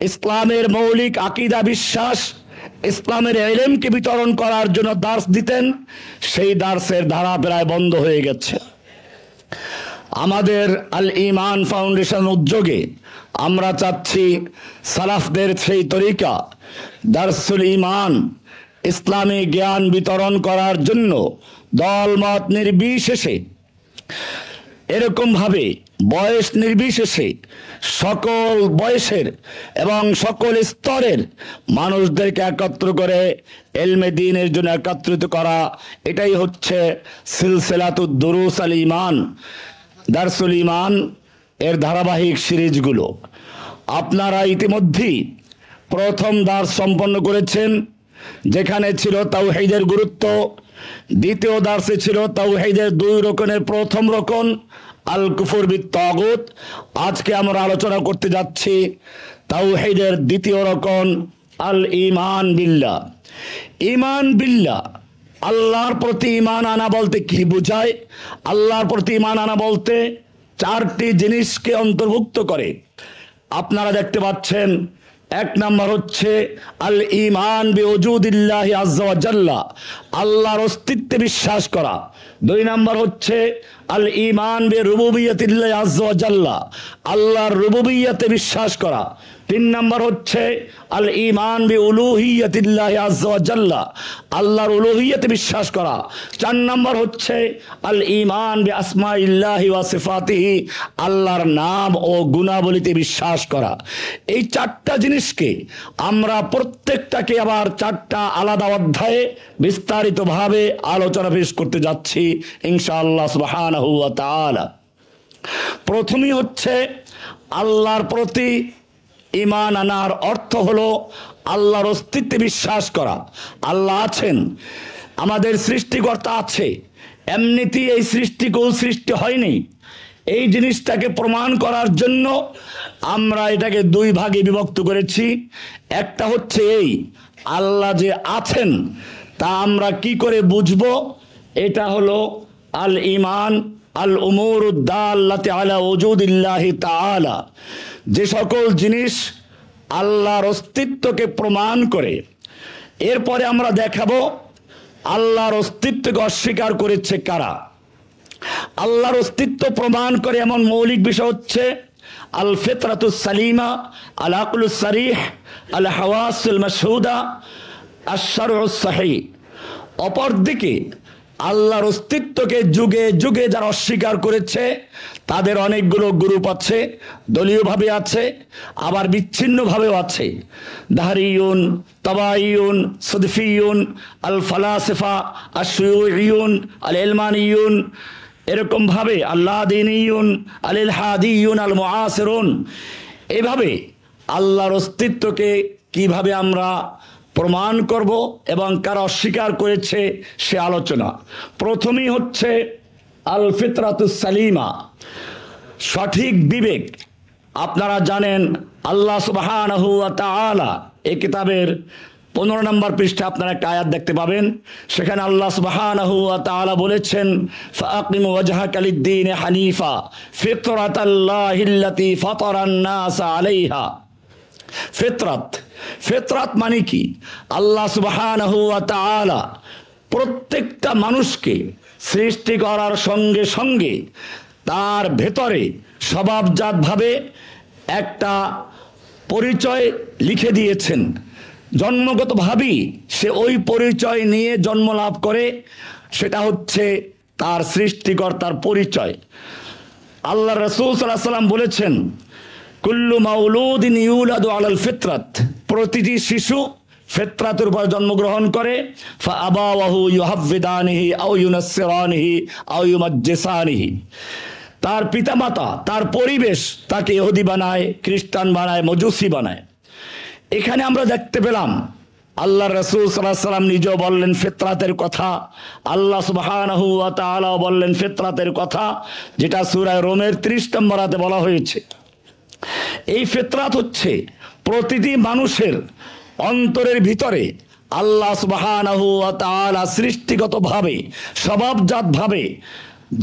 ইসলামের মৌলিক আকীদা বিশ্বাস, ইসলামের ইলমকে বিতরণ করার জন্য দার্স দিতেন। সেই দার্সের ধারা প্রায় বন্ধ হয়ে গেছে। আমাদের আল ঈমান ফাউন্ডেশন উদ্যোগে আমরা চাচ্ছি সালাফদের সেই তরিকা দারসুল ঈমান ইসলামী জ্ঞান বিতরণ করার জন্য দলমত নির্বিশেষে, এরকম ভাবে বয়স নির্বিশেষে সকল বয়সের এবং সকল স্তরের মানুষদেরকে একত্র করে ইলমে দ্বীনের জন্য একত্রিত করা, এটাই হচ্ছে সিলসিলাতুদ দুরুস আল ঈমান, দারসুল ঈমান এর ধারাবাহিক সিরিজগুলো। আপনারা ইতিমধ্যেই প্রথম দার্স সম্পন্ন করেছেন, যেখানে ছিল তাওহীদের গুরুত্ব। দ্বিতীয় দার্সে ছিল তাওহীদের দুই রকমের প্রথম রকম আল কুফর বিত তাগুত। আজকে আমরা আলোচনা করতে যাচ্ছি তাওহীদের দ্বিতীয় রকম আল ঈমান বিল্লাহ। ঈমান বিল্লাহ, আল্লাহর প্রতি ঈমান আনা বলতে কি বোঝায়? আল্লাহর প্রতি ঈমান আনা বলতে চারটি জিনিসকে অন্তর্ভুক্ত করে। আপনারা দেখতে পাচ্ছেন, এক নাম্বার হচ্ছে আল ঈমান বিউজুদিল্লাহি আযজা ওয়া জাল্লা, আল্লাহর অস্তিত্বে বিশ্বাস করা। দুই নাম্বার হচ্ছে আল ঈমান বিরুবুবিয়্যাতিল্লাহি আযজা ওয়া জাল্লা, আল্লাহর রুবুবিয়্যাতে বিশ্বাস করা। তিন নাম্বার হচ্ছে আল ঈমান বিউলুহিয়্যাতিল্লাহি আযজা ওয়া জাল্লা, আল্লাহর উলুহিয়্যাতে বিশ্বাস করা। চার নাম্বার হচ্ছে আল ঈমান বিআসমাইল্লাহি ওয়া সিফাতিহি, আল্লাহর নাম ও গুণাবলীতে বিশ্বাস করা। এই চারটা জিনিসকে আমরা প্রত্যেকটাকে আবার চারটা আলাদা অধ্যায়ে বিস্তারিতভাবে আলোচনা পেশ করতে যাচ্ছি ইনশাআল্লাহ সুবহানাহু ওয়া তাআলা। প্রথমেই হচ্ছে আল্লাহর প্রতি ঈমান আনার অর্থ হলো আল্লাহর অস্তিত্বে বিশ্বাস করা। আল্লাহ আছেন, আমাদের সৃষ্টিকর্তা আছে, এমনিতেই এই সৃষ্টিকুল সৃষ্টি হয়নি। এই জিনিসটাকে প্রমাণ করার জন্য আমরা এটাকে দুই ভাগে বিভক্ত করেছি। একটা হচ্ছে এই আল্লাহ যে আছেন তা আমরা কি করে বুঝবো, এটা হলো আল ঈমান আল উমুরুদ দাল্লাতি আলা ওজুদিল্লাহি তাআলা, যে সকল জিনিস আল্লাহর অস্তিত্বকে প্রমাণ করে। এরপরে আমরা দেখাবো আল্লাহর অস্তিত্বকে অস্বীকার করেছে কারা। আল্লাহর অস্তিত্ব প্রমাণ করে এমন মৌলিক বিষয় হচ্ছে আল ফিতরাতুস সালিমা, আল আকলুস সারিহ, আল হাওয়াসুল মাশহুদা, আশ শারউস সহিহ। অপরদিকে আল্লাহর অস্তিত্বকে যুগে যুগে যারা অস্বীকার করেছে তাদের অনেকগুলো গ্রুপ আছে, দলীয়ভাবে আছে, আবার বিচ্ছিন্নভাবেও আছে। দাহরিয়ুন, তাবাইয়ুন, সুদফিয়ুন, আল ফালাসিফা, আশ-শুয়ুইয়ুন, আল ইলমানিয়ুন, এরকম ভাবে আল্লাহ দিনিয়ুন, আল ইলহাদিয়ুন, আল মুআসিরুন। এইভাবে আল্লাহর অস্তিত্বকে কিভাবে আমরা প্রমাণ করব এবং কারা অস্বীকার করেছে সে আলোচনা। প্রথমেই হচ্ছে আল ফিতরাতুস সালিমা, সঠিক বিবেক। আপনারা জানেন আল্লাহ সুবহানাহু ওয়া তাআলা এই কিতাবের 15 নম্বর পৃষ্ঠাে আপনারা একটা আয়াত দেখতে পাবেন। সেখানে আল্লাহ সুবহানাহু ওয়া তাআলা বলেছেন, ফাআকিম ওয়াজহাকা লিদ-দীন হানিফা ফিতরাতাল্লাহিল্লাতী ফাতারান নাস আলাইহা। ফিতরাত, ফিতরাত মানে কি? আল্লাহ সুবহানাহু ওয়া তাআলা প্রত্যেকটা মানুষকে সৃষ্টি করার সঙ্গে সঙ্গে তার ভেতরে স্বভাবজাতভাবে একটা পরিচয় লিখে দিয়েছেন। জন্মগতভাবেই সে ওই পরিচয় নিয়ে জন্ম লাভ করে, সেটা হচ্ছে তার সৃষ্টিকর্তার পরিচয়। আল্লাহ রাসূল সাল্লাল্লাহু আলাইহি ওয়াসাল্লাম বলেছেন, কুল্লু মাউলুদিন ইউলাদু আলাল ফিতরাত, প্রতিটি শিশু ফিতরাতের উপর জন্মগ্রহণ করে। ফাআবাওয়াহু ইউহাফিদানিহি আও ইউনাসসিরানিহি আও ইউমাজ্জিসানিহি, তার পিতামাতা তার পরিবেশ তাকে ইহুদি বানায়, খ্রিস্টান বানায়, মজুসি বানায়। এখানে আমরা দেখতে পেলাম আল্লাহ রাসূল সাল্লাল্লাহু আলাইহি ওয়াসাল্লাম নিজেও বললেন ফিতরাতের কথা, আল্লাহ সুবহানাহু ওয়া তাআলা বললেন ফিতরাতের কথা, যেটা সূরা রোমের 30 নম্বর আয়াতে বলা হয়েছে। এই ফিতরাত হচ্ছে প্রতিটি মানুষের অন্তরের ভিতরে আল্লাহ সুবহানাহু ওয়া তাআলা সৃষ্টিগতভাবে স্বভাবজাতভাবে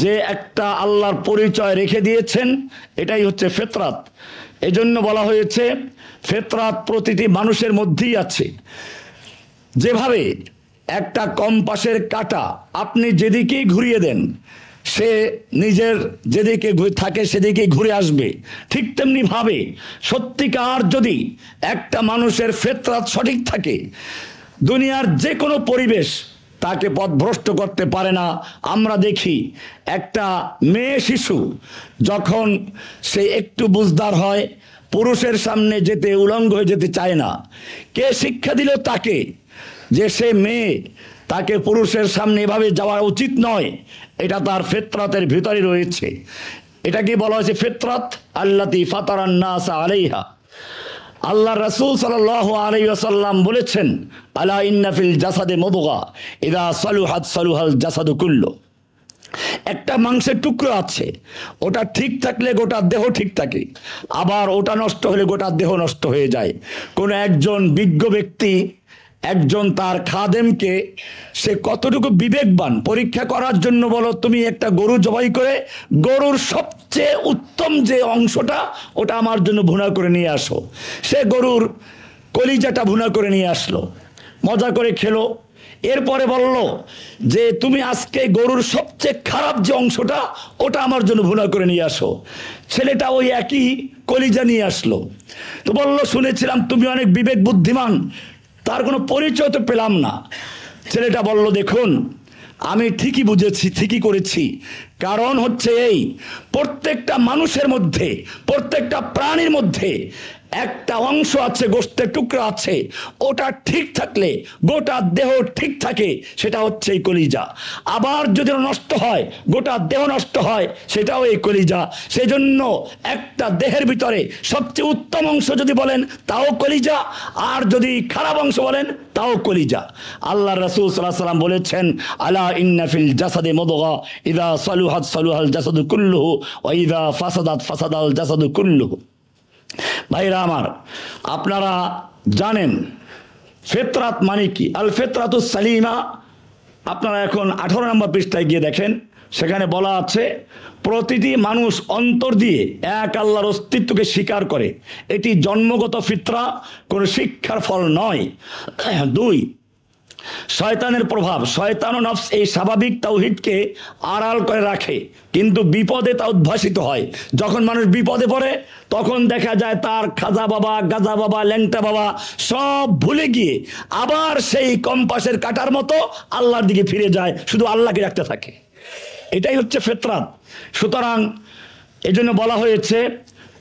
যে একটা আল্লাহর পরিচয় রেখে দিয়েছেন, এটাই হচ্ছে ফিতরাত। এজন্য বলা হয়েছে ফিতরাত প্রতিটি মানুষের মধ্যেই আছে। যেভাবে একটা কম্পাসের কাঁটা আপনি যেদিকেই ঘুরিয়ে দেন সে নিজের যেদিকে থাকে সেদিকেই ঘুরে আসবে, ঠিক তেমনি ভাবে সত্যিকার যদি একটা মানুষের ফিতরাত সঠিক থাকে, দুনিয়ার যে কোনো পরিবেশ তাকে পথভ্রষ্ট করতে পারে না। আমরা দেখি একটা মেয়ে শিশু যখন সে একটু বুঝদার হয়, পুরুষের সামনে যেতে উলঙ্গ হয়ে যেতে চায় না। কে শিক্ষা দিল তাকে যে সে মেয়ে, তাকে পুরুষের সামনে এভাবে যাওয়া উচিত নয়? এটা তার ফিতরাতের ভিতরে রয়েছে। এটাকে বলা হয়েছে ফিতরাত আল্লাতী ফাতারান নাস আলাইহা। আল্লাহ রাসূল সাল্লাল্লাহু আলাইহি ওয়াসাল্লাম বলেছেন, আলা ইন্না ফিল জাসাদে মুদগা ইযা সালুহাত সালুহাল জাসাদু কুল্লু। একটা মাংসের টুকরো আছে, ওটা ঠিক থাকলে গোটা দেহ ঠিক থাকে, আবার ওটা নষ্ট হলে গোটা দেহ নষ্ট হয়ে যায়। কোন একজন বিজ্ঞ ব্যক্তি একজন তার খাদেমকে, সে কতটুকু বিবেকবান পরীক্ষা করার জন্য বলো, তুমি একটা গরু জবাই করে গরুর সবচেয়ে উত্তম যে অংশটা ওটা আমার জন্য ভুনা করে নিয়ে আসো। সে গরুর কলিজাটা ভুনা করে নিয়ে আসলো, মজা করে খেলো। এরপরে বলল যে তুমি আজকে গরুর সবচেয়ে খারাপ যে অংশটা ওটা আমার জন্য ভুনা করে নিয়ে আসো। ছেলেটা ওই একই কলিজা নিয়ে আসলো। তো বলল, শুনেছিলাম তুমি অনেক বিবেক বুদ্ধিমান, তার কোনো পরিচয় তো পেলাম না। ছেলেটা বলল, দেখুন আমি ঠিকই বুঝেছি, ঠিকই করেছি। কারণ হচ্ছে এই, প্রত্যেকটা মানুষের মধ্যে, প্রত্যেকটা প্রাণীর মধ্যে একটা অংশ আছে, গোশতের টুকরা আছে, ওটা ঠিক থাকলে গোটা দেহ ঠিক থাকে, সেটা হচ্ছে এই কলিজা। আবার যদি নষ্ট হয়, গোটা দেহ নষ্ট হয়, সেটাও এই কলিজা। সেজন্য একটা দেহের ভিতরে সবচেয়ে উত্তম অংশ যদি বলেন তাও কলিজা, আর যদি খারাপ অংশ বলেন তাও কলিজা। আল্লাহ রাসূল সাল্লাল্লাহু আলাইহি ওয়াসাল্লাম বলেছেন, আলা ইন্না ফিল জাসাদে মুদগা ইযা সালুহাত সালুহাল জাসাদু কুল্লুহু ওয়া ইযা ফাসাদাত ফাসাদাল জাসাদু কুল্লুহু। ভাইরা আমার, আপনারা জানেন ফিতরাত মানে কি? আল ফিতরাতুস সালিমা। আপনারা এখন 18 নম্বর পৃষ্ঠায় গিয়ে দেখেন, সেখানে বলা আছে প্রতিটি মানুষ অন্তর দিয়ে এক আল্লাহর অস্তিত্বকে স্বীকার করে। এটি জন্মগত ফিতরা, কোনো শিক্ষার ফল নয়। 2, শয়তানের প্রভাব। শয়তান ও নফস এই স্বাভাবিক তাওহীদকে আড়াল করে রাখে, কিন্তু বিপদে তা উদ্ভাসিত হয়। যখন মানুষ বিপদে পড়ে তখন দেখা যায় তার খাজা বাবা, গাজা বাবা, ল্যাংটা বাবা সব ভুলে গিয়ে আবার সেই কম্পাসের কাঁটার মতো আল্লাহর দিকে ফিরে যায়, শুধু আল্লাহকে রাখতে থাকে। এটাই হচ্ছে ফিতরাত। সুতরাং এজন্য বলা হয়েছে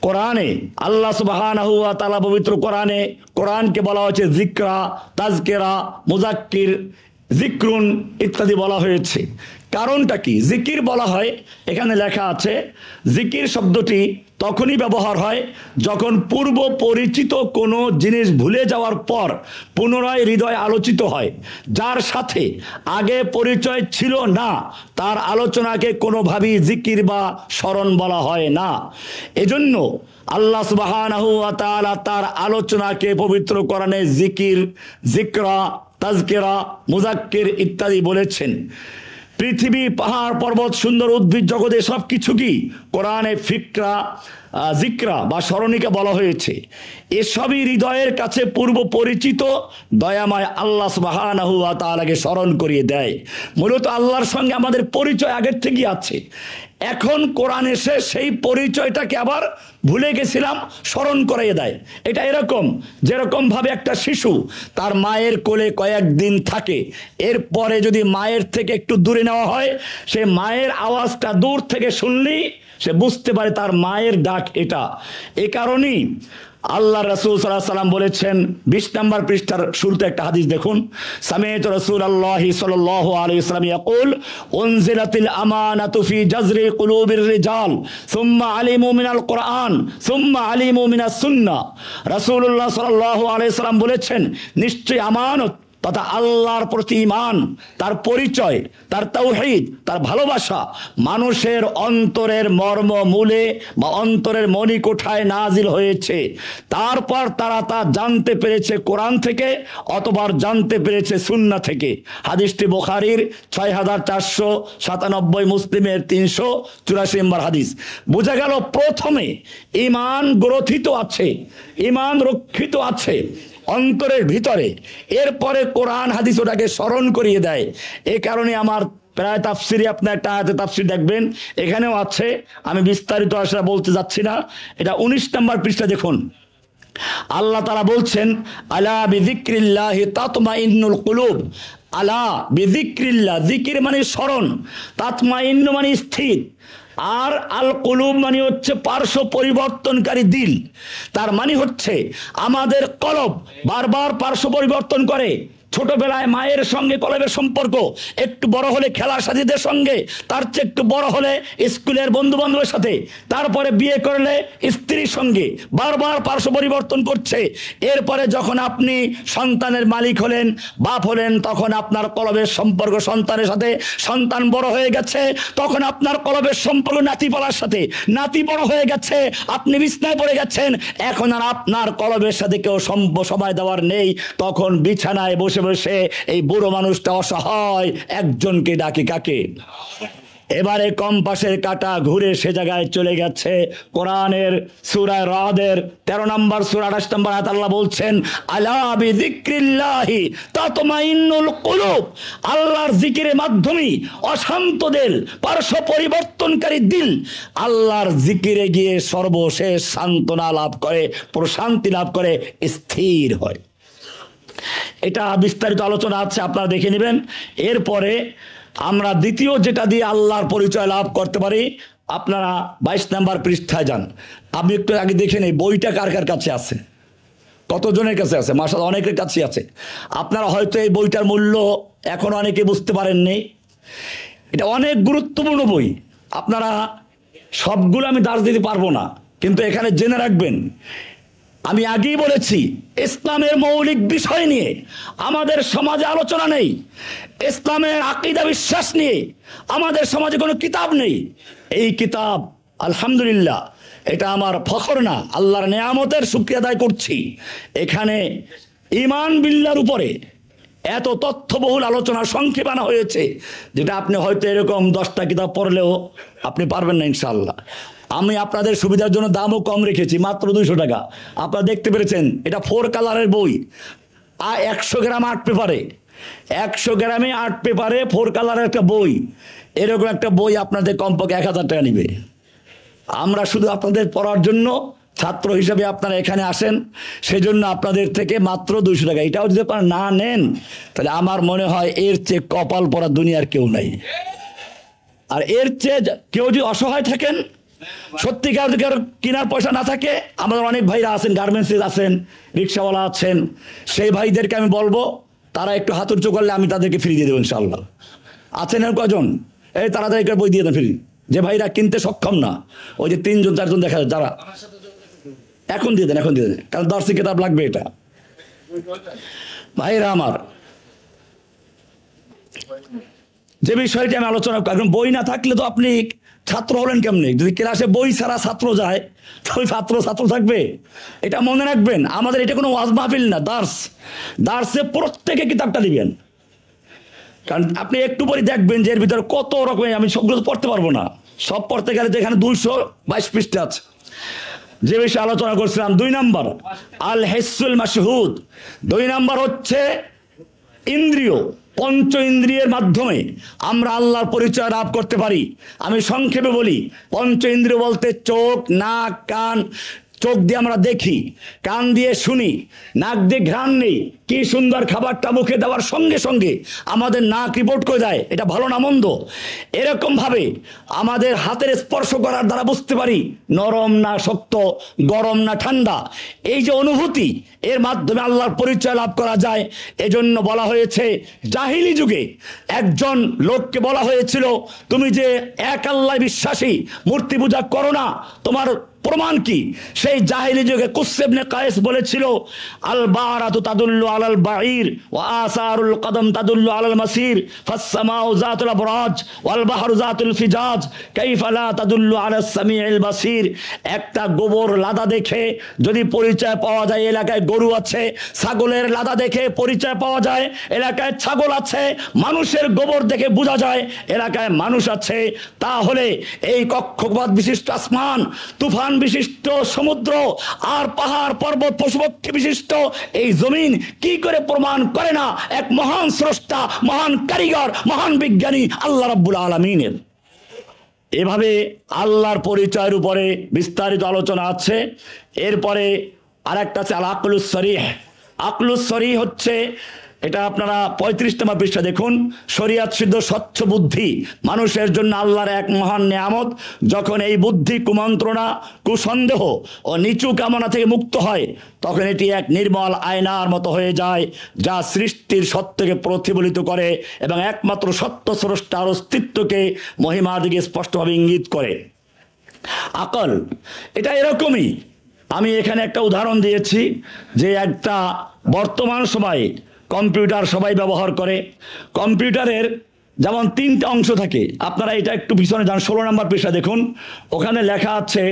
কোরআনে, আল্লাহ সুবহানাহু ওয়া তাআলা পবিত্র কোরআনে, কোরআনকে বলা হয়েছে জিকরা, তাজকিরা, মুজাক্কির, জিক্রুন ইত্যাদি বলা হয়েছে। কারণটা কি? জিকির বলা হয়, এখানে লেখা আছে জিকির শব্দটি তখনই ব্যবহার হয় যখন পূর্ব পরিচিত কোনো জিনিস ভুলে যাওয়ার পর পুনরায় হৃদয় আলোচিত হয়। যার সাথে আগে পরিচয় ছিল না তার আলোচনাকে কোনোভাবেই জিকির বা স্মরণ বলা হয় না। এজন্য আল্লাহ সুবহানাহু ওয়া তাআলা তার আলোচনাকে পবিত্র কোরআনে জিকির, জিকরা, তাজকিরা, মুজাক্কির ইত্যাদি বলেছেন। পৃথিবী, পাহাড়, পর্বত, সুন্দর উদ্ভিদ জগতে সব কিছু কি কোরআনে ফিকরা, জিকরা বা স্মরণিকা বলা হয়েছে। এসবই হৃদয়ের কাছে পূর্ব পরিচিত দয়াময় আল্লাহ সুবহানাহু ওয়া তাআলাকে স্মরণ করিয়ে দেয়। মূলত আল্লাহর সঙ্গে আমাদের পরিচয় আগের থেকেই আছে। এখন কোরআন এসে সেই পরিচয়টাকে আবার ভুলে গেছিলাম স্মরণ করিয়ে দেয়। এটা এরকম যেরকম ভাবে একটা শিশু তার মায়ের কোলে কয়েকদিন থাকে, এরপরে যদি মায়ের থেকে একটু দূরে নেওয়া হয়, সে মায়ের আওয়াজটা দূর থেকে শুনলেই সে বুঝতে পারে তার মায়ের ডাক এটা। এ কারণেই আল্লাহ রাসূল সাল্লাল্লাহু আলাইহি ওয়াসাল্লাম বলেছেন, 20 নম্বর পৃষ্ঠার শুরুতে একটা হাদিস দেখুন, সামি'তু রাসূলুল্লাহি সাল্লাল্লাহু আলাইহি ওয়াসাল্লাম ইয়াকুল উনজিলাতিল আমানাতু ফি জাযরি কুলুবির রিজাল সুম্মা আলিমু মিনাল কুরআন সুম্মা আলিমু মিনাস সুন্নাহ। রাসূলুল্লাহ সাল্লাল্লাহু আলাইহি ওয়াসাল্লাম বলেছেন, নিশ্চয়ই আমানত তথা আল্লাহর প্রতি ঈমান, তার পরিচয়, তার তাওহীদ, তার ভালোবাসা মানুষের অন্তরের মর্ম মূলে বা অন্তরের মণিকোঠায় নাজিল হয়েছে। তারপর তারা তা জানতে পেরেছে কোরআন থেকে অথবা জানতে পেরেছে সুন্নাহ থেকে। হাদিসটি বুখারীর 6497, মুসলিমের 384 নম্বর হাদিস। বোঝা গেল প্রথমে ঈমান গ্রথিত আছে, ঈমান রক্ষিত আছে অন্তরের ভিতরে, এরপরে কোরআন হাদিস ওটাকে স্মরণ করিয়ে দেয়। এই কারণে আমার প্রায় তাফসিরে আপনার একটা আয়াতে তাফসির দেখবেন, এখানেও আছে, আমি বিস্তারিত আসলে বলতে যাচ্ছি না। এটা 19 নম্বর পৃষ্ঠা দেখুন, আল্লাহ তাআলা বলছেন আলা বিযিক্রিল্লাহি তাতমাইন্নুল কুলুব। আলা বিযিক্রিল্লাহ, জিকির মানে স্মরণ, তাতমাইন্নু মানে স্থির, আর আল কুলুব মানে হচ্ছে পার্শ্ব পরিবর্তনকারী দিল। তার মানে হচ্ছে আমাদের কলব বারবার পার্শ্ব পরিবর্তন করে। ছোটবেলায় মায়ের সঙ্গে কলবের সম্পর্ক, একটু বড় হলে খেলার সাথীদের সঙ্গে, তার চেয়ে একটু বড় হলে স্কুলের বন্ধু বান্ধবের সাথে, তারপরে বিয়ে করলে স্ত্রীর সঙ্গে, বারবার পার্শ্ব পরিবর্তন করছে। এরপরে যখন আপনি সন্তানের মালিক হলেন, বাপ হলেন, তখন আপনার কলবের সম্পর্ক সন্তানের সাথে, সন্তান বড় হয়ে গেছে তখন আপনার কলবের সম্পর্ক নাতিপালার সাথে, নাতি বড় হয়ে গেছে, আপনি বিছনায় পড়ে গেছেন, এখন আর আপনার কলবের সাথে কেউ সময় দেওয়ার নেই, তখন বিছানায় বসে বসে এই বুড়ো মানুষটা অসহায় একজনকে ডাকে, কাকে? এবারে কম্পাসের কাঁটা ঘুরে সে জায়গায় চলে গেছে কোরআনের সূরা রাদের 13 নম্বর সূরা 28 নম্বর আয়াত। আল্লাহ বলছেন আলা বিযিক্রিল্লাহি তাতমাইন্নুল কুলুব। আল্লাহর জিকিরের মাধ্যমে অশান্ত দিল, পার্শ্ব পরিবর্তনকারী দিল আল্লাহর জিকিরে গিয়ে সর্বশেষ সান্ত্বনা লাভ করে, প্রশান্তি লাভ করে, স্থির হয়। এটা বিস্তারিত আলোচনা আছে, আপনারা দেখে নেবেন। এরপরে আমরা দ্বিতীয় যেটা দিয়ে আল্লাহর পরিচয় লাভ করতে পারি, আপনারা 22 নম্বর পৃষ্ঠায় যান। আমি একটু আগে দেখে নেই বইটা কার কার কাছে আছে, কতজনের কাছে আছে। মাশাআল্লাহ অনেকের কাছে আছে। আপনারা হয়তো এই বইটার মূল্য এখন অনেকে বুঝতে পারেননি। এটা অনেক গুরুত্বপূর্ণ বই, আপনারা সবগুলো আমি দার্স দিতে পারবো না, কিন্তু এখানে জেনে রাখবেন, আমি আগেই বলেছি ইসলামের মৌলিক বিষয় নিয়ে আমাদের সমাজে আলোচনা নেই, ইসলামের আকীদা বিশ্বাস নিয়ে আমাদের সমাজে কোনো কিতাব নেই। এই কিতাব আলহামদুলিল্লাহ, এটা আমার ফখর না, আল্লাহর নেয়ামতের শুকরিয়া আদায় করছি। এখানে ঈমান বিল্লাহর উপরে এত তথ্যবহুল আলোচনা সংক্ষেপে আনা হয়েছে, যেটা আপনি হয়তো এরকম 10টা কিতাব পড়লেও আপনি পারবেন না ইনশাআল্লাহ। আমি আপনাদের সুবিধার জন্য দামও কম রেখেছি, মাত্র 200 টাকা। আপনারা দেখতে পেরেছেন এটা 4 কালারের বই, 100 গ্রাম আর্ট পেপারে, 100 গ্রামে আর্ট পেপারে 4 কালারের একটা বই। এরকম একটা বই আপনাদের কমপক্ষে 1000 টাকা নিবে। আমরা শুধু আপনাদের পড়ার জন্য ছাত্র হিসেবে আপনারা এখানে আসেন, সেজন্য আপনাদের থেকে মাত্র 200 টাকা। এটাও যদি আপনারা না নেন তাহলে আমার মনে হয় এর চেয়ে কপাল পড়া দুনিয়ার কেউ নাই। আর এর চেয়ে কেউ যদি অসহায় থাকেন, সত্যিকার কেনার পয়সা না থাকে, আমাদের অনেক ভাইরা আছেন, গার্মেন্টসে আছেন, রিক্সাওয়ালা আছেন, সেই ভাইদেরকে আমি বলবো তারা একটু হাত উঁচু করলে আমি তাদেরকে ফ্রি দিয়ে দেবো ইনশাআল্লাহ। আছেন এর কজন? এই তাড়াতাড়ি বই দিয়ে দেন ফ্রি। যে ভাইরা কিনতে সক্ষম না, ওই যে 3জন 4জন দেখা যায়, যারা এখন দিয়ে দেন, এখন দিয়ে দেন, কারণ দর্শি কিতাব লাগবে। এটা ভাইরা আমার, যে বিষয়টি আমি আলোচনা করি, বই না থাকলে তো আপনি ছাত্র হলেন কেমনে? যদি ক্লাসে বই ছাড়া ছাত্র যায় তো ওই ছাত্র থাকবে? এটা মনে রাখবেন, আমাদের এটা কোনো ওয়াজ মাহফিল না, দার্সে প্রত্যেকে কিতাবটা দিবেন। কারণ আপনি একটু পরে দেখবেন যে এর ভিতরে কত রকমের, আমি সবগুলো পড়তে পারবো না, সব পড়তে গেলে তো এখানে 222 পৃষ্ঠা আছে। যে বিষয়ে আলোচনা করছিলাম 2 নম্বর আল হিসুল মাশহুদ। 2 নম্বর হচ্ছে ইন্দ্রিয়, পঞ্চ ইন্দ্রিয়ের মাধ্যমে আমরা আল্লাহর পরিচয় লাভ করতে পারি। আমি সংক্ষেপে বলি, পঞ্চ ইন্দ্রিয় বলতে চোখ, নাক, কান। চোখ দিয়ে আমরা দেখি, কান দিয়ে শুনি, নাক দিয়ে ঘ্রাণ নেই। কি সুন্দর খাবারটা মুখে দেওয়ার সঙ্গে সঙ্গে আমাদের নাক রিপোর্ট করে দেয় এটা ভালো না মন্দ। এরকম ভাবে আমাদের হাতের স্পর্শ করার দ্বারা বুঝতে পারি নরম না শক্ত, গরম না ঠান্ডা। এই যে অনুভূতি, এর মাধ্যমে আল্লাহর পরিচয় লাভ করা যায়। এজন্য বলা হয়েছে জাহিলি যুগে একজন লোককে বলা হয়েছিল, তুমি যে এক আল্লাহ বিশ্বাসী, মূর্তি পূজা করো না, তোমার প্রমাণ কি? সেই জাহেলি যুগে কুস ইবনে কায়েস বলেছিল, আল বারাতু তাদুল্লু আলাল বাঈর ওয়া আসারুল কদম তাদুল্লু আলাল মাসির ফাস-সামাউ যাতুল আবরাজ ওয়াল বাহরু যাতুল ফিজাজ কাইফা লা তাদুল্লু আলাস সামিউল বাসির। একটা গোবর লাদা দেখে যদি পরিচয় পাওয়া যায় এলাকায় গরু আছে, ছাগলের লাদা দেখে পরিচয় পাওয়া যায় এলাকায় ছাগল আছে, মানুষের গোবর দেখে বোঝা যায় এলাকায় মানুষ আছে, তাহলে এই কক্ষপথ বিশিষ্ট আসমান, তুফান বিশিষ্ট সমুদ্র, আর পাহাড় পর্বত পশুপক্ষী বিশিষ্ট এই জমিন কি করে প্রমাণ করে না এক মহান স্রষ্টা, মহান কারিগর, মহান বিজ্ঞানী আল্লাহ রাব্বুল আলামিনের? এভাবে আল্লাহর পরিচয়ের উপরে বিস্তারিত আলোচনা আছে। এরপরে আরেকটা আছে আল আকলুস সরিহ। আকলুস সরিহ হচ্ছে, এটা আপনারা 35 নম্বর পৃষ্ঠা দেখুন, শরিয়াত সিদ্ধ স্বচ্ছ বুদ্ধি মানুষের জন্য আল্লাহর এক মহান নিয়ামত। যখন এই বুদ্ধি কুমন্ত্রণা, কুসন্দেহ ও নিচু কামনা থেকে মুক্ত হয়, তখন এটি এক নির্মল আয়নার মতো হয়ে যায়, যা সৃষ্টির সত্যকে প্রতিফলিত করে এবং একমাত্র সত্য স্রষ্টার অস্তিত্বকে মহিমার দিকে স্পষ্টভাবে ইঙ্গিত করে। আকল এটা এরকমই। আমি এখানে একটা উদাহরণ দিয়েছি যে একটা বর্তমান সময়ে কম্পিউটার সবাই ব্যবহার করে। কম্পিউটারের যেমন 3টে অংশ থাকে, আপনারা এটা একটু পিছনে যান, 16 নম্বর পৃষ্ঠা দেখুন, ওখানে লেখা আছে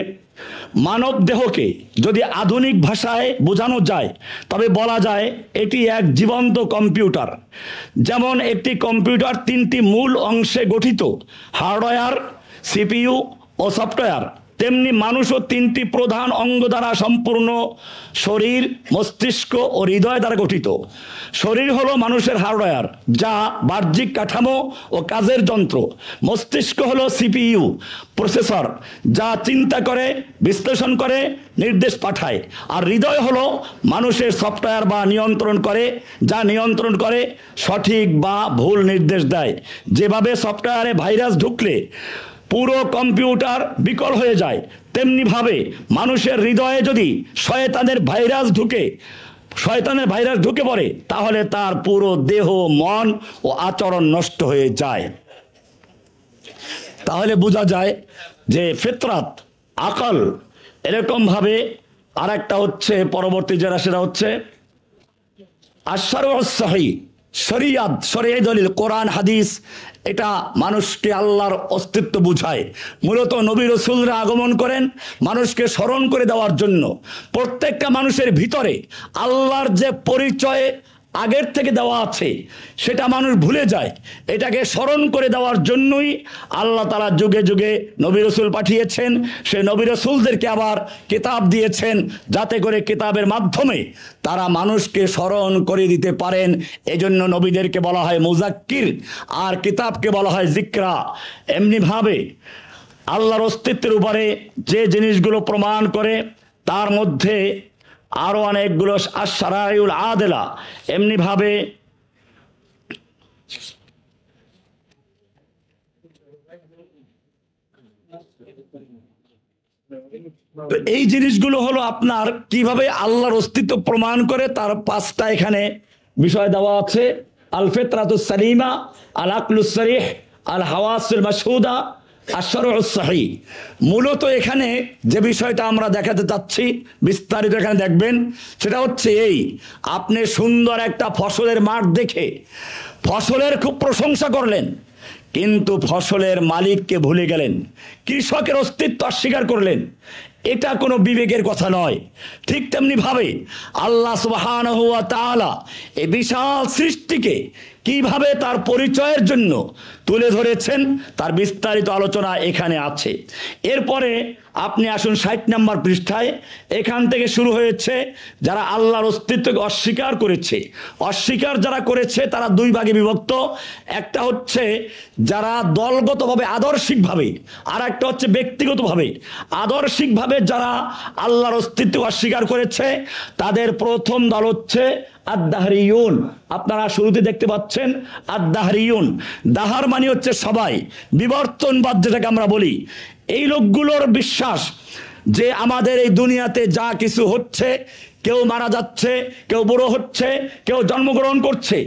মানব দেহকে যদি আধুনিক ভাষায় বোঝানো যায় তবে বলা যায় এটি এক জীবন্ত কম্পিউটার। যেমন একটি কম্পিউটার 3টি মূল অংশে গঠিত, হার্ডওয়্যার, সিপিইউ ও সফটওয়্যার, তেমনি মানুষও 3টি প্রধান অঙ্গ দ্বারা সম্পূর্ণ, শরীর, মস্তিষ্ক ও হৃদয় দ্বারা গঠিত। শরীর হলো মানুষের হার্ডওয়্যার, যা বাহ্যিক কাঠামো ও কাজের যন্ত্র। মস্তিষ্ক হলো সিপিইউ, প্রসেসর, যা চিন্তা করে, বিশ্লেষণ করে, নির্দেশ পাঠায়। আর হৃদয় হলো মানুষের সফটওয়্যার বা নিয়ন্ত্রণ করে, যা নিয়ন্ত্রণ করে, সঠিক বা ভুল নির্দেশ দেয়। যেভাবে সফটওয়্যারে ভাইরাস ঢুকলে পুরো কম্পিউটার বিকল হয়ে যায়, তেমনি ভাবে মানুষের হৃদয়ে যদি শয়তানের ভাইরাস ঢুকে পড়ে, তাহলে তার পুরো দেহ, মন ও আচরণ নষ্ট হয়ে যায়। তাহলে বোঝা যায় যে ফিতরাত, আকল, এরকম ভাবে আরেকটা হচ্ছে পরবর্তী যেটা, সেটা হচ্ছে আশ-শারউস সহিহ, শরিয়াত, শরঈ দলিল, কোরআন হাদিস। এটা মানুষকে আল্লাহর অস্তিত্ব বুঝায়। মূলত নবী রাসূলরা আগমন করেন মানুষকে স্মরণ করে দেওয়ার জন্য। প্রত্যেকটা মানুষের ভিতরে আল্লাহর যে পরিচয় আগের থেকে দেওয়া আছে সেটা মানুষ ভুলে যায়। এটাকে স্মরণ করে দেওয়ার জন্যই আল্লাহ তাআলা যুগে যুগে নবী রাসূল পাঠিয়েছেন। সে নবী রাসূলদেরকে আবার কিতাব দিয়েছেন, যাতে করে কিতাবের মাধ্যমে তারা মানুষকে স্মরণ করে দিতে পারেন। এজন্য নবীদেরকে বলা হয় মুজাক্কির, আর কিতাবকে বলা হয় যিকরা। এমনিভাবে আল্লাহর অস্তিত্বের উপরে যে জিনিসগুলো প্রমাণ করে তার মধ্যে আরো অনেকগুলো আশ-শারাইউল আদেলা। এমনিভাবে এই জিনিসগুলো হলো আপনার কিভাবে আল্লাহর অস্তিত্ব প্রমাণ করে, তার 5টা এখানে বিষয় দেওয়া আছে। আল ফিতরাতুস সালিমা, আল আকলুস সরিহ, আল হাওয়াসুল মাশহুদা, আশ-শারউস সহিহ। মূলত এখানে যে বিষয়টা আমরা দেখাতে চাচ্ছি, বিস্তারিত এখানে দেখবেন, সেটা হচ্ছে এই: আপনি সুন্দর একটা ফসলের মাঠ দেখে ফসলের খুব প্রশংসা করলেন, কিন্তু ফসলের মালিককে ভুলে গেলেন, কৃষকের অস্তিত্ব অস্বীকার করলেন। এটা কোনো বিবেকের কথা নয়। ঠিক তেমনি ভাবে আল্লাহ সুবহানাহু ওয়া তাআলা এই বিশাল সৃষ্টিকে কিভাবে তার পরিচয়ের জন্য তুলে ধরেছেন তার বিস্তারিত আলোচনা এখানে আছে। এরপরে আপনি আসুন 60 নম্বর পৃষ্ঠায়। এখান থেকে শুরু হয়েছে যারা আল্লাহর অস্তিত্বকে অস্বীকার করেছে। অস্বীকার যারা করেছে তারা 2 ভাগে বিভক্ত। একটা হচ্ছে যারা দলগতভাবে আদর্শিকভাবে, আর একটা হচ্ছে ব্যক্তিগতভাবে। আদর্শিকভাবে যারা আল্লাহর অস্তিত্ব অস্বীকার করেছে তাদের প্রথম দল হচ্ছে আদ-দাহরিয়ুন। আপনারা শুরুতে দেখতে পাচ্ছেন আদ-দাহরিয়ুন। দাহার মানে হচ্ছে সবাই, বিবর্তনবাদ যেটাকে আমরা বলি। এই লোকগুলোর বিশ্বাস যে আমাদের এই দুনিয়াতে যা কিছু হচ্ছে কেউ মারা যাচ্ছে, কেউ বুড়ো হচ্ছে, কেউ জন্মগ্রহণ করছে,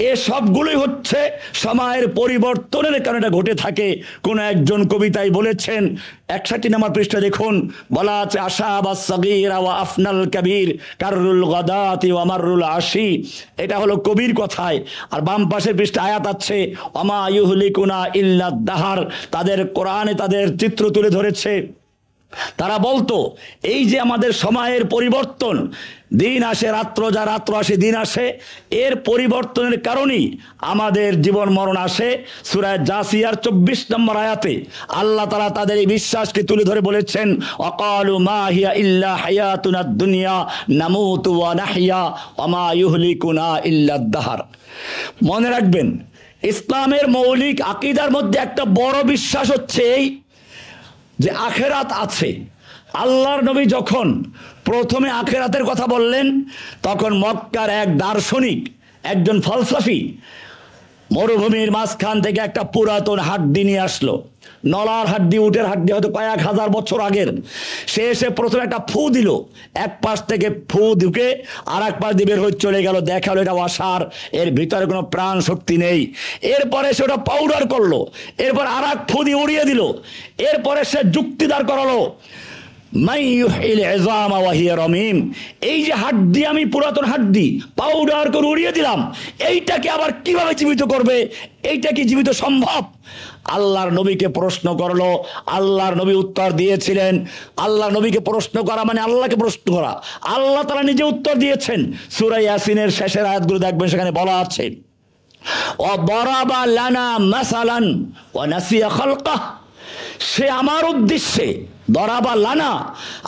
এ সবগুলোই হচ্ছে সময়ের পরিবর্তনের কারণে ঘটে থাকে। কোন একজন কবিতায় বলেছেন, 61 নম্বর পৃষ্ঠা দেখুন, বলা আছে আশাবা সাগীরা ওয়া আফনাল কাবীর কাররুল গাদাতি ওয়া মাররুল আশি। এটা হলো কবির কথায়। আর বাম পাশের পৃষ্ঠা আয়াত আছে ওমা ইউহলিকুনা ইল্লা দাহার। তাদের কোরআনে তাদের চিত্র তুলে ধরেছে। তারা বলতো এই যে আমাদের সময়ের পরিবর্তন, দিন আসে রাত্র, যা রাত্র আসে দিন আসে, এর পরিবর্তনের কারণেই আমাদের জীবন মরণ আসে। সূরা জাসিয়ার 24 নম্বর আয়াতে আল্লাহ তাআলা তাদের এই বিশ্বাসকে তুলে ধরে বলেছেন ওয়াকালু মা হিয়া ইল্লা হায়াতুনাদ দুনিয়া নামুতু ওয়া নাহইয়া ওয়া মা ইউহলিকুনা ইল্লা দাহার। মনে রাখবেন, ইসলামের মৌলিক আকীদার মধ্যে একটা বড় বিশ্বাস হচ্ছে এই যে আখেরাত আছে। আল্লাহর নবী যখন প্রথমে আখেরাতের কথা বললেন, তখন মক্কার এক দার্শনিক, একজন ফলসফি মরুভূমির মাঝখান থেকে একটা পুরাতন হাড্ডি নিয়ে আসলো। নলার হাড্ডি, উটের হাড্ডি, হয়তো কয়েক হাজার বছর আগের। সে এসে প্রথমে একটা ফু দিল, এক পাশ থেকে ফু ঢুকে আর এক পাশ দিয়ে বের হয়ে চলে গেল। দেখালো এটা অসার, এর ভিতরে কোনো প্রাণ শক্তি নেই। এরপরে সে ওটা পাউডার করলো, এরপর আর এক ফু দিয়ে উড়িয়ে দিল। এরপরে সে যুক্তিদার করালো এই যে হাড্ডি, আমি পুরাতন হাড্ডি পাউডার করে উড়িয়ে দিলাম, এইটাকে আবার কিভাবে জীবিত করবে? এইটা কি জীবিত সম্ভব? আল্লাহর নবীকে প্রশ্ন করলো। আল্লাহর নবী উত্তর দিয়েছিলেন। আল্লাহর নবীকে প্রশ্ন করা মানে আল্লাহকে প্রশ্ন করা। আল্লাহ তাআলা নিজে উত্তর দিয়েছেন। সূরা ইয়াসিনের শেষের আয়াতগুলো দেখবেন, সেখানে বলা আছে ওয়াদারাবা লানা মাসালান ওয়া নাসিয়া খালকাহ। সে আমার উদ্দেশ্যে, দরাবা লানা,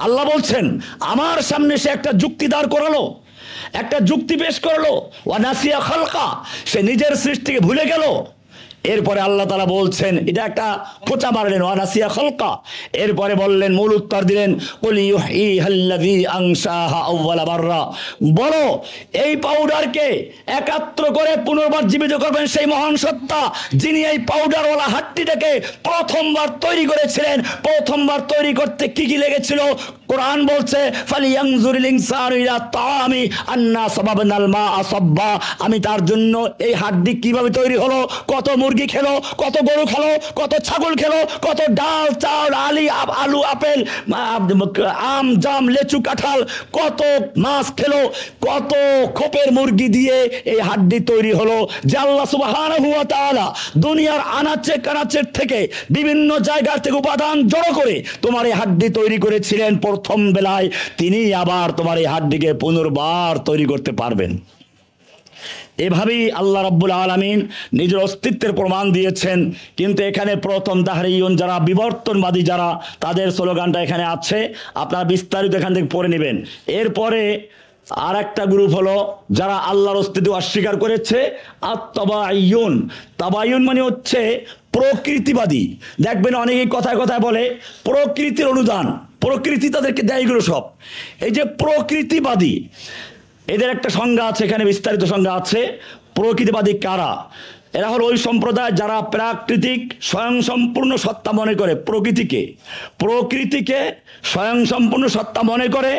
আল্লাহ বলছেন আমার সামনে সে একটা যুক্তি দাঁড় করালো, একটা যুক্তি পেশ করলো। ওয়া নাসিয়া খালকা, সে নিজের সৃষ্টিকে ভুলে গেল। এরপরে আল্লাহ তাআলা বলছেন, এটা একটা খোঁচা মারলেন, ওয়া নাসিয়া খালকা। এরপরে বললেন, মূল উত্তর দিলেন কুল ইউহয়িহাল্লাযী আনশাহা আউওয়ালা মাররা। বলো এই পাউডারকে একাত্র করে পুনর্বার জীবিত করবেন সেই মহান সত্তা, যিনি এই পাউডারওয়ালা হাড্ডিটাকে প্রথমবার তৈরি করেছিলেন। প্রথমবার তৈরি করতে কি কি লেগেছিল? কোরআন বলছে ফালিয়ানজুরিল ইনসানু ইলা তাআমি আন্না সাবাবনাল মাআ সাব্বা। আমি তার জন্য এই হাড্ডি কিভাবে তৈরি হলো, কত মুরগি খেলো, কত গরু খেলো, কত ছাগল খেলো, কত ডাল চাল আলু আপেল আম জাম লেচু কাঁঠাল, কত মাছ খেলো, কত খোপের মুরগি দিয়ে এই হাড্ডি তৈরি হলো। যে আল্লাহ সুবহানাহু ওয়া তাআলা দুনিয়ার আনাচে কানাচের থেকে বিভিন্ন জায়গা থেকে উপাদান জড়ো করে তোমার এই হাড্ডি তৈরি করেছিলেন প্রথম বেলায়, তিনি আবার তোমার এই হাড্ডিকে পুনর্বার তৈরি করতে পারবেন। এভাবেই আল্লাহ রাব্বুল আলামিন নিজের অস্তিত্বের প্রমাণ দিয়েছেন। কিন্তু এখানে প্রথম তাহরিয়ুন যারা, বিবর্তনবাদী যারা, তাদের স্লোগানটা এখানে আছে, আপনারা বিস্তারিত এখান থেকে পড়ে নেবেন। এরপরে আর একটা গ্রুপ হলো যারা আল্লাহর অস্তিত্ব অস্বীকার করেছে, আত-তাবায়ুন। তাবায়ুন মানে হচ্ছে প্রকৃতিবাদী। দেখবেন অনেকেই কথায় কথায় বলে প্রকৃতির অনুদান, প্রকৃতি তাদেরকে দেয়, এগুলো সব। এই যে প্রকৃতিবাদী, এদের একটা সংজ্ঞা আছে, এখানে বিস্তারিত সংজ্ঞা আছে। প্রকৃতিবাদী কারা? এরা হলো ওই সম্প্রদায় যারা প্রাকৃতিক স্বয়ংসম্পূর্ণ সত্তা মনে করে, প্রকৃতিকে স্বয়ংসম্পূর্ণ সত্তা মনে করে,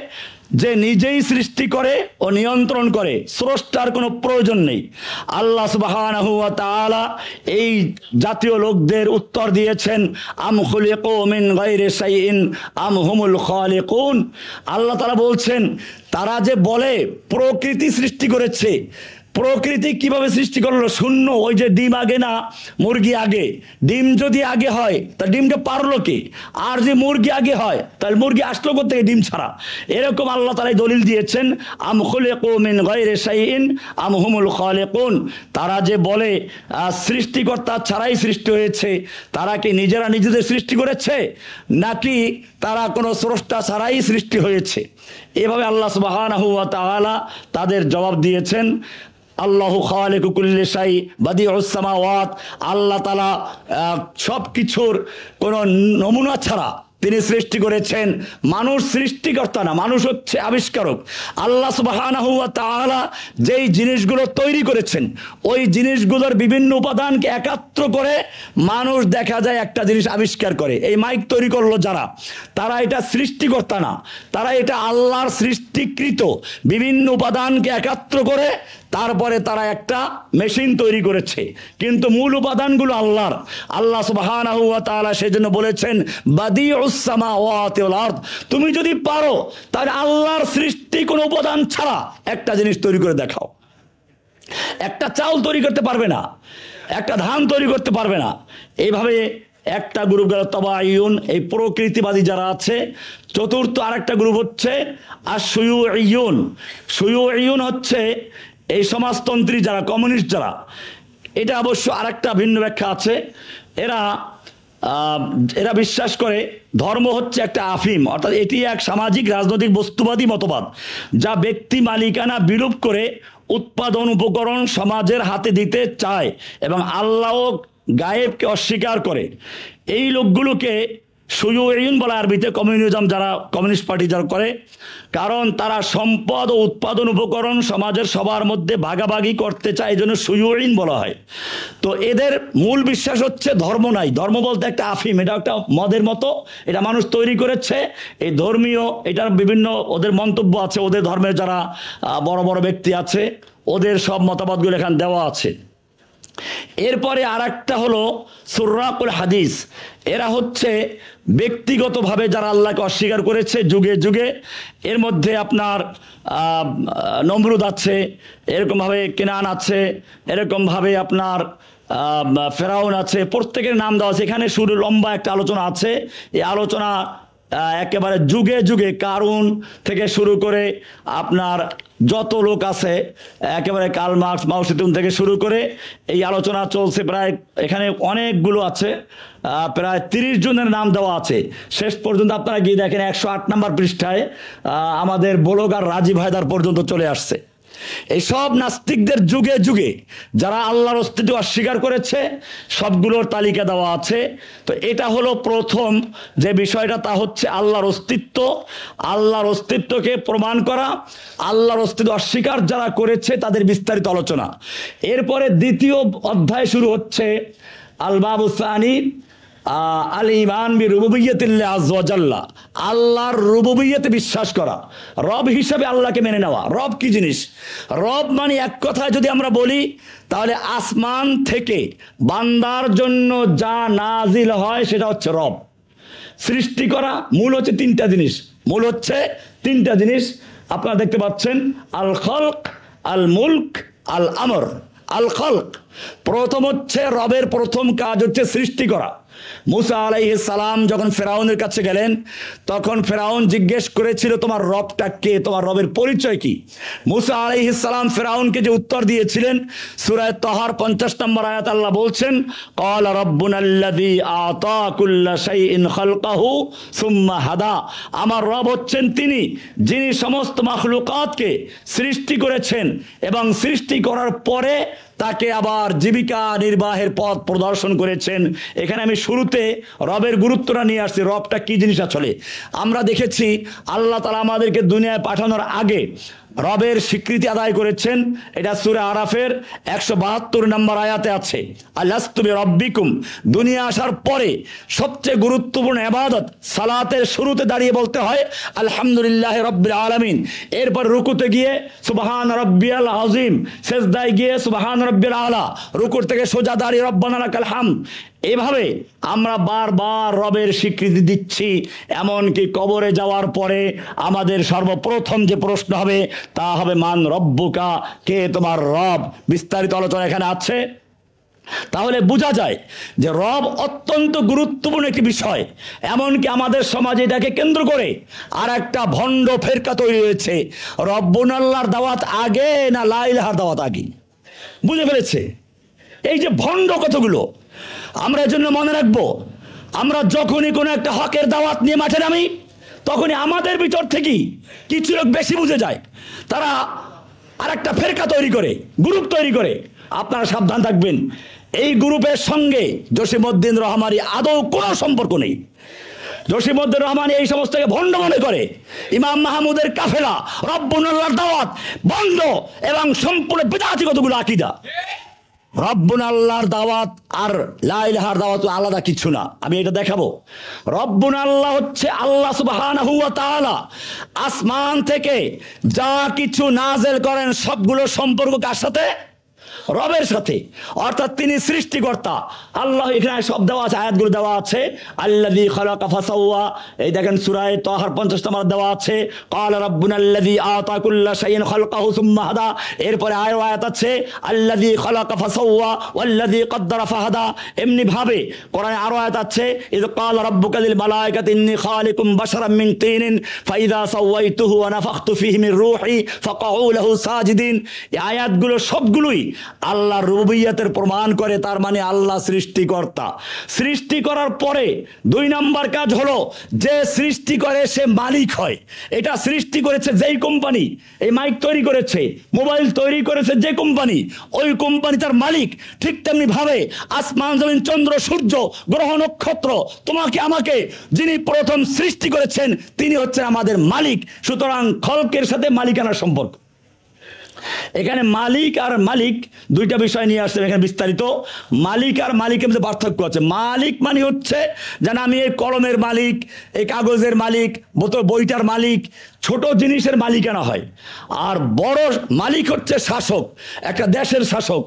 যে নিজেই সৃষ্টি করে ও নিয়ন্ত্রণ করে, স্রষ্টার কোনো প্রয়োজন নেই। আল্লাহ সুবহানাহু ওয়া তাআলা এই জাতীয় লোকদের উত্তর দিয়েছেন আম খুলিকু মিন গায়রি শাইইন আম হুমুল খালিকুন। আল্লাহ তাআলা বলছেন তারা যে বলে প্রকৃতি সৃষ্টি করেছে, প্রকৃতি কিভাবে সৃষ্টি করলো? শূন্য, ওই যে ডিম আগে না মুরগি আগে, ডিম যদি আগে হয় তা ডিমটা পারলো কে? আর যে মুরগি আগে হয় তাহলে মুরগি আসলো কোথা থেকে ডিম ছাড়া? এরকম আল্লাহ তাআলা দলিল দিয়েছেন আম খুলিকু মিন গায়রি শাইইন আম হুমুল খালিকুন। তারা যে বলে সৃষ্টিকর্তা ছাড়াই সৃষ্টি হয়েছে, তারা কি নিজেরা নিজেদের সৃষ্টি করেছে, নাকি তারা কোনো স্রষ্টা ছাড়াই সৃষ্টি হয়েছে? এভাবে আল্লাহ সুবহানাহু ওয়া তাআলা তাদের জবাব দিয়েছেন আল্লাহু খালিকু কুল্লি শাই বাদিউস সামাওয়াত। আল্লাহ তাআলা সব কিছুর কোনো নমুনা ছাড়া তিনি সৃষ্টি করেছেন। মানুষ সৃষ্টিকর্তা না, মানুষ হচ্ছে আবিষ্কারক। আল্লাহ সুবহানাহু ওয়া তাআলা যেই জিনিসগুলো তৈরি করেছেন, ওই জিনিসগুলোর বিভিন্ন উপাদানকে একাত্র করে মানুষ দেখা যায় একটা জিনিস আবিষ্কার করে। এই মাইক তৈরি করলো যারা, তারা এটা সৃষ্টিকর্তা না, তারা এটা আল্লাহর সৃষ্টিকৃত বিভিন্ন উপাদানকে একাত্র করে তারপরে তারা একটা মেশিন তৈরি করেছে, কিন্তু মূল উপাদানগুলো আল্লাহর। আল্লাহ সুবহানাহু ওয়া তাআলা সেজন্য বলেছেন বাদিউস সামাওয়াতি ওয়াল আরদ, তুমি যদি পারো তাহলে আল্লাহর সৃষ্টি কোনো উপাদান ছাড়া একটা জিনিস তৈরি করে দেখাও। একটা চাউল তৈরি করতে পারবে না, একটা ধান তৈরি করতে পারবে না। এইভাবে একটা গ্রুপ গেল তাবায়ুন, এই প্রকৃতিবাদী যারা আছে। চতুর্থ আরেকটা গ্রুপ হচ্ছে আশ-শুয়ুইয়ুন। শুয়ুইয়ুন হচ্ছে এই সমাজতন্ত্রী যারা, কমিউনিস্ট যারা। এটা অবশ্য আরেকটা ভিন্ন ব্যাখ্যা আছে। এরা বিশ্বাস করে ধর্ম হচ্ছে একটা আফিম, অর্থাৎ এটি এক সামাজিক রাজনৈতিক বস্তুবাদী মতবাদ যা ব্যক্তি মালিকানা বিলোপ করে উৎপাদন উপকরণ সমাজের হাতে দিতে চায় এবং আল্লাহ গায়েবকে অস্বীকার করে। এই লোকগুলোকে শুয়ুইয়ুন বলা, আরবিতে কমিউনিজম যারা, কমিউনিস্ট পার্টি যারা করে, কারণ তারা সম্পদ ও উৎপাদন উপকরণ সমাজের সবার মধ্যে ভাগাভাগি করতে চায়, এই জন্য শুয়ুইয়ুন বলা হয়। তো এদের মূল বিশ্বাস হচ্ছে ধর্ম নাই, ধর্ম বলতে একটা আফিম, এটা একটা মদের মতো, এটা মানুষ তৈরি করেছে। এই ধর্মীয়, এটার বিভিন্ন ওদের মন্তব্য আছে, ওদের ধর্মের যারা বড় বড় ব্যক্তি আছে ওদের সব মতামতগুলো এখানে দেওয়া আছে। এরপরে আর একটা হলো সুররাকুল হাদিস। এরা হচ্ছে ব্যক্তিগতভাবে যারা আল্লাহকে অস্বীকার করেছে যুগে যুগে। এর মধ্যে আপনার নমরুদ আছে, এরকমভাবে কেনান আছে, এরকমভাবে আপনার ফেরাউন আছে, প্রত্যেকের নাম দেওয়া আছে। এখানে শুরু লম্বা একটা আলোচনা আছে। এই আলোচনা একেবারে যুগে যুগে কারুন থেকে শুরু করে আপনার যত লোক আছে, একেবারে কার্ল মার্কস, মাও সেতুং থেকে শুরু করে এই আলোচনা চলছে প্রায়, এখানে অনেকগুলো আছে, প্রায় 30 জনের নাম দেওয়া আছে। শেষ পর্যন্ত আপনারা গিয়ে দেখেন 108 নম্বর পৃষ্ঠায় আমাদের ব্লগার রাজীব হায়দার পর্যন্ত চলে আসছে। এই সব নাস্তিকদের যুগে যুগে যারা আল্লাহর অস্তিত্ব অস্বীকার করেছে সবগুলোর তালিকা দেওয়া আছে। তো এটা হলো প্রথম যে বিষয়টা, তা হচ্ছে আল্লাহর অস্তিত্ব, আল্লাহর অস্তিত্বকে প্রমাণ করা, আল্লাহর অস্তিত্ব অস্বীকার যারা করেছে তাদের বিস্তারিত আলোচনা। এরপরে দ্বিতীয় অধ্যায় শুরু হচ্ছে আল বাবু সানি আল ঈমান বিরুবুবিয়্যাতিল্লাহি আযজা ওয়া জাল্লা, আল্লাহর রুবুবিয়্যাতে বিশ্বাস করা, রব হিসেবে আল্লাহকে মেনে নেওয়া। রব কি জিনিস? রব মানে এক কথায় যদি আমরা বলি তাহলে আসমান থেকে বান্দার জন্য যা নাজিল হয় সেটা হচ্ছে রব। সৃষ্টি করা মূল হচ্ছে তিনটা জিনিস, মূল হচ্ছে তিনটা জিনিস আপনারা দেখতে পাচ্ছেন, আল খলক, আল মুলক, আল আমর। আল খলক, প্রথম হচ্ছে রবের প্রথম কাজ হচ্ছে সৃষ্টি করা। মুসা আলাইহিস সালাম যখন ফেরাউনের কাছে গেলেন তখন ফেরাউন জিজ্ঞেস করেছিল তোমার রবটা কে, তোমার রবের পরিচয় কি? মুসা আলাইহিস সালাম ফেরাউনকে যে উত্তর দিয়েছিলেন সূরা তাহার 50 নম্বর আয়াত আল্লাহ বলছেন ক্বালা রাব্বুনাল্লাযী আতা কুল্লা শাইইন খালকাহু সুম্মা হাদা, আমার রব হচ্ছেন তিনি যিনি সমস্ত মাখলুকাতকে সৃষ্টি করেছেন এবং সৃষ্টি করার পরে তাকে আবার জীবিকা নির্বাহের পথ প্রদর্শন করেছেন। এখানে আমি শুরুতে রবের গুরুত্বটা নিয়ে আসছি, রবটা কি জিনিস আসলে। আমরা দেখেছি আল্লাহ তাআলা আমাদেরকে দুনিয়ায় পাঠানোর আগে রবের স্বীকৃতি আদায় করেছেন। এটা সূরা আরাফের 172 নম্বর আয়াতে আছে, আলাস্তু বিরাব্বিকুম। দুনিয়া আসার পরে সবচেয়ে গুরুত্বপূর্ণ ইবাদত সালাতের শুরুতে দাঁড়িয়ে বলতে হয় আলহামদুলিল্লাহি রাব্বিল আলামিন। এরপর রুকুতে গিয়ে সুবহান রাব্বিয়াল আযীম, সিজদায় গিয়ে সুবহান রাব্বিল আলা, রুকুর থেকে সোজা দাঁড়িয়ে রব্বানা লাকাল হামদ। এভাবে আমরা বারবার রবের স্বীকৃতি দিচ্ছি। এমনকি কবরে যাওয়ার পরে আমাদের সর্বপ্রথম যে প্রশ্ন হবে তা হবে মান রব্বুকা, কে তোমার রব। বিস্তারিত আলোচনা এখানে আছে। তাহলে বোঝা যায় যে রব অত্যন্ত গুরুত্বপূর্ণ একটি বিষয়। এমনকি আমাদের সমাজে এটাকে কেন্দ্র করে আর একটা ভণ্ড ফেরকা তৈরি হয়েছে। রব্বুন আল্লাহর দাওয়াত আগে না লা ইলাহার দাওয়াত আগে, বুঝে ফেলেছে। এই যে ভণ্ড কতগুলো, আমরা এর জন্য মনে রাখবো, আমরা যখনই কোনো একটা হকের দাওয়াত নিয়ে মাঠে নামি তখনই আমাদের ভিতর থেকেই কিছু লোক বেশি বুঝে যায়, তারা আর একটা ফেরকা তৈরি করে, গ্রুপ তৈরি করে। আপনারা সাবধান থাকবেন, এই গ্রুপের সঙ্গে জসিমউদ্দিন রহমানী আদৌ কোনো সম্পর্ক নেই। জসিমউদ্দিন রহমান এই সমস্তকে ভণ্ড মনে করে। ইমাম মাহমুদের কাফেলা, রব্বুল আল্লাহর দাওয়াত বন্ধ এবং সম্পূর্ণ বিদআতি কতগুলো আকীদা। রব্বুল আল্লাহর দাওয়াত আর লা ইলাহার দাওয়াত আলাদা কিছু না। আমি এটা দেখাবো। রব্বুল আল্লাহ হচ্ছে আল্লাহ সুবহানাহু ওয়া তাআলা। আসমান থেকে যা কিছু নাযিল করেন সবগুলো সম্পর্ক কার সাথে? রবের সাথে, অর্থাৎ তিনি সৃষ্টিকর্তা। আল্লাহ এখানে সব দেওয়া আছে, আয়াতগুলো দেওয়া আছে। আল্লাযী খালাকা ফাসাওয়া, এই দেখেন সূরা তাহার 50 নম্বর দেওয়া আছে। ক্বালা রাব্বুনাল্লাযী আতা কুল্লা শাইইন খালকাহু সুম্মা হাদা। এরপরে আরো আয়াত আছে আল্লাযী খালাকা ফাসাওয়া ওয়াল্লাযী কদ্দারা ফাহাদা। এমনি ভাবে কোরআনে আরো আয়াত আছে ইয ক্বালা রাব্বুকা লিল মালায়েকাতি ইন্নী খালিকুম বাশারাম মিন তিনিন ফাইযা সাওয়াইতুহু ওয়া নাফাখতু ফীহি মির রূহি ফাকাউ লাহু সাজিদিন। এই আয়াতগুলো সবগুলোই আল্লাহর রুবুবিয়্যতের প্রমাণ করে। তার মানে আল্লাহ সৃষ্টিকর্তা। সৃষ্টি করার পরে 2 নম্বর কাজ হলো যে সৃষ্টি করে সে মালিক হয়। এটা সৃষ্টি করেছে যেই কোম্পানি, এই মাইক তৈরি করেছে, মোবাইল তৈরি করেছে যে কোম্পানি, ওই কোম্পানি তার মালিক। ঠিক তেমনি ভাবে আসমান জমিন চন্দ্র সূর্য গ্রহ নক্ষত্র তোমাকে আমাকে যিনি প্রথম সৃষ্টি করেছেন তিনি হচ্ছেন আমাদের মালিক। সুতরাং খলকের সাথে মালিকানার সম্পর্ক। এখানে মালিক আর মালিক দুইটা বিষয় নিয়ে আসছে এখানে বিস্তারিত। মালিক আর মালিকের মধ্যে পার্থক্য আছে। মালিক মানে হচ্ছে যেন আমি এই কলমের মালিক, এই কাগজের মালিক, বইটার মালিক, ছোট জিনিসের মালিকানা হয়। আর বড় মালিক হচ্ছে শাসক, একটা দেশের শাসক।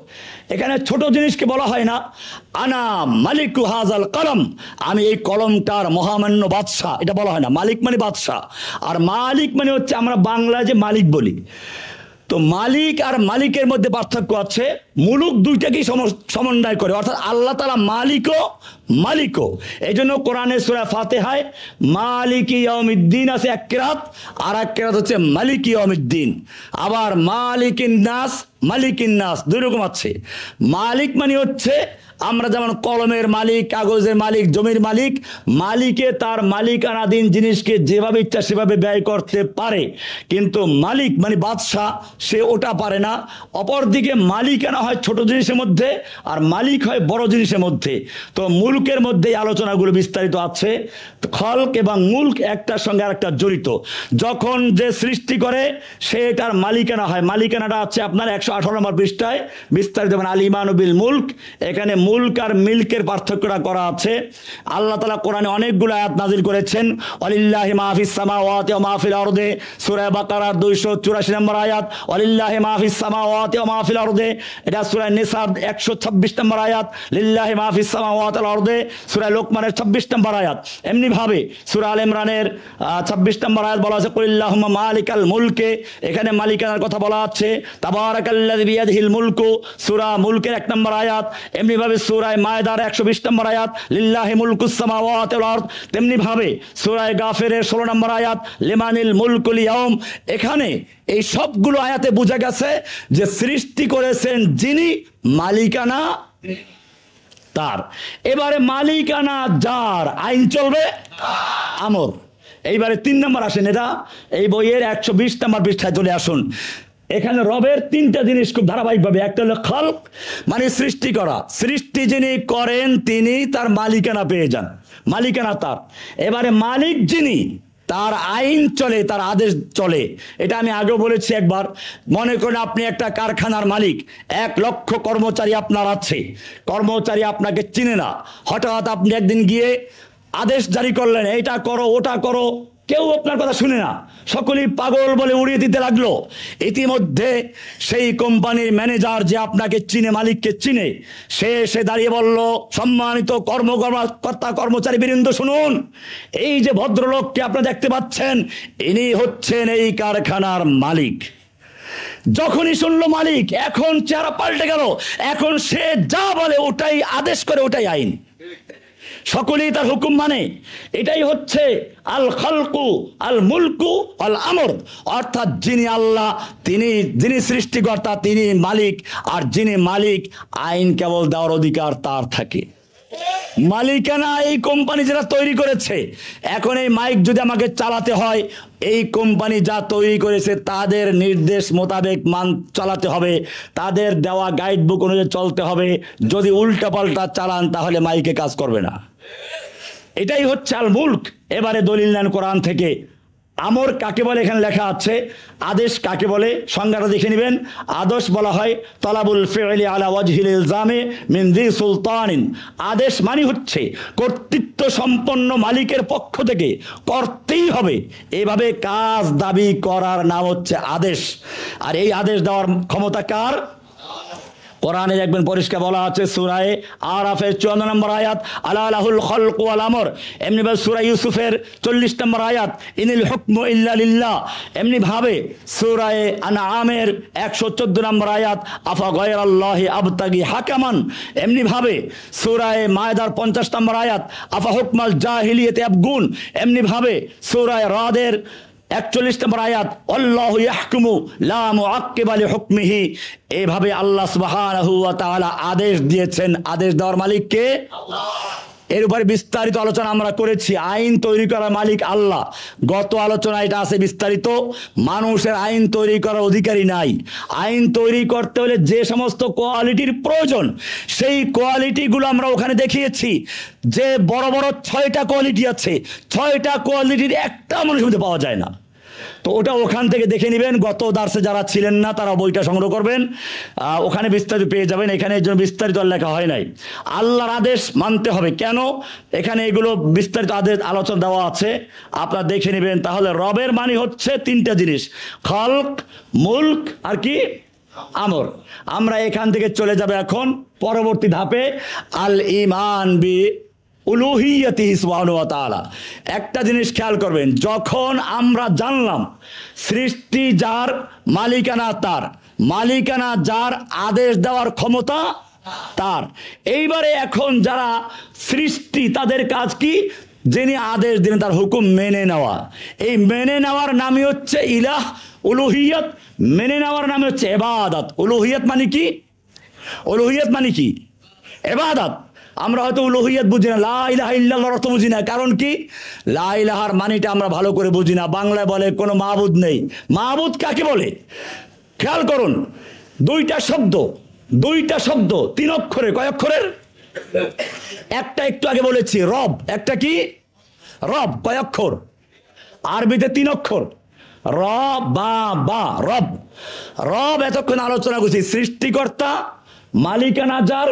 এখানে ছোট জিনিসকে বলা হয় না আনা মালিকু হাজাল কলম, আমি এই কলমটার মহামান্য বাদশাহ, এটা বলা হয় না। মালিক মানে বাদশাহ, আর মালিক মানে হচ্ছে আমরা বাংলায় যে মালিক বলি। তো মালিক আর মালিকের মধ্যে পার্থক্য আছে। মুলুক দুইটাকেই সমন্বয় করে, অর্থাৎ আল্লাহ তাআলা মালিকও। এই জন্য কোরআনের সূরা ফাতিহায় মালিকি ইয়াউমিদ্দিন আছে এক কিরাত, আর এক কিরাত হচ্ছে মালিকি ইয়াউমিদ্দিন। আবার মালিকিন নাস 2 রকম আছে। মালিক মানে হচ্ছে আমরা যেমন কলমের মালিক, কাগজের মালিক, জমির মালিক। মালিকে তার মালিকানাধীন জিনিসকে যেভাবে ইচ্ছা সেভাবে ব্যয় করতে পারে, কিন্তু মালিক মানে বাদশাহ সে ওটা পারে না। অপরদিকে মালিকানা হয় ছোট জিনিসের মধ্যে, আর মালিক হয় বড় জিনিসের মধ্যে। তো মুলকের মধ্যে এই আলোচনাগুলো বিস্তারিত আছে। খলক এবং মুলক একটার সঙ্গে আরেকটা জড়িত। যখন যে সৃষ্টি করে সে তার মালিকানা হয়। মালিকানাটা আছে আপনার 118 নম্বর পৃষ্ঠায় বিস্তারিত, মানে আল ঈমানু বিল মুলক। এখানে মুলক আর মিল্কের পার্থক্যটা করা আছে। আল্লাহ তাআলা কোরআনে অনেকগুলো আয়াত নাযিল করেছেন। ওয়ালিল্লাহি মা ফিস সামাওয়াতি ওয়া মা ফিল আরদি, সূরা বাকারার 284 নম্বর আয়াত। ওয়ালিল্লাহি মা ফিস সামাওয়াতি ওয়া মা ফিল আরদি, এটা সূরা নিসা 126 নম্বর আয়াত। লিল্লাহি মা ফিস সামাওয়াতি ওয়াল আরদি, সূরা লোকমানের 26 নম্বর আয়াত। এমনি ভাবে সূরা আল ইমরানের 26 নম্বর আয়াত বলা আছে কুলিল্লাহুম্মা মালিকাল মুলকে, এখানে মালিকানার কথা বলা আছে। তাবারাকাল্লাযী বিয়াদিহিল মুলকু, সূরা মুলকের 1 নম্বর আয়াত। এমনি ভাবে সূরা মায়দার 120 নম্বর আয়াত লিল্লাহি মুলকুস সামাওয়াতি ওয়াল আরদ। তেমনি ভাবে সূরা গাফিরের 16 নম্বর আয়াত লিমানিল মুলকুল ইয়াউম। এখানে এই সবগুলো আয়াতে বোঝা গেছে যে সৃষ্টি করেছেন যিনি, মালিকানা তার। এবারে মালিকানা যার, আইন চলবে আমর। এইবারে 3 নম্বর আসেন, এটা এই বইয়ের 120 নম্বর পৃষ্ঠায় চলে আসুন। এখানে রবের 3টা জিনিস খুব ধারাবাহিকভাবে। একটা হলো খালক, মানে সৃষ্টি করা। সৃষ্টি যিনি করেন তিনি তার মালিকানা পেয়ে যান, মালিকানা তার। এবারে মালিক যিনি, তার আইন চলে, তার আদেশ চলে। এটা আমি আগেও বলেছি একবার। মনে করেন আপনি একটা কারখানার মালিক, 1 লক্ষ কর্মচারী আপনার আছে। কর্মচারী আপনাকে চিনে না, হঠাৎ আপনি একদিন গিয়ে আদেশ জারি করলেন এইটা করো ওটা করো, কেউ আপনার কথা শুনে না, সকলেই পাগল বলে উড়িয়ে দিতে লাগলো। ইতিমধ্যে সেই কোম্পানির ম্যানেজার যে আপনাকে চিনে, মালিককে চিনে, সে এসে দাঁড়িয়ে বলল, সম্মানিত কর্মকর্তা কর্মচারী বৃন্দ শুনুন, এই যে ভদ্রলোককে আপনারা দেখতে পাচ্ছেন ইনি হচ্ছেন এই কারখানার মালিক। যখনই শুনলো মালিক, এখন চেহারা পাল্টে গেল। এখন সে যা বলে ওটাই আদেশ করে, ওটাই আইন। সকলেই তার হুকুম মানে। এটাই হচ্ছে আল খালকু আল মুলকু আল আমর, অর্থাৎ যিনি আল্লাহ, যিনি সৃষ্টিকর্তা, তিনি মালিক। আর যিনি মালিক, আইন কেবল দেওয়ার অধিকার তার থাকে। মালিকানা এই কোম্পানি যারা তৈরি করেছে। এখন এই মাইক যদি আমাকে চালাতে হয়, এই কোম্পানি যা তৈরি করেছে তাদের নির্দেশ মোতাবেক চালাতে হবে, তাদের দেওয়া গাইড বুক অনুযায়ী চলতে হবে। যদি উল্টা পাল্টা চালান তাহলে মাইকে কাজ করবে না। এটাই হচ্ছে আল মুলক। এবারে দলিল নেন কোরআন থেকে। আমর কাকে বলে এখানে লেখা আছে, আদেশ কাকে বলে সংজ্ঞাটা দেখে নেবেন। আদেশ বলা হয় তলাবুল ফি'লি আলা ওয়াজহিল ইলজামে মিন যি সুলতানিন। আদেশ মানে হচ্ছে কর্তৃত্ব সম্পন্ন মালিকের পক্ষ থেকে করতেই হবে এভাবে কাজ দাবি করার নাম হচ্ছে আদেশ। আর এই আদেশ দেওয়ার ক্ষমতা কার? কোরআনে দেখবেন পরিষ্কার বলা আছে সূরা আরাফের 54 নম্বর আয়াত, আলা লাহুল খালকু ওয়াল আমর। এমনি ভাবে সূরা ইউসুফের 40 নম্বর আয়াত, ইনিল হুকমু ইল্লা লিল্লাহ। এমনি ভাবে সূরা আনআমের 114 নম্বর আয়াত, আফা গায়রাল্লাহি আবতাগি হাকামান। এমনি ভাবে সূরা মায়েদার 50 নম্বর আয়াত, আফা হুকমাল জাহিলিয়াতি আবগুন। এমনি ভাবে সূরা রাদের 41 নম্বর আয়াত, আল্লাহু ইয়াহকুমু লা মুআক্কিবা লিহুকমিহি। এভাবে আল্লাহ সুবহানাহু ওয়া তাআলা আদেশ দিয়েছেন। আদেশ দেওয়ার মালিক কে? আল্লাহ। এর উপরে বিস্তারিত আলোচনা আমরা করেছি। আইন তৈরি করার মালিক আল্লাহ। গত আলোচনা এটা আছে বিস্তারিত। মানুষের আইন তৈরি করার অধিকারই নাই। আইন তৈরি করতে হলে যে সমস্ত কোয়ালিটির প্রয়োজন সেই কোয়ালিটিগুলো আমরা ওখানে দেখিয়েছি। যে বড় বড় 6টা কোয়ালিটি আছে, 6টা কোয়ালিটির একটা মানুষের মধ্যে পাওয়া যায় না। তো ওটা ওখান থেকে দেখে নেবেন। গত দার্সে যারা ছিলেন না তারা বইটা সংগ্রহ করবেন, ওখানে বিস্তারিত পেয়ে যাবেন। এখানে এর জন্য বিস্তারিত লেখা হয় নাই। আল্লাহর আদেশ মানতে হবে কেন, এখানে এগুলো বিস্তারিত আদেশ আলোচনা দেওয়া আছে, আপনারা দেখে নেবেন। তাহলে রবের মানে হচ্ছে 3টা জিনিস, খালক, মুলক আর কি? আমর। আমরা এখান থেকে চলে যাবে এখন পরবর্তী ধাপে, আল ঈমান বি উলুহিয়াতিহি সুবহানাহু ওয়া তাআলা। একটা জিনিস খেয়াল করবেন, যখন আমরা জানলাম সৃষ্টি যার, মালিকানা তার, মালিকানা যার, আদেশ দেওয়ার ক্ষমতা তার। এইবারে এখন যারা সৃষ্টি তাদের কাজ কি? যিনি আদেশ দিলেন তার হুকুম মেনে নেওয়া। এই মেনে নেওয়ার নামই হচ্ছে ইলাহ, উলুহিয়াত। মেনে নেওয়ার নামই হচ্ছে ইবাদত। উলুহিয়াত মানে কি? উলুহিয়াত মানে কি? ইবাদত। আমরা হয়তো উলুহিয়াত বুঝি না, লা ইলাহা ইল্লাল্লাহর অর্থ বুঝি না। কারণ কি? লা ইলাহার মানেটা আমরা ভালো করে বুঝি না। বাংলায় বলে কোনো মাবুদ নেই। মাবুদ কাকে বলে? খেয়াল করুন, 2টা শব্দ, 3 অক্ষরে। কয় অক্ষরের? একটা একটু আগে বলেছি রব। একটা কি? রব। কয় অক্ষর? আরবিতে 3 অক্ষর, র বা বা, রব। রব এতক্ষণ আলোচনা করছি, সৃষ্টিকর্তা, মালিকানা যার,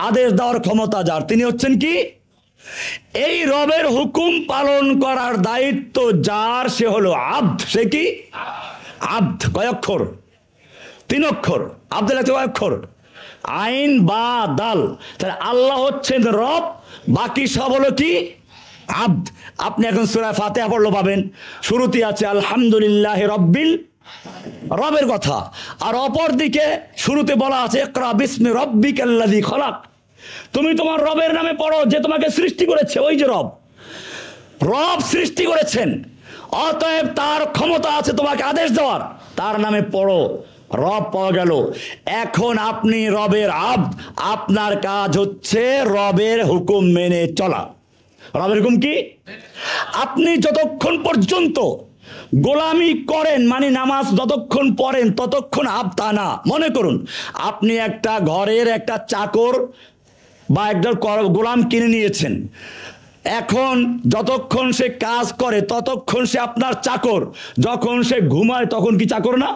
আদেশ দেওয়ার ক্ষমতা যার, তিনি হচ্ছেন কি? এই রবের হুকুম পালন করার দায়িত্ব যার, সে হলো আব্দ। সে কি? আব্দ। কয় অক্ষর? 3 অক্ষর। আব্দুল কয় অক্ষর? আইন বা দাল। তাহলে আল্লাহ হচ্ছেন রব, বাকি সব হলো কি? আব্দ। আপনি এখন সূরা ফাতিহা পড়লো পাবেন, শুরুতে আছে আলহামদুলিল্লাহ রব্বিল, রবের কথা। আর অপর দিকে শুরুতে বলা আছে ইকরা বিসমি রব্বিকাল্লাযী খলাক। তুমি তোমার রবের নামে পড়ো যে তোমাকে সৃষ্টি করেছে। ওই যে রব, রব সৃষ্টি করেছেন, অতএব তার ক্ষমতা আছে তোমাকে আদেশ দেওয়ার। তার নামে পড়ো, রব পাওয়া গেল। এখন আপনি রবের আব্দ, আপনার কাজ হচ্ছে রবের হুকুম মেনে চলা। রবের হুকুম কি? আপনি যতক্ষণ পর্যন্ত গোলামি করেন, মানে নামাজ যতক্ষণ পড়েন ততক্ষণ আব্দ না। মনে করুন আপনি একটা ঘরের একটা চাকর বা একটা গোলাম কিনে নিয়েছেন। এখন যতক্ষণ সে কাজ করে ততক্ষণ সে আপনার চাকর। যখন সে ঘুমায় তখন কি চাকর না?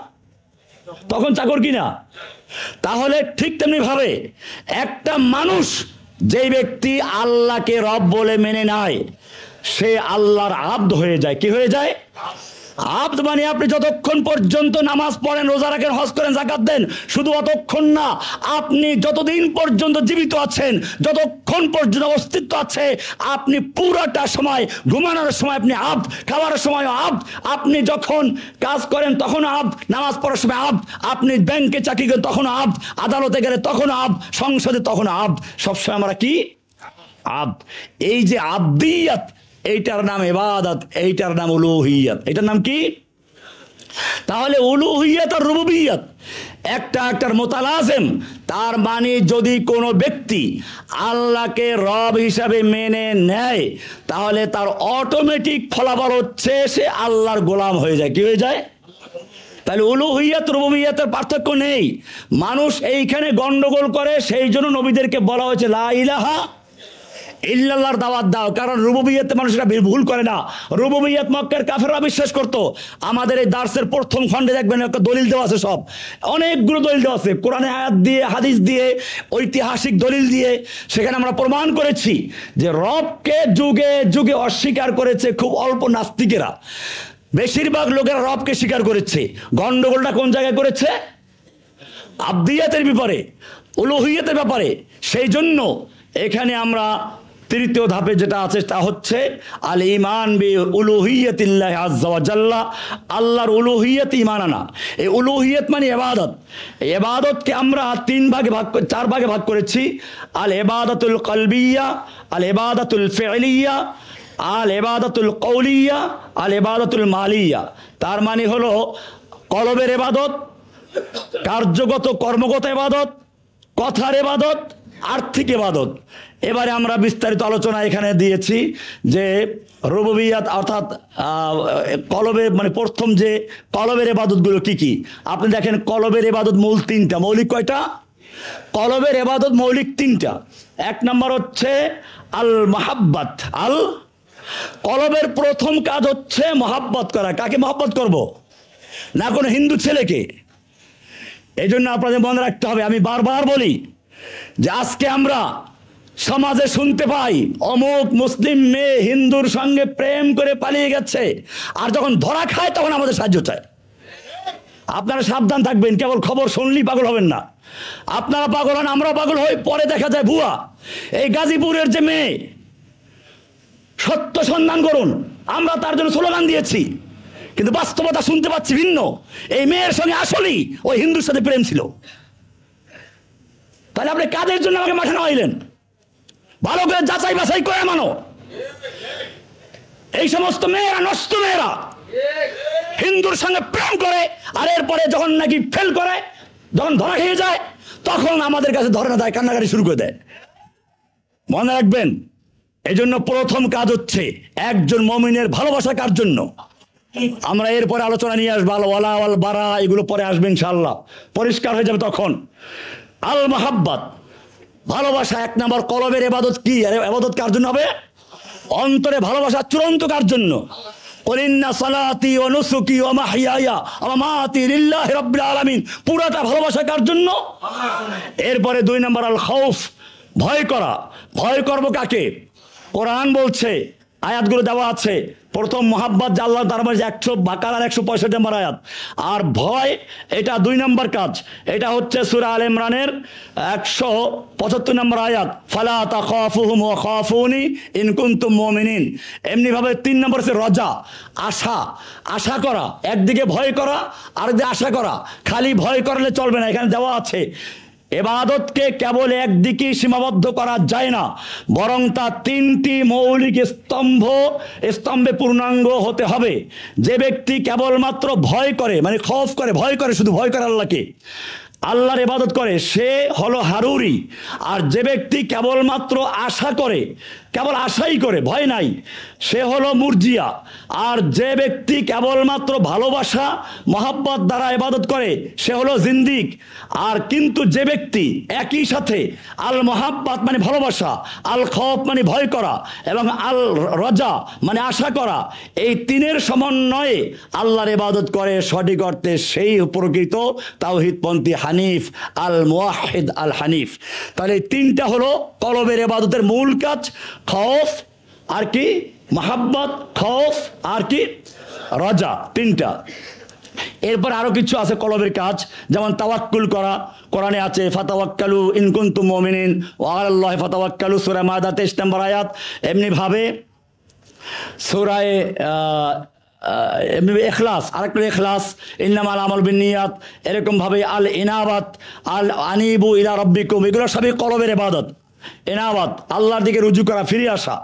তখন চাকর কি না? তাহলে ঠিক তেমনি ভাবে একটা মানুষ, যেই ব্যক্তি আল্লাহকে রব বলে মেনে নেয়, সে আল্লাহর আব্দ হয়ে যায়। কি হয়ে যায়? আব্দ। মানে আপনি যতক্ষণ পর্যন্ত নামাজ পড়েন, রোজা রাখেন, হজ করেন, যাকাত দেন, শুধু অতক্ষণ না, আপনি যতদিন পর্যন্ত জীবিত আছেন, যতক্ষণ পর্যন্ত অস্তিত্ব আছে, আপনি পুরোটা সময়, ঘুমানোর সময় আপনি আব্দ, খাওয়ার সময় আব্দ, আপনি যখন কাজ করেন তখন আব্দ, নামাজ পড়ার সময় আব্দ, আপনি ব্যাংকে চাকরি করেন তখন আব্দ, আদালতে গেলে তখন আব্দ, সংসদে তখন আব্দ। সবসময় আমরা কি? আব্দ। এই যে আব্দিয়াত, এইটার নাম ইবাদত, এইটার নাম উলুহিয়াত। এটার নাম কি? তাহলে উলুহিয়াত আর রুবুবিয়াত একটার মোতালাজেম। তার মানে যদি কোনো ব্যক্তি আল্লাহকে রব হিসাবে মেনে নেয়, তাহলে তার অটোমেটিক ফলাফল হচ্ছে সে আল্লাহর গোলাম হয়ে যায়। কি হয়ে যায়? তাহলে উলুহিয়াত রুবুবিয়াতের পার্থক্য নেই। মানুষ এইখানে গন্ডগোল করে, সেই জন্য নবীদেরকে বলা হয়েছে লা ইলাহা ইল্লাল্লাহর দাওয়াত দাও, কারণ রুবুবিয়্যতে মানুষরা ভুল করে না। রুবুবিয়্যত মক্কার কাফেররা বিশ্বাস করতো। আমাদের এই দার্সের প্রথম খণ্ডে দেখবেন একটা দলিল দেওয়া আছে, সব অনেকগুলো দলিল দেওয়া আছে, কোরআনে আয়াত দিয়ে, হাদিস দিয়ে, ঐতিহাসিক দলিল দিয়ে। সেখানে আমরা প্রমাণ করেছি যে রবকে যুগে যুগে অস্বীকার করেছে খুব অল্প নাস্তিকেরা, বেশিরভাগ লোকেরা রবকে স্বীকার করেছে। গন্ডগোলটা কোন জায়গায় করেছে? আবদিয়াতের ব্যাপারে, উলুহিয়তের ব্যাপারে। সেই জন্য এখানে আমরা তৃতীয় ধাপে যেটা আছে তা হচ্ছে আল ঈমান বি উলুহিয়্যাতিল্লাহি আযজা ওয়া জাল্লা, আল্লাহর উলুহিয়্যত ঈমান আনা। এই উলুহিয়ত মানে ইবাদত। এই ইবাদতকে আমরা চার ভাগে ভাগ করেছি। আল ইবাদাতুল কলবিয়্যা, আল ইবাদাতুল ফি'লিয়্যা, আল ইবাদাতুল কওলিয়্যা, আল ইবাদাতুল মালিয়্যা। তার মানে হলো কলবের ইবাদত, কার্যগত কর্মগত ইবাদত, কথার ইবাদত, আর্থিক ইবাদত। এবারে আমরা বিস্তারিত আলোচনা এখানে দিয়েছি যে রুবুবিয়্যাত অর্থাৎ কলবের মানে প্রথম যে কলবের ইবাদতগুলো কি কি। আপনি দেখেন কলবের ইবাদত মূল তিনটা। মৌলিক কয়টা? কলবের ইবাদত মৌলিক তিনটা। এক নম্বর হচ্ছে আল মাহাব্বাত। কলবের প্রথম কাজ হচ্ছে মহাব্বত করা। কাকে মহাব্বত করব? না কোনো হিন্দু ছেলেকে। এই জন্য আপনাদের মনে রাখতে হবে, আমি বারবার বলি যে আজকে আমরা সমাজে শুনতে পাই অমুক মুসলিম মেয়ে হিন্দুর সঙ্গে প্রেম করে পালিয়ে গেছে, আর যখন ধরা খায় তখন আমাদের সাহায্য চায়। আপনারা সাবধান থাকবেন, কেবল খবর শুনলেই পাগল হবেন না। আপনারা পাগল হন, আমরা পাগল হই, পরে দেখা যায় ভুয়া। এই গাজীপুরের যে মেয়ে, সত্য সন্ধান করুন, আমরা তার জন্য স্লোগান দিয়েছি, কিন্তু বাস্তবতা শুনতে পাচ্ছি ভিন্ন। এই মেয়ের সঙ্গে আসলেই ওই হিন্দুর সাথে প্রেম ছিল। তাহলে আপনি কাদের জন্য আমাকে মাঠে নামাইলেন? ভালো করে যাচাই বাছাই করে মানো। এই সমস্ত মেয়েরা, নষ্ট মেয়েরা হিন্দুর সঙ্গে প্রেম করে, আর এরপরে যখন নাকি ফেল করে, যখন ধরা খেয়ে যায়, তখন আমাদের কাছে ধরে না দেয়, কান্নাকাটি শুরু করে দেয়। মনে রাখবেন, এই জন্য প্রথম কাজ হচ্ছে একজন মুমিনের ভালোবাসা কার জন্য। আমরা এরপরে আলোচনা নিয়ে আসবো, আল ওয়ালা ওয়াল বারা, এগুলো পরে আসবে ইনশাআল্লাহ, পরিষ্কার হয়ে যাবে তখন। আল মাহাব্বাত, ভালোবাসা এক নম্বর। কলবের ইবাদত কি? ইবাদত কার জন্য হবে? অন্তরে ভালোবাসা চূড়ান্ত কার জন্য? কুল ইন্না সালাতি ওয়া নুসুকি ওয়া মাহইয়ায়া ওয়া মামাতি লিল্লাহি রাব্বিল আলামিন। পুরাটা ভালোবাসা কার জন্য? এরপরে দুই নম্বর আল খাউফ, ভয় করা। ভয় করব কাকে? কোরআন বলছে, আয়াতগুলো দেওয়া আছে। প্রথম মহাব্বত যে আল্লাহ, তার মানে 100 বাকারার 165 নম্বর আয়াত। আর ভয়, এটা 2 নম্বর কাজ। এটা হচ্ছে সূরা আল ইমরানের 175 নম্বর আয়াত, ফালা তাখাফুহুম ওয়া খাফুনি ইন কুনতুম মুমিনিন। এমনি ভাবে 3 নম্বর হচ্ছে রজা, আশা। আশা করা, একদিকে ভয় করা, আরেকদিকে আশা করা। খালি ভয় করলে চলবে না, এখানে দেওয়া আছে ইবাদতকে কেবল একদিকে সীমাবদ্ধ করা যায় না, বরং তা 3টি মৌলিক স্তম্ভে পূর্ণাঙ্গ হতে হবে। যে ব্যক্তি কেবলমাত্র ভয় করে, মানে খৌফ করে, ভয় করে, শুধু ভয় করে আল্লাহকে, আল্লাহর ইবাদত করে, সে হলো হারুরি। আর যে ব্যক্তি কেবলমাত্র আশা করে, কেবল আশাই করে, ভয় নাই, সে হলো মুরজিয়া। আর যে ব্যক্তি কেবলমাত্র ভালোবাসা মহাব্বত দ্বারা ইবাদত করে, সে হলো জিন্দিক। আর কিন্তু যে ব্যক্তি একই সাথে আল মহাব্বত মানে ভালোবাসা, আল খৌফ মানে ভয় করা, এবং আল রজা মানে আশা করা, এই 3-এর সমন্বয়ে আল্লাহর ইবাদত করে সঠিক অর্থে, সেই প্রকৃত তাওহীদপন্থী হানিফ, আল মুওয়াহহিদ আল হানিফ। তাহলে এই 3টা হলো কলবের ইবাদতের মূল কাজ। খৌফ আর কি? মাহাব্বত, খৌফ আর কি? রজা, 3টা। এরপর আরো কিছু আছে কলবের কাজ, যেমন তাওয়াক্কুল করা। কোরআনে আছে ফাতাওয়াক্কালু ইন কুনতুম মুমিনিন ওয়া আলাল্লাহি ফাতাওয়াক্কালু, সূরা মায়দা 23 নম্বর আয়াত। এমনি ভাবে সূরা ইখলাস, আরেকটা ইখলাস, ইন্নামাল আমালু বিন্নিয়াত। এরকম ভাবে আল ইনাবাত, আল আনিবু ইলা রাব্বিকুম, এগুলো সবই কলবের ইবাদত। ইনাবাত, আল্লাহর দিকে রুজু করা, ফিরে আসা।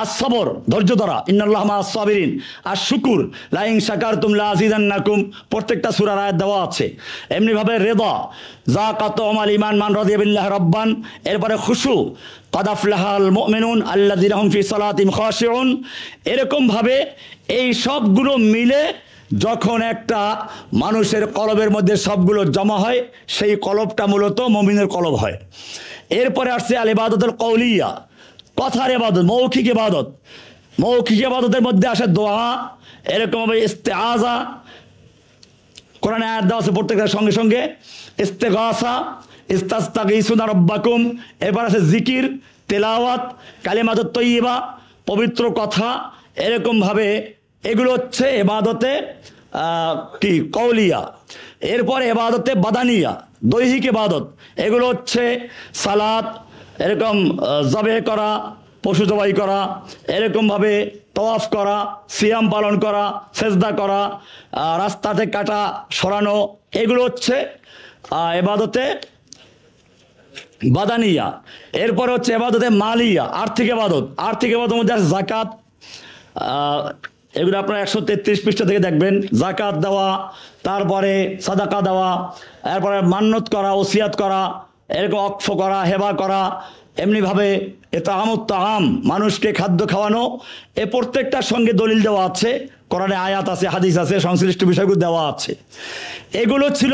as-sabr, ধৈর্য ধরা, ইন্নাল্লাহা মা'আস সাবিরিন। আর শুকুর, লা ইন শাকারতুম লা আযীদান্নাকুম, প্রত্যেকটা সূরার আয়াত দেওয়া আছে। এমনি ভাবে রিদা, যাকাতু আমাল ঈমান মান রাদিয়া বিল্লাহি রাব্বান। এরপরে খুশু, ক্বাদ আফলাহাল মুমিনুন আল্লাযীনা হুম ফি সালাতিহিম খাশিউন। এরকম ভাবে এই সবগুলো মিলে যখন একটা মানুষের কলবের মধ্যে সবগুলো জমা হয়, সেই কলবটা মূলত মুমিনের কলব হয়। এরপরে আসছে আল ইবাদাতুল কওলিয়া, কথার ইবাদত, মৌখিক ইবাদত। মৌখিক ইবাদতের মধ্যে আসে দোয়া, এরকম ভাবে ইস্তেআজা, কোরআনে আয়াত দেওয়া আছে প্রত্যেকটার সঙ্গে সঙ্গে, ইস্তেগাসা, ইস্তাস্তাগীসুনা রাব্বাকুম, এরপর আছে জিকির, তেলাওয়াত, কালিমাতুত তাইয়্যিবা, পবিত্র কথা, এরকম ভাবে এগুলো হচ্ছে ইবাদতে কি কওলিয়া। এরপরে ইবাদতে বাদানিয়া, দৈহিক ইবাদত, এগুলো হচ্ছে সালাত, এরকম জবে করা, পশু জবাই করা, এরকমভাবে তওয়াফ করা, সিয়াম পালন করা, সেজদা করা, রাস্তাতে কাটা সরানো, এগুলো হচ্ছে ইবাদতে বাদানিয়া। এরপরে হচ্ছে ইবাদতে মালিয়া, আর্থিক ইবাদত। আর্থিক ইবাদতের মধ্যে আছে যাকাত, এগুলো আপনারা 133 পৃষ্ঠা থেকে দেখবেন। যাকাত দেওয়া, তারপরে সাদাকা দেওয়া, এরপরে মান্নত করা, ওসিয়াত করা, এরকম অক্ফ করা, হেবা করা, এমনিভাবে ইতআমুত তাআম, মানুষকে খাদ্য খাওয়ানো। এ প্রত্যেকটার সঙ্গে দলিল দেওয়া আছে, কোরআনে আয়াত আছে, হাদিস আছে, সংশ্লিষ্ট বিষয়গুলো দেওয়া আছে। এগুলো ছিল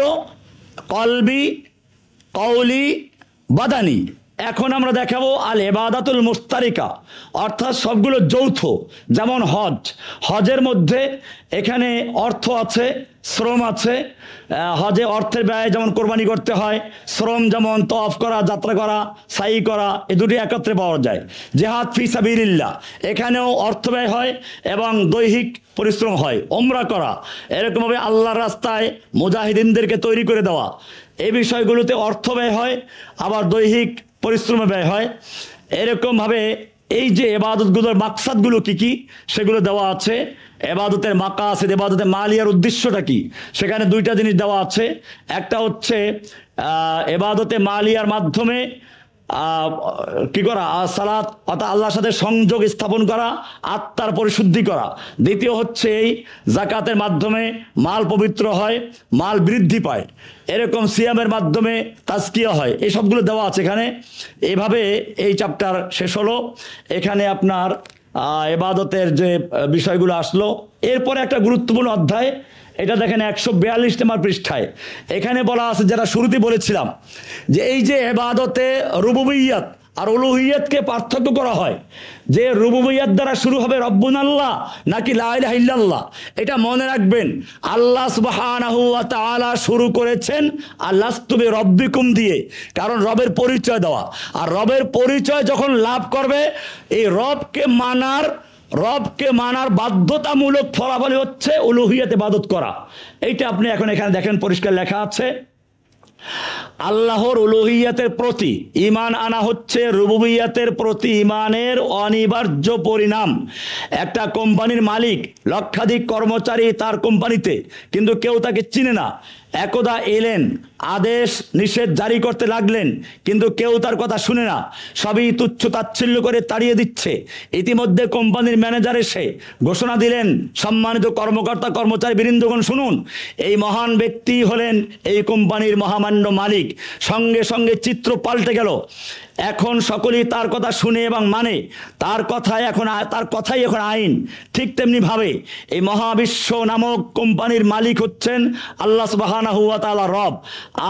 কলবি, কওলি, বাদানি। এখন আমরা দেখাবো আল ইবাদাতুল মুশতারিকা, অর্থাৎ সবগুলো যৌথ। যেমন হজ, হজের মধ্যে এখানে অর্থ আছে, শ্রম আছে। হজে অর্থের ব্যয় যেমন কোরবানি করতে হয়, শ্রম যেমন তওয়াফ করা, যাত্রা করা, সাই করা, এ দুটি একত্রে পাওয়া যায়। জিহাদ ফি সাবিলিল্লাহ, এখানেও অর্থ ব্যয় হয় এবং দৈহিক পরিশ্রম হয়। ওমরা করা, এরকমভাবে আল্লাহর রাস্তায় মুজাহিদিনদেরকে তৈরি করে দেওয়া, এই বিষয়গুলোতে অর্থ ব্যয় হয়, আবার দৈহিক পরিশ্রমে ব্যয় হয়। এরকমভাবে এই যে এবাদতগুলোর মাকসাদগুলো কি কি সেগুলো দেওয়া আছে। এবাদতের মাকাসিদ, এবাদতের মালিয়ার উদ্দেশ্যটা কি, সেখানে দুইটা জিনিস দেওয়া আছে। একটা হচ্ছে এবাদতে মালিয়ার মাধ্যমে কি করা, সালাত অর্থাৎ আল্লাহর সাথে সংযোগ স্থাপন করা, আত্মার পরিশুদ্ধি করা। দ্বিতীয় হচ্ছে এই যাকাতের মাধ্যমে মাল পবিত্র হয়, মাল বৃদ্ধি পায়। এরকম সিয়ামের মাধ্যমে তাজকিয়া হয়। এই সবগুলো দেওয়া আছে এখানে। এভাবে এই চ্যাপ্টার শেষ হলো। এখানে আপনার ইবাদতের যে বিষয়গুলো আসলো। এরপরে একটা গুরুত্বপূর্ণ অধ্যায়, এটা দেখেন 142 নম্বর পৃষ্ঠায়। এখানে বলা আছে, যারা শুরুতে বলেছিলাম যে এই যে ইবাদতে রুবুবিয়্যাত আর উলুহিয়্যাতকে পার্থক্য করা হয়, যে রুবুবিয়্যাত দ্বারা শুরু হবে রব্বুন আল্লাহ নাকি লা ইলাহা ইল্লাল্লাহ, এটা মনে রাখবেন। আল্লাহ সুবহানাহু ওয়া তাআলা শুরু করেছেন আলাস্তু বিরব্বিকুম দিয়ে, কারণ রবের পরিচয় দেওয়া। আর রবের পরিচয় যখন লাভ করবে, এই রবকে মানার বাধ্যতামূলক ফলাফল হচ্ছে উলুহিয়্যাত ইবাদত করা। এইটা আপনি এখন এখানে দেখেন, পরিষ্কার লেখা আছে। আল্লাহর উলুহিয়্যাতের প্রতি ঈমান আনা হচ্ছে রুবুবিয়্যাতের প্রতি ঈমানের অনিবার্য পরিণাম। একটা কোম্পানির মালিক, লক্ষাধিক কর্মচারী তার কোম্পানিতে, কিন্তু কেউ তাকে চিনে না। একদা এলেন, আদেশ নিষেধ জারি করতে লাগলেন, কিন্তু কেউ তার কথা শুনে না, সবই তুচ্ছ তাচ্ছিল্য করে তাড়িয়ে দিচ্ছে। ইতিমধ্যে কোম্পানির ম্যানেজার এসে ঘোষণা দিলেন, সম্মানিত কর্মকর্তা কর্মচারী বৃন্দগণ শুনুন, এই মহান ব্যক্তি হলেন এই কোম্পানির মহামান্য মালিক। সঙ্গে সঙ্গে চিত্র পাল্টে গেল। এখন সকলেই তার কথা শুনে এবং মানে, তার কথাই এখন আইন। ঠিক তেমনি ভাবে এই মহাবিশ্ব নামক কোম্পানির মালিক হচ্ছেন আল্লাহ সুবহানাহু ওয়া তাআলা রব।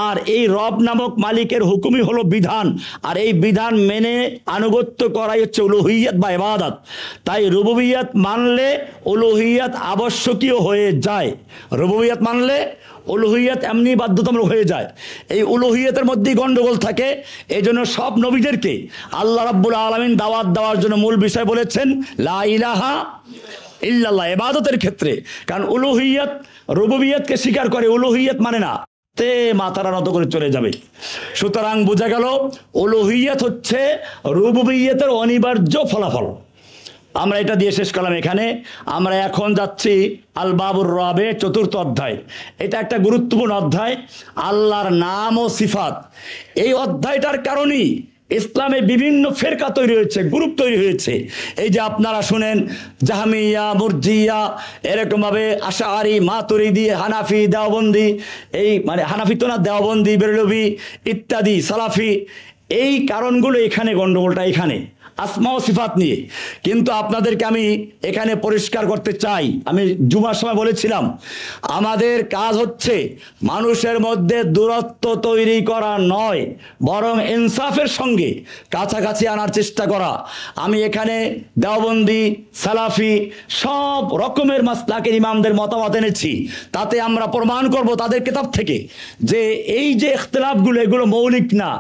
আর এই রব নামক মালিকের হুকুমই হলো বিধান, আর এই বিধান মেনে আনুগত্য করাই হচ্ছে উলুহিয়্যাত বা ইবাদত। তাই রুবুবিয়্যাত মানলে উলুহিয়্যাত আবশ্যকীয় হয়ে যায়। রুবুবিয়্যাত মানলে উলুহিয়্যাত এমনি বাধ্যতামূলক হয়ে যায়। এই উলুহিয়্যাতের মধ্যেই গন্ডগোল থাকে। এই জন্য সব নবীদেরকে আল্লাহ রাব্বুল আলামিন দাওয়াত দেওয়ার জন্য মূল বিষয় বলেছেন লা ইলাহা ইল্লাল্লাহ, ইবাদতের ক্ষেত্রে। কারণ উলুহিয়্যাত রুবুবিয়্যাতকে স্বীকার করে, উলুহিয়্যাত মানে না, তে মাথাটা নত করে চলে যাবে। সুতরাং বোঝা গেল উলুহিয়্যাত হচ্ছে রুবুবিয়্যাতের অনিবার্য ফলাফল। আমরা এটা দিয়ে শেষ করলাম। এখানে আমরা এখন যাচ্ছি আল বাবুর রাবে, 4র্থ অধ্যায়। এটা একটা গুরুত্বপূর্ণ অধ্যায়, আল্লাহর নাম ও সিফাত। এই অধ্যায়টার কারণেই ইসলামে বিভিন্ন ফেরকা তৈরি হয়েছে, গ্রুপ তৈরি হয়েছে। এই যে আপনারা শুনেন জাহমিয়া, মুরজিয়া, এরকমভাবে আশআরি, মাতুরিদি, হানাফি, দেওবন্দি, এই মানে হানাফি তো না, দেওবন্দি, বেরলভি ইত্যাদি, সালাফি। এই কারণগুলো এখানে, গন্ডগোলটা এখানে। আসমা ও সিফাত নিয়ে। কিন্তু আপনাদেরকে আমি এখানে পরিষ্কার করতে চাই, আমি জুমার সময় বলেছিলাম আমাদের কাজ হচ্ছে মানুষের মধ্যে দূরত্ব তৈরি করা নয়, বরং ইনসাফের সঙ্গে কাছাকাছি আনার চেষ্টা করা। আমি এখানে দেওবন্দি, সালাফি সব রকমের মাসলাকের ইমামদের মতামত এনেছি, তাতে আমরা প্রমাণ করব তাদের কিতাব থেকে যে এই যে ইখতিলাফগুলো এগুলো মৌলিক না।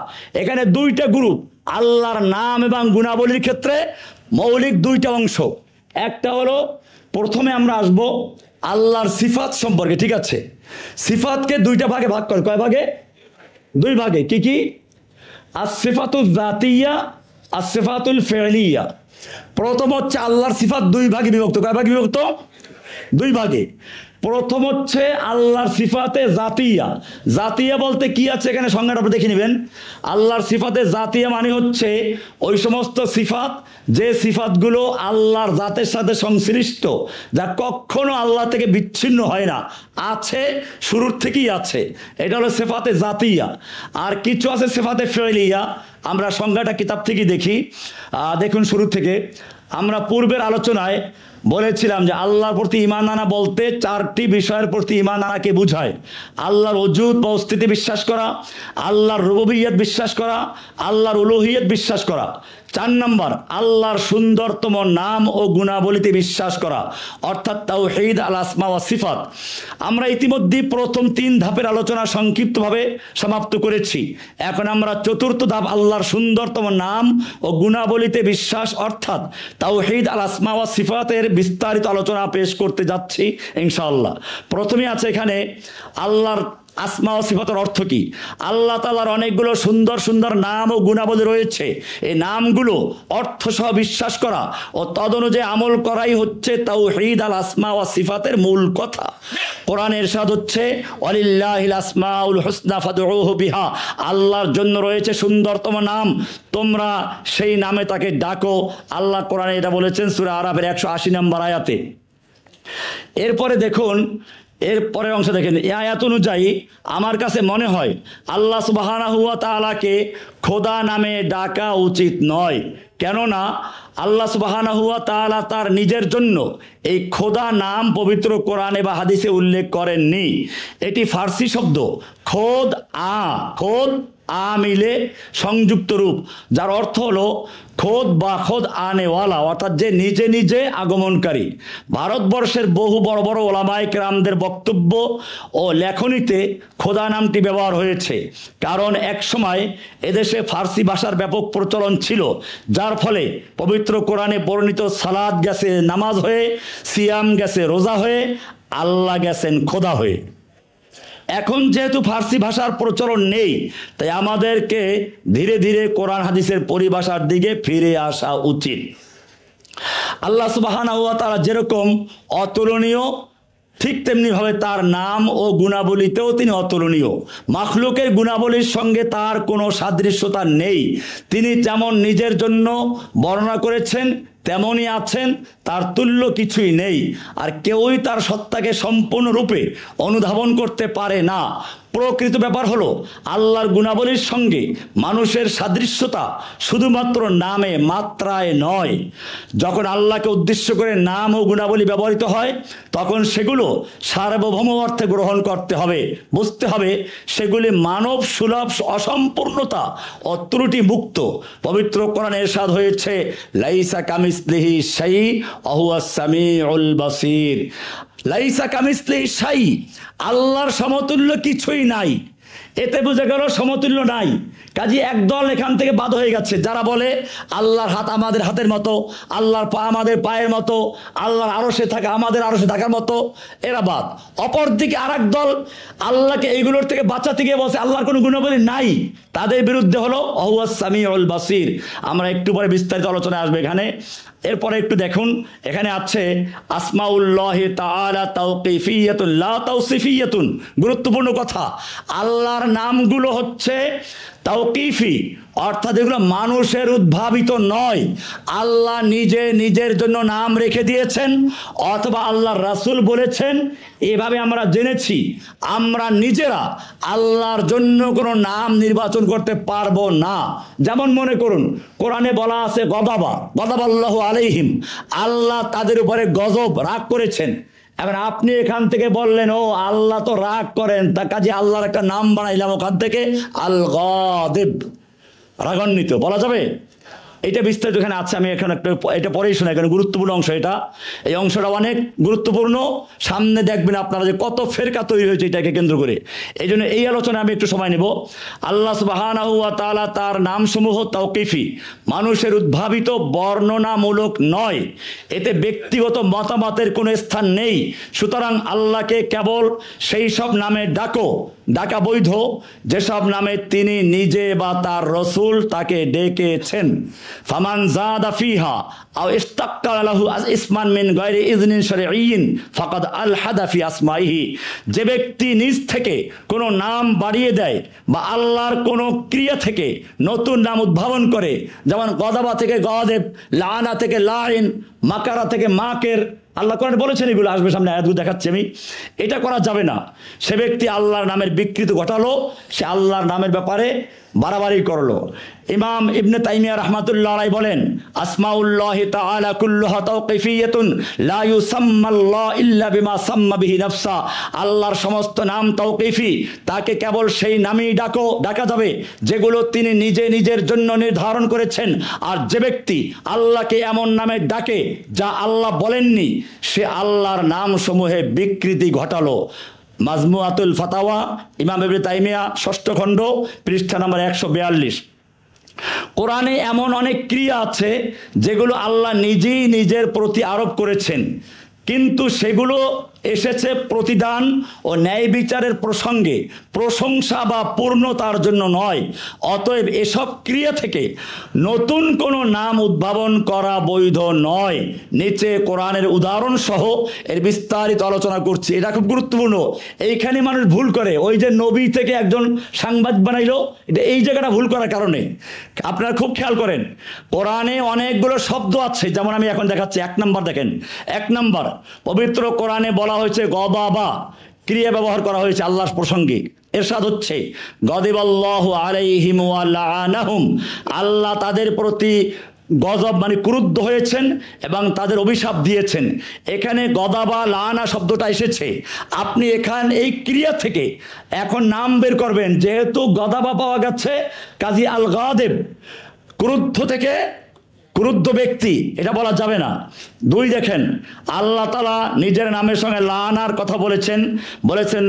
এখানে দুইটা গ্রুপ, আল্লাহর নাম এবং গুণাবলীর ক্ষেত্রে মৌলিক দুইটা অংশ। একটা হলো, প্রথমে আমরা আসব আল্লাহর সিফাত সম্পর্কে, ঠিক আছে? সিফাতকে দুইটা ভাগে ভাগ করে, কয় ভাগে? দুই ভাগে। কি কি? আসিফাতুল জাতিয়া, আসিফাতুল ফি'লিয়া। প্রথম হচ্ছে আল্লাহর সিফাত দুই ভাগে বিভক্ত। কয় ভাগে বিভক্ত? দুই ভাগে। প্রথম হচ্ছে আল্লাহর সিফাতে জাতিয়া। জাতিয়া বলতে কি আছে এখানে সংজ্ঞাটা আপনি দেখে নেবেন। আল্লাহর সিফাতে জাতিয়া মানে হচ্ছে ওই সমস্ত সিফাত যে সিফাতগুলো আল্লাহর জাতের সাথে সংশ্লিষ্ট, যা কখনো আল্লাহ থেকে বিচ্ছিন্ন হয় না, আছে, শুরুর থেকেই আছে, এটা হলো সিফাতে জাতিয়া। আর কিছু আছে সিফাতে ফি'লিয়া, আমরা সংজ্ঞাটা কিতাব থেকে দেখি। দেখুন শুরু থেকে আমরা পূর্বের আলোচনায় বলেছিলাম যে আল্লাহর প্রতি ঈমান আনা বলতে চারটি বিষয়ের প্রতি ঈমান আনাকে বোঝায়। আল্লাহর ওজুদ বা অস্তিত্বে বিশ্বাস করা, আল্লাহর রুবুবিয়্যত বিশ্বাস করা, আল্লাহর উলুহিয়ত বিশ্বাস করা। 4 নম্বর, আল্লাহর সুন্দরতম নাম ও গুণাবলীতে বিশ্বাস করা, অর্থাৎ তাওহীদ আল আসমা ওয়া সিফাত। আমরা ইতিমধ্যে প্রথম 3 ধাপের আলোচনা সংক্ষিপ্তভাবে সমাপ্ত করেছি। এখন আমরা চতুর্থ ধাপ আল্লাহর সুন্দরতম নাম ও গুণাবলীতে বিশ্বাস অর্থাৎ তাওহীদ আল আসমা ওয়া সিফাতের বিস্তারিত আলোচনা পেশ করতে যাচ্ছি ইনশাআল্লাহ। প্রথমে আছে এখানে আল্লাহর আসমা ও সিফাতের অর্থ কি। আল্লাহ তাআলার অনেকগুলো সুন্দর সুন্দর নাম ও গুণাবলী রয়েছে। এই নামগুলো অর্থ সহ বিশ্বাস করা ও তদনুযায়ী আমল করাই হচ্ছে তাওহীদ আল আসমা ওয়া সিফাতের মূল কথা। কোরআনের ইরশাদ হচ্ছে ওয়ালিল্লাহিল আসমাউল হুসনা ফাদউহু বিহা, আল্লাহর জন্য রয়েছে সুন্দরতম নাম, তোমরা সেই নামে তাকে ডাকো। আল্লাহ কোরআনে এটা বলেছেন সূরা আরাফের 180 নম্বর আয়াতে। এরপরে দেখুন, এর পরের অংশ দেখেন। এই আয়াত অনুযায়ী আমার কাছে মনে হয় আল্লাহ সুবহানাহু ওয়া তাআলাকে খোদা নামে ডাকা উচিত নয়, কেননা আল্লাহ সুবহানাহু ওয়া তাআলা তার নিজের জন্য এই খোদা নাম পবিত্র কোরআনে বা হাদিসে উল্লেখ করেননি। এটি ফার্সি শব্দ খোদ আ মিলে সংযুক্ত রূপ, যার অর্থ হলো খোদ বা খোদ আনেওয়ালা, অর্থাৎ যে নিজে নিজে আগমনকারী। ভারতবর্ষের বহু বড় বড় ওলামায়ে কেরামদের বক্তব্য ও লেখনীতে খোদা নামটি ব্যবহার হয়েছে, কারণ এক সময় এদেশে ফার্সি ভাষার ব্যাপক প্রচলন ছিল, যার ফলে পবিত্র কোরআনে বর্ণিত সালাত গেছে নামাজ হয়ে, সিয়াম গেছে রোজা হয়ে, আল্লাহ গেছেন খোদা হয়ে। এখন যেহেতু ফার্সি ভাষার প্রচলন নেই, তাই আমাদেরকে ধীরে ধীরে কোরআন হাদিসের পরিভাষার দিকে ফিরে আসা উচিত। আল্লাহ সুবহানাহু ওয়া তাআলা যেরকম অতুলনীয়, ঠিক তেমনিভাবে তার নাম ও গুণাবলীতেও তিনি অতুলনীয়। মাখলুকের গুণাবলীর সঙ্গে তার কোনো সাদৃশ্যতা নেই। তিনি যেমন নিজের জন্য বর্ণনা করেছেন তেমনই আছেন, তার তুল্য কিছুই নেই। আর কেউই তার সত্তাকে সম্পূর্ণরূপে অনুধাবন করতে পারে না। প্রকৃত ব্যাপার হলো আল্লাহর গুণাবলীর সঙ্গে মানুষের সাদৃশ্যতা শুধুমাত্র নামে মাত্রায় নয়। যখন আল্লাহকে উদ্দেশ্য করে নাম ও গুণাবলী ব্যবহৃত হয়, তখন সেগুলো সার্বভৌম অর্থে গ্রহণ করতে হবে। বুঝতে হবে সেগুলি মানব সুলভ অসম্পূর্ণতা ও ত্রুটি মুক্ত। পবিত্র কোরআনে ইরশাদ হয়েছে লাইসা কামিসলিহি শাই ওয়া হুয়াস সামিউল বাসীর। লাইসা কামিসলিহি শাই, আল্লাহর সমতুল্য কিছুই নাই। এতে বুঝে গেল সমতুল্য নাই। কাজে একদল এখান থেকে বাদ হয়ে গেছে, যারা বলে আল্লাহর হাত আমাদের হাতের মতো, আল্লাহর পা আমাদের পায়ের মতো, আল্লাহর আরশে থাকা আমাদের আরশে থাকার মতো, এরা বাদ। অপরদিকে আর এক দল আল্লাহকে এইগুলোর থেকে বাঁচাতে গিয়ে বলছে আল্লাহর কোনো গুণাবলী নাই, তাদের বিরুদ্ধে হলো ওয়াহুয়াস সামিউল বাসীর। আমরা একটু পরে বিস্তারিত আলোচনায় আসবে এখানে। এরপরে একটু দেখুন, এখানে আছে আসমাউল্লাহি তাআলা তাওকিফিয়াতুন লা তাওসিফিয়াতুন। গুরুত্বপূর্ণ কথা, আল্লাহর নামগুলো হচ্ছে তাওকিফি, অর্থাৎ এগুলো মানুষের উদ্ভাবিত নয়, আল্লাহ নিজে নিজের জন্য নাম রেখে দিয়েছেন অথবা আল্লাহর রাসূল বলেছেন। এভাবে আমরা জেনেছি। আমরা নিজেরা আল্লাহর জন্য কোনো নাম নির্বাচন করতে পারবো না। যেমন মনে করুন, কোরআনে বলা আছে গদাবাল্লাহু আলাইহিম, আল্লাহ তাদের উপরে গজব, রাগ করেছেন। এবার আপনি এখান থেকে বললেন, ও আল্লাহ তো রাগ করেন, তা কাজে আল্লাহর একটা নাম বানাইলাম ওখান থেকে, আল গাদিব, রাগান্বিত, বলা যাবে? এটা বিস্তারিত এখানে আছে, আমি এখানে একটু এটা পরেই শোনা, এখানে গুরুত্বপূর্ণ অংশ এটা। এই অংশটা অনেক গুরুত্বপূর্ণ, সামনে দেখবেন আপনারা যে কত ফেরকা তৈরি হয়েছে এটাকে কেন্দ্র করে। এই জন্য এই আলোচনায় আমি একটু সময় নেব। আল্লাহ সুবহানাহু ওয়া তাআলা তার নামসমূহ তাওকিফি, মানুষের উদ্ভাবিত, বর্ণনামূলক নয়, এতে ব্যক্তিগত মতামতের কোনো স্থান নেই। সুতরাং আল্লাহকে কেবল সেই সব নামে ডাকা বৈধ যেসব নামে তিনি নিজে বা তার রসুল তাকে ডেকেছেন। ফামান জাদা ফিহা আও ইস্তাক্কালা লাহু ইসমান মিন গায়রি ইযনিন শারঈয়্যিন ফাকাদ আলহাদা ফি আসমাইহি, যে ব্যক্তি নিজ থেকে কোনো নাম বাড়িয়ে দেয় বা আল্লাহর কোনো ক্রিয়া থেকে নতুন নাম উদ্ভাবন করে, যেমন গদাবা থেকে গদেব, লানা থেকে লাইন, মাকারা থেকে মাকের, আল্লাহ কোরআনে বলেছেন, এগুলো আসবে সামনে, আয়াতগুলো দেখাচ্ছি আমি। এটা করা যাবে না। সে ব্যক্তি আল্লাহর নামের বিকৃতি ঘটালো, সে আল্লাহর নামের ব্যাপারে বাড়াবাড়ি করলো। ইমাম ইবনে তাইমিয়া রাহমাতুল্লাহ আলাইহি বলেন, আসমাউল্লাহি তাআলা কুল্লুহা তাওকিফিয়াতুন লা ইউসাম্মাল্লাহু ইল্লা বিমা সাম্মা বিহি নাফসা, আল্লাহর সমস্ত নাম তাওকিফি, তাকে কেবল সেই নামেই ডাকা যাবে যেগুলো তিনি নিজে নিজের জন্য নির্ধারণ করেছেন। আর যে ব্যক্তি আল্লাহকে এমন নামে ডাকে যা আল্লাহ বলেননি, সে আল্লাহর নাম সমূহে বিকৃতি ঘটালো। মাজমুআতুল ফাতাওয়া, ইমাম ইবনে তাইমিয়া, 6ষ্ঠ খণ্ড, পৃষ্ঠা নম্বর 142। কোরআনে এমন অনেক ক্রিয়া আছে যেগুলো আল্লাহ নিজেই নিজের প্রতি আরোপ করেছেন, কিন্তু সেগুলো এসেছে প্রতিদান ও ন্যায় বিচারের প্রসঙ্গে, প্রশংসা বা পূর্ণতার জন্য নয়। অতএব এসব ক্রিয়া থেকে নতুন কোনো নাম উদ্ভাবন করা বৈধ নয়। নিচে কোরআনের উদাহরণ সহ এর বিস্তারিত আলোচনা করছি। এটা খুব গুরুত্বপূর্ণ। এইখানে মানুষ ভুল করে, ওই যে নবী থেকে একজন সাংবাদিক বানাইলো, এটা এই জায়গাটা ভুল করার কারণে। আপনারা খুব খেয়াল করেন, কোরআনে অনেকগুলো শব্দ আছে, যেমন আমি এখন দেখাচ্ছি। 1 নম্বর দেখেন, 1 নম্বর, পবিত্র কোরআনে বলা হয়েছে গদাবা, ক্রিয়া ব্যবহার করা হয়েছে আল্লাহর প্রসঙ্গে। এরশাদ হচ্ছে গদিবাল্লাহু আলাইহিম ওয়া লাআনাহুম, আল্লাহ তাদের প্রতি গজব মানে ক্রুদ্ধ হয়েছেন এবং তাদের অভিশাপ দিয়েছেন। এখানে গদাবা লানা শব্দটা এসেছে। আপনি এখানে এই ক্রিয়া থেকে এখন নাম বের করবেন, যেহেতু গদাবা পাওয়া গেছে, কাজী আল গাদেব, ক্রুদ্ধ থেকে ক্রুদ্ধ ব্যক্তি, এটা বলা যাবে না। 2 দেখেন, আল্লাহ তাআলা নিজের নামের সঙ্গে লানার কথা বলেছেন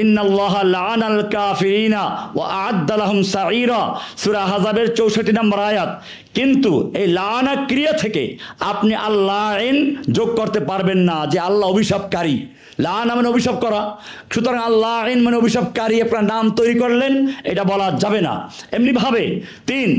ইন্নাল্লাহা লাআনাল কাফিরিনা ওয়া আ'আদ্দা লাহুম সাঈরা, সূরা আহজাবের 64 নম্বর আয়াত। কিন্তু এই লানা ক্রিয়া থেকে আপনি আল্লাহন যোগ করতে পারবেন না, যে আল্লাহ অভিশাপকারী। লানা মানে অভিশাপ করা, সুতরাং আল্লাহন মানে অভিশাপকারী আপনার নাম তৈরি করলেন, এটা বলা যাবে না। এমনি ভাবে 3,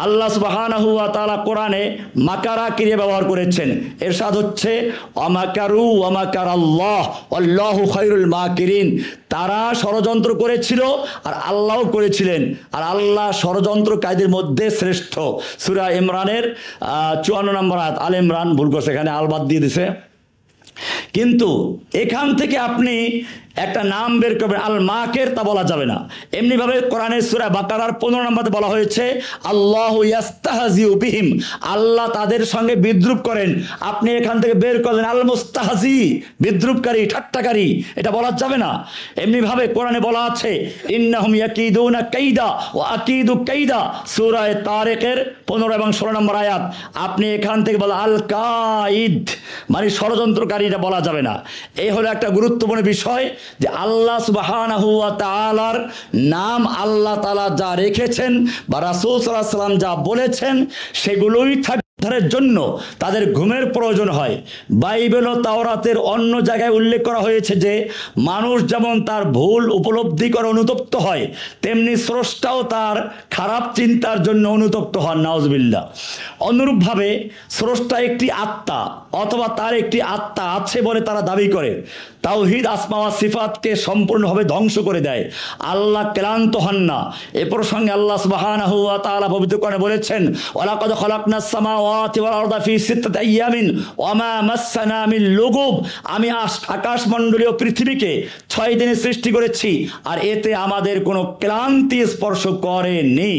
আল্লাহ সুবহানাহু ওয়া তাআলা কোরআনে মাকারা ক্রিয়া ব্যবহার করেছেন। এরশাদ হচ্ছে ওয়ামাকারু ওয়ামাকারাল্লাহ আল্লাহু খায়রুল মাকিরিন, তারা ষড়যন্ত্র করেছিল আর আল্লাহও করেছিলেন, আর আল্লাহ ষড়যন্ত্রকারীদের মধ্যে শ্রেষ্ঠ। সূরা ইমরানের 54 নম্বর আয়াত, আল ইমরান, ভুল করছে, এখানে আল বাদ দিয়ে দিছে। কিন্তু এখান থেকে আপনি একটা নাম বের করবেন আল মাকের, তা বলা যাবে না। এমনি ভাবে কোরআনের সূরা বাকারার 15 নম্বরে বলা হয়েছে আল্লাহু ইস্তাহজিউ বিহিম, আল্লাহ তাদের সঙ্গে বিদ্রুপ করেন। আপনি এখান থেকে বের করলেন আল মুস্তাহজি, বিদ্রুপকারী, ঠাট্টাকারী, এটা বলা যাবে না। এমনি ভাবে কোরআনে বলা আছে ইন্নাহুম ইয়াকিদুনা কাইদা ওয়া আকিদু কাইদা, সূরা তারিকের 15 এবং 16 নম্বর আয়াত। আপনি এখান থেকে বলা আল কাইদ মানে ষড়যন্ত্রকারী, এটা বলা যাবে না। এই হলো একটা গুরুত্বপূর্ণ বিষয়, যে আল্লাহ সুবহানাহু ওয়া তাআলার নাম আল্লাহ তাআলা যা রেখেছেন বা রাসূল সাল্লাল্লাহু আলাইহি ওয়াসাল্লাম যা বলেছেন সেগুলোই উদ্ধারের জন্য তাদের ঘুমের প্রয়োজন হয়। বাইবেল ও তাওরাতের অন্য জায়গায় উল্লেখ করা হয়েছে যে মানুষ যেমন তার ভুল উপলব্ধি করে অনুতপ্ত হয়, তেমনি স্রষ্টাও তার খারাপ চিন্তার জন্য অনুতপ্ত হন, নাউজুবিল্লাহ। অনুরূপভাবে স্রষ্টা একটি আত্মা অথবা তার একটি আত্মা আছে বলে তারা দাবি করে, তাওহীদ আসমা ওয়া সিফাতকে সম্পূর্ণভাবে ধ্বংস করে দেয়। আল্লাহ ক্লান্ত হন না। এ প্রসঙ্গে আল্লাহ সুবহানাহু ওয়া তাআলা পবিত্র কোরআনে বলেছেন, ওয়ালাকাদ খালাকনাস সামাওয়াতি ওয়াল আরদা ফি সিত্তাতি আইয়ামিন ওয়া মা মাসসানা মিন লুগুব। আমি আকাশমণ্ডলীয় পৃথিবীকে 6 দিনে সৃষ্টি করেছি, আর এতে আমাদের কোনো ক্লান্তি স্পর্শ করেনি।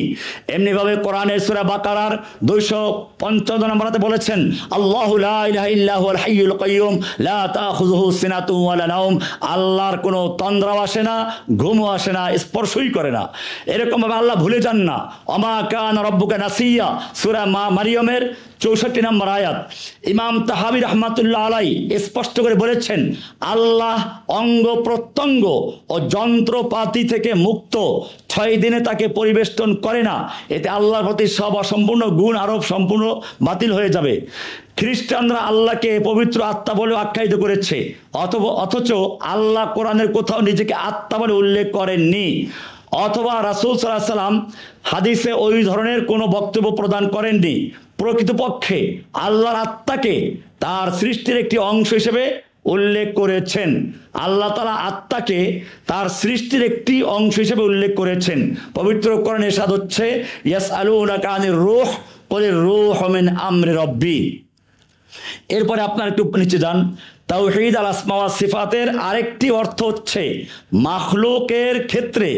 এমনিভাবে কোরআনের সূরা বাকারার 255 নম্বর আয়াতে বলেছেন, আল্লাহু লা ইলাহা ইল্লা হুয়াল হাইয়ুল কাইয়্যুম লা তাখুযুহু সিনাতুন ওয়ালা নাওম। আল্লাহর কোনো তন্দ্রাও আসে না, ঘুমও আসে না, স্পর্শই করে না। এরকমভাবে আল্লাহ ভুলে যান না। ওমা কানা রাব্বুকা নাসিয়া, সূরা মারিয়মের 64 নম্বর আয়াত। ইমাম তাহাবী রাহমাতুল্লাহ আলাইহি স্পষ্ট করে বলেছেন, আল্লাহ অঙ্গ প্রত্যঙ্গ ও যন্ত্রপাতি থেকে মুক্ত, 6 দিনে তাকে পরিবেষ্টন করে না। এতে আল্লাহর প্রতি সব অসম্পূর্ণ গুণ আরোপ সম্পূর্ণ বাতিল হয়ে যাবে। খ্রিস্টানরা আল্লাহকে পবিত্র আত্মা বলে আখ্যায়িত করেছে, অথচ আল্লাহ কোরআনের কোথাও নিজেকে আত্মা বলে উল্লেখ করেননি, অথবা রাসূল সাল্লাল্লাহু আলাইহি ওয়াসাল্লাম হাদিসে ওই ধরনের কোনো বক্তব্য প্রদান করেননি। প্রকৃতপক্ষে আল্লাহর আত্মাকে তার সৃষ্টির একটি অংশ হিসেবে উল্লেখ করেছেন। আল্লাহ তাআলা আত্মাকে তার সৃষ্টির একটি অংশ হিসেবে উল্লেখ করেছেন। পবিত্র কোরআনে ইরশাদ হচ্ছে, ইয়াসআলুনাকা আনির রূহ কুলির রূহু মিন আমরি রাব্বি। এরপরে আপনার একটু নিচে যান। তাওহীদ আল আসমা ওয়া সিফাতের আরেকটি অর্থ হচ্ছে মাখলুকের ক্ষেত্রে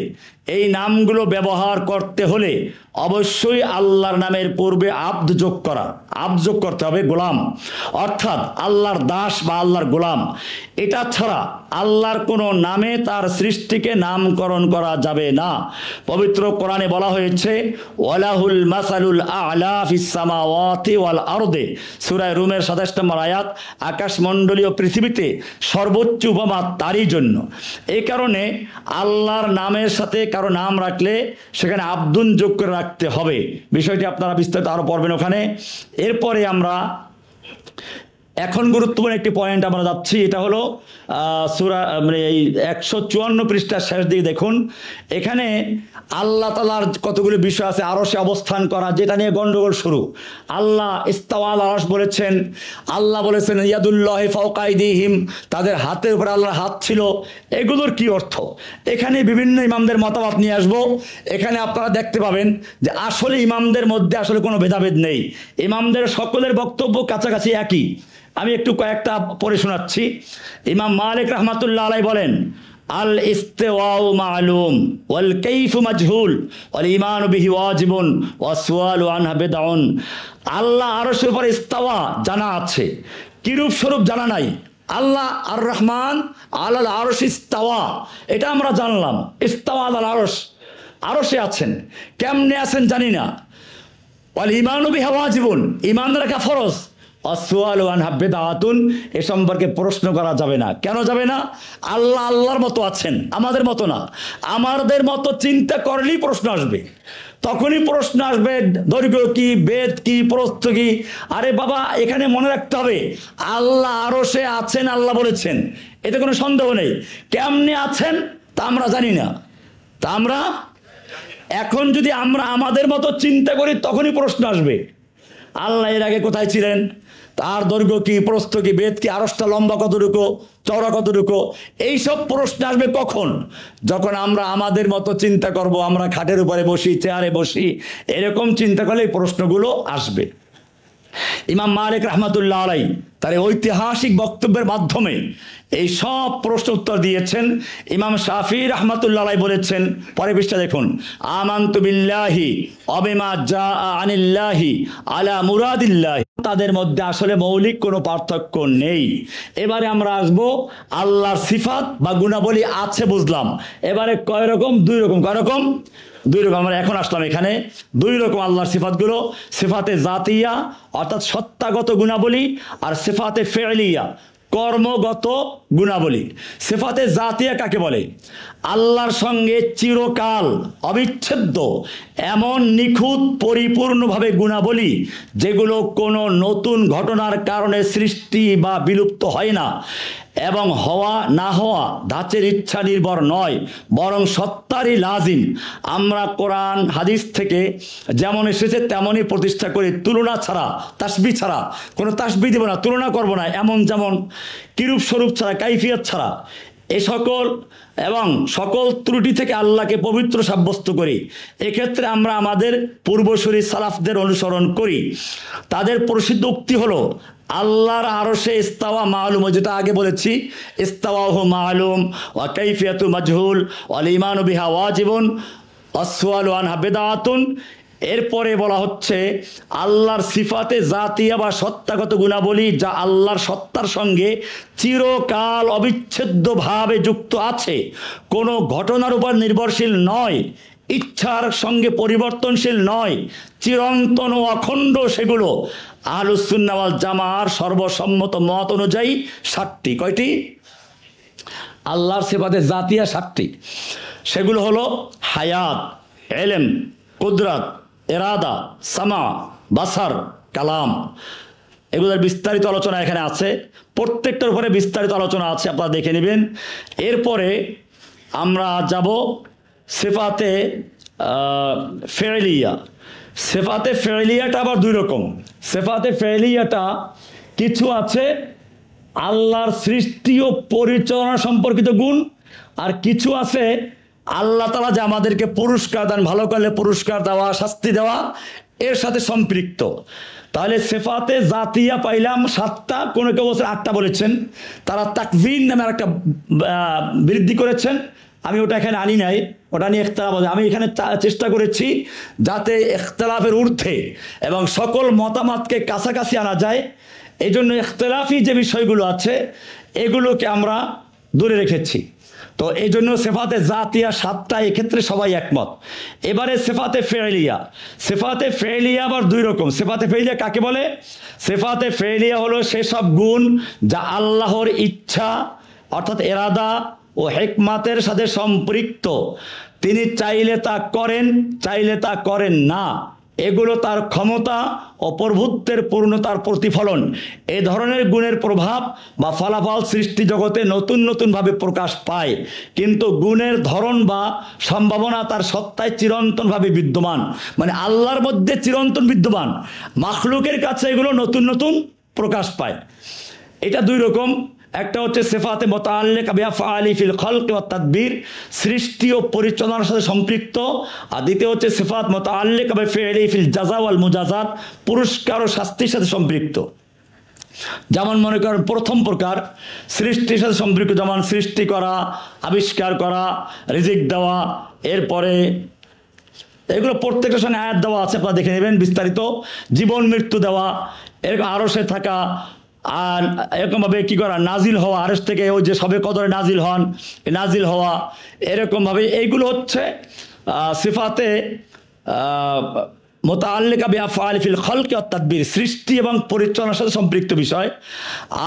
এই নামগুলো ব্যবহার করতে হলে অবশ্যই আল্লাহর নামের পূর্বে আব্দ যোগ করা। আব্দ যোগ করতে হবে, গোলাম, অর্থাৎ আল্লাহর দাস বা আল্লাহর গোলাম। এটা ছাড়া আল্লাহর কোনো নামে তার সৃষ্টিকে নামকরণ করা যাবে না। পবিত্র কোরআনে বলা হয়েছে, ওয়ালাহুল মাসালুল আ'লা ফিস সামাওয়াতি ওয়াল আরদে, সূরা রুমের 27 নম্বর আয়াত। আকাশমণ্ডলীয় পৃথিবীতে সর্বোচ্চ উপমা তারই জন্য। এই কারণে আল্লাহর নামের সাথে কারো নাম রাখলে সেখানে আব্দুন যোগ করে রাখতে হবে। বিষয়টি আপনারা বিস্তারিত আরো পড়বেন ওখানে। এরপরে আমরা এখন গুরুত্বপূর্ণ একটি পয়েন্ট আমরা যাচ্ছি, এটা হলো সূরা মানে এই 154 পৃষ্ঠার শেষ দিকে দেখুন। এখানে আল্লাহ তাআলার কতগুলো বিষয় আছে। আরশে অবস্থান করা, যেটা নিয়ে গন্ডগোল শুরু। আল্লাহ ইস্তাওয়া আল আরশ বলেছেন, আল্লাহ বলেছেন ইয়াদুল্লাহি ফাওকা আইদিহিম, তাদের হাতের উপরে আল্লাহর হাত ছিল। এগুলোর কি অর্থ? এখানে বিভিন্ন ইমামদের মতামত নিয়ে আসবো। এখানে আপনারা দেখতে পাবেন যে আসলে ইমামদের মধ্যে আসলে কোনো ভেদাভেদ নেই। ইমামদের সকলের বক্তব্য কাছাকাছি একই। আমি একটু কয়েকটা পড়ে শোনাচ্ছি। ইমাম মালিক রাহমাতুল্লাহ আলাইহি বলেন, আল ইস্তিওয়াউ মা'লুম ওয়াল কাইফু মাজহুল ওয়াল ঈমানু বিহি ওয়াজিবুন ওয়াস সুআলু আনহু বিদআউন। আল্লাহ আরশের উপরে ইস্তাওয়া জানা আছে, কিরূপ স্বরূপ জানা নাই। আল্লাহ আর রহমান আলাল আরশ ইস্তাওয়া, এটা আমরা জানলাম। ইস্তাওয়া আলাল আরশ, আরশে আছেন, কেমনে আছেন জানি না। ওয়াল ঈমানু বিহি ওয়াজিবুন, ঈমান রাখা ফরজ। আসওয়ালু আনহা বিদআতুন, এ সম্পর্কে প্রশ্ন করা যাবে না। কেন যাবে না? আল্লাহ আল্লাহর মতো আছেন, আমাদের মতো না। আমাদের মতো চিন্তা করলেই প্রশ্ন আসবে, তখনই প্রশ্ন আসবে দৈর্ঘ্য কি, বেদ কি, প্রস্থ কি। আরে বাবা, এখানে মনে রাখতে হবে আল্লাহ আরশে আছেন, আল্লাহ বলেছেন, এতে কোনো সন্দেহ নেই। কেমনে আছেন তা আমরা জানি না। তা আমরা এখন যদি আমরা আমাদের মতো চিন্তা করি তখনই প্রশ্ন আসবে, আল্লাহ এর আগে কোথায় ছিলেন, তার দৈর্ঘ্য কি, প্রস্থ কি, বেদ কি, আরশটা লম্বা কতটুকু, চওড়া কতটুকু। এইসব প্রশ্ন আসবে কখন? যখন আমরা আমাদের মতো চিন্তা করব, আমরা খাটের উপরে বসি, চেয়ারে বসি, এরকম চিন্তা করলে এই প্রশ্নগুলো আসবে। ইমাম মালিক রাহমাতুল্লাহ আলাইহি তার ঐতিহাসিক বক্তব্যের মাধ্যমে এই সব প্রশ্ন উত্তর দিয়েছেন। ইমাম শাফি রাহমাতুল্লাহ আলাইহি বলেছেন, পরে পৃষ্ঠা দেখুন, আমানতু বিল্লাহি ওয়া বিমা জাআ আনিল্লাহি আলা মুরাদিল্লাহি। তাদের মধ্যে আসলে মৌলিক কোনো পার্থক্য নেই। এবারে আমরা আসবো আল্লাহর সিফাত বা গুণাবলী আছে বুঝলাম। এবারে কয় রকম? 2 রকম। কয় রকম? 2 রকম। আমরা এখন আসলাম এখানে 2 রকম আল্লাহর সিফাতগুলো। সিফাতে জাতিয়া অর্থাৎ সত্তাগত গুণাবলী, আর সিফাতে ফেলিয়া কর্মগত গুণাবলী। সিফাতে জাতিয়া কাকে বলে? আল্লাহর সঙ্গে চিরকাল অবিচ্ছেদ্য এমন নিখুঁত পরিপূর্ণভাবে গুণাবলী যেগুলো কোনো নতুন ঘটনার কারণে সৃষ্টি বা বিলুপ্ত হয় না। এবং হওয়া না হওয়া ধাঁচের ইচ্ছা নির্ভর নয়, বরং সত্তারই লাজিম। আমরা কোরআন হাদিস থেকে যেমন এসেছে তেমনই প্রতিষ্ঠা করি, তুলনা ছাড়া, তাসবিহ ছাড়া। কোনো তাসবিহ দেব না, তুলনা করব না, এমন যেমন কিরূপ স্বরূপ ছাড়া, কাইফিয়ত ছাড়া। এ সকল এবং সকল ত্রুটি থেকে আল্লাহকে পবিত্র সাব্যস্ত করি। এক্ষেত্রে আমরা আমাদের পূর্বসূরি সালাফদের অনুসরণ করি। তাদের প্রসিদ্ধ উক্তি হলো, আল্লাহর আরশে ইস্তাওয়া মালুম, যেটা আগে বলেছি, ইস্তাওয়াহু মালুম ওয়া কাইফিয়াতু মাজহুল ওয়াল ঈমানু বিহা ওয়াজিবুন ওয়াসসুআলু আনহা বিদআতুন। এরপরে বলা হচ্ছে আল্লাহর সিফাতে জাতিয়া বা সত্তাগত গুণাবলী যা আল্লাহর সত্তার সঙ্গে চিরকাল অবিচ্ছেদ্যভাবে যুক্ত আছে, কোনো ঘটনার উপর নির্ভরশীল নয়, ইচ্ছার সঙ্গে পরিবর্তনশীল নয়, চিরন্তন ও অখণ্ড। সেগুলো আহলুস সুন্নাহ ওয়াল জামার সর্বসম্মত মত অনুযায়ী 7টি। কয়টি? আল্লাহর সিফাতে জাতিয়া 7টি। সেগুলো হলো হায়াত, ইলম, কুদরত, ইরাদা, সামা, বাসার, কালাম। এগুলোর বিস্তারিত আলোচনা এখানে আছে, প্রত্যেকটার উপরে বিস্তারিত আলোচনা আছে, আপনারা দেখে নেবেন। এরপরে আমরা যাব সিফাতে ফেলিয়া। সিফাতে ফেলিয়াটা আবার 2 রকম। সিফাতে ফেলিয়াটা কিছু আছে আল্লাহর সৃষ্টি ও পরিচালনা সম্পর্কিত গুণ, আর কিছু আছে আল্লাহ তাআলা যে আমাদেরকে পুরস্কার দেন, ভালো করলে পুরস্কার দেওয়া, শাস্তি দেওয়া, এর সাথে সম্পৃক্ত। তাহলে সিফাতে জাতিয়া পাইলাম 7টা, কোনো কেউ বলছেন 8টা বলেছেন। তারা তাকভির নামে একটা বৃদ্ধি করেছেন, আমি ওটা এখানে আনি নাই, ওটা নিয়ে ইখতিলাফ আছে। আমি এখানে চেষ্টা করেছি যাতে ইখতিলাফের ঊর্ধ্বে এবং সকল মতামতকে কাছাকাছি আনা যায়। এই জন্য ইখতিলাফি যে বিষয়গুলো আছে এগুলোকে আমরা দূরে রেখেছি। তো এই জন্য সিফাতে জাতিয়া 7টা, এক্ষেত্রে সবাই একমত। এবারে সিফাতে ফেলিয়া। সিফাতে ফেলিয়া আবার 2 রকম। সিফাতে ফেলিয়া কাকে বলে? সিফাতে ফেলিয়া হলো সেসব গুণ যা আল্লাহর ইচ্ছা অর্থাৎ এরাদা ও হিকমাতের সাথে সম্পৃক্ত। তিনি চাইলে তা করেন, চাইলে তা করেন না। এগুলো তার ক্ষমতা ও প্রভুত্বের পূর্ণতার প্রতিফলন। এই ধরনের গুণের প্রভাব বা ফলাফল সৃষ্টি জগতে নতুন নতুনভাবে প্রকাশ পায়, কিন্তু গুণের ধরন বা সম্ভাবনা তার সত্তায় চিরন্তনভাবে বিদ্যমান। মানে আল্লাহর মধ্যে চিরন্তন বিদ্যমান, মাখলুকের কাছে এগুলো নতুন নতুন প্রকাশ পায়। এটা 2 রকম। একটা হচ্ছে সিফাতে মুতাআল্লিকা বিআফআলি ফিল খালকি ওয়াত তাদবীর, সৃষ্টি ও পরিচালনার সাথে সম্পৃক্ত। আর দ্বিতীয় হচ্ছে সিফাত মুতাআল্লিকা বিফি'লি ফিল জাযা ওয়াল মুজাযাত, পুরস্কার ও শাস্তির সাথে সম্পৃক্ত। যেমন মনে করেন প্রথম প্রকার সৃষ্টির সাথে সম্পৃক্ত, যেমন সৃষ্টি করা, আবিষ্কার করা, রিজিক দেওয়া। এরপরে এগুলো প্রত্যেকটার সঙ্গে আয়াত দেওয়া আছে, আপনারা দেখে নেবেন বিস্তারিত। জীবন মৃত্যু দেওয়া, এরকম আরশে থাকা, আর এরকমভাবে কী করা, নাজিল হওয়া, আরশ থেকে ওই যে সবে কদরে নাজিল হন, নাজিল হওয়া, এরকমভাবে এইগুলো হচ্ছে সিফাতে মুতাআল্লিকা বিআফআলি ফিল খালকি ওয়াত তাদবীর, সৃষ্টি এবং পরিচালনার সাথে সম্পৃক্ত বিষয়।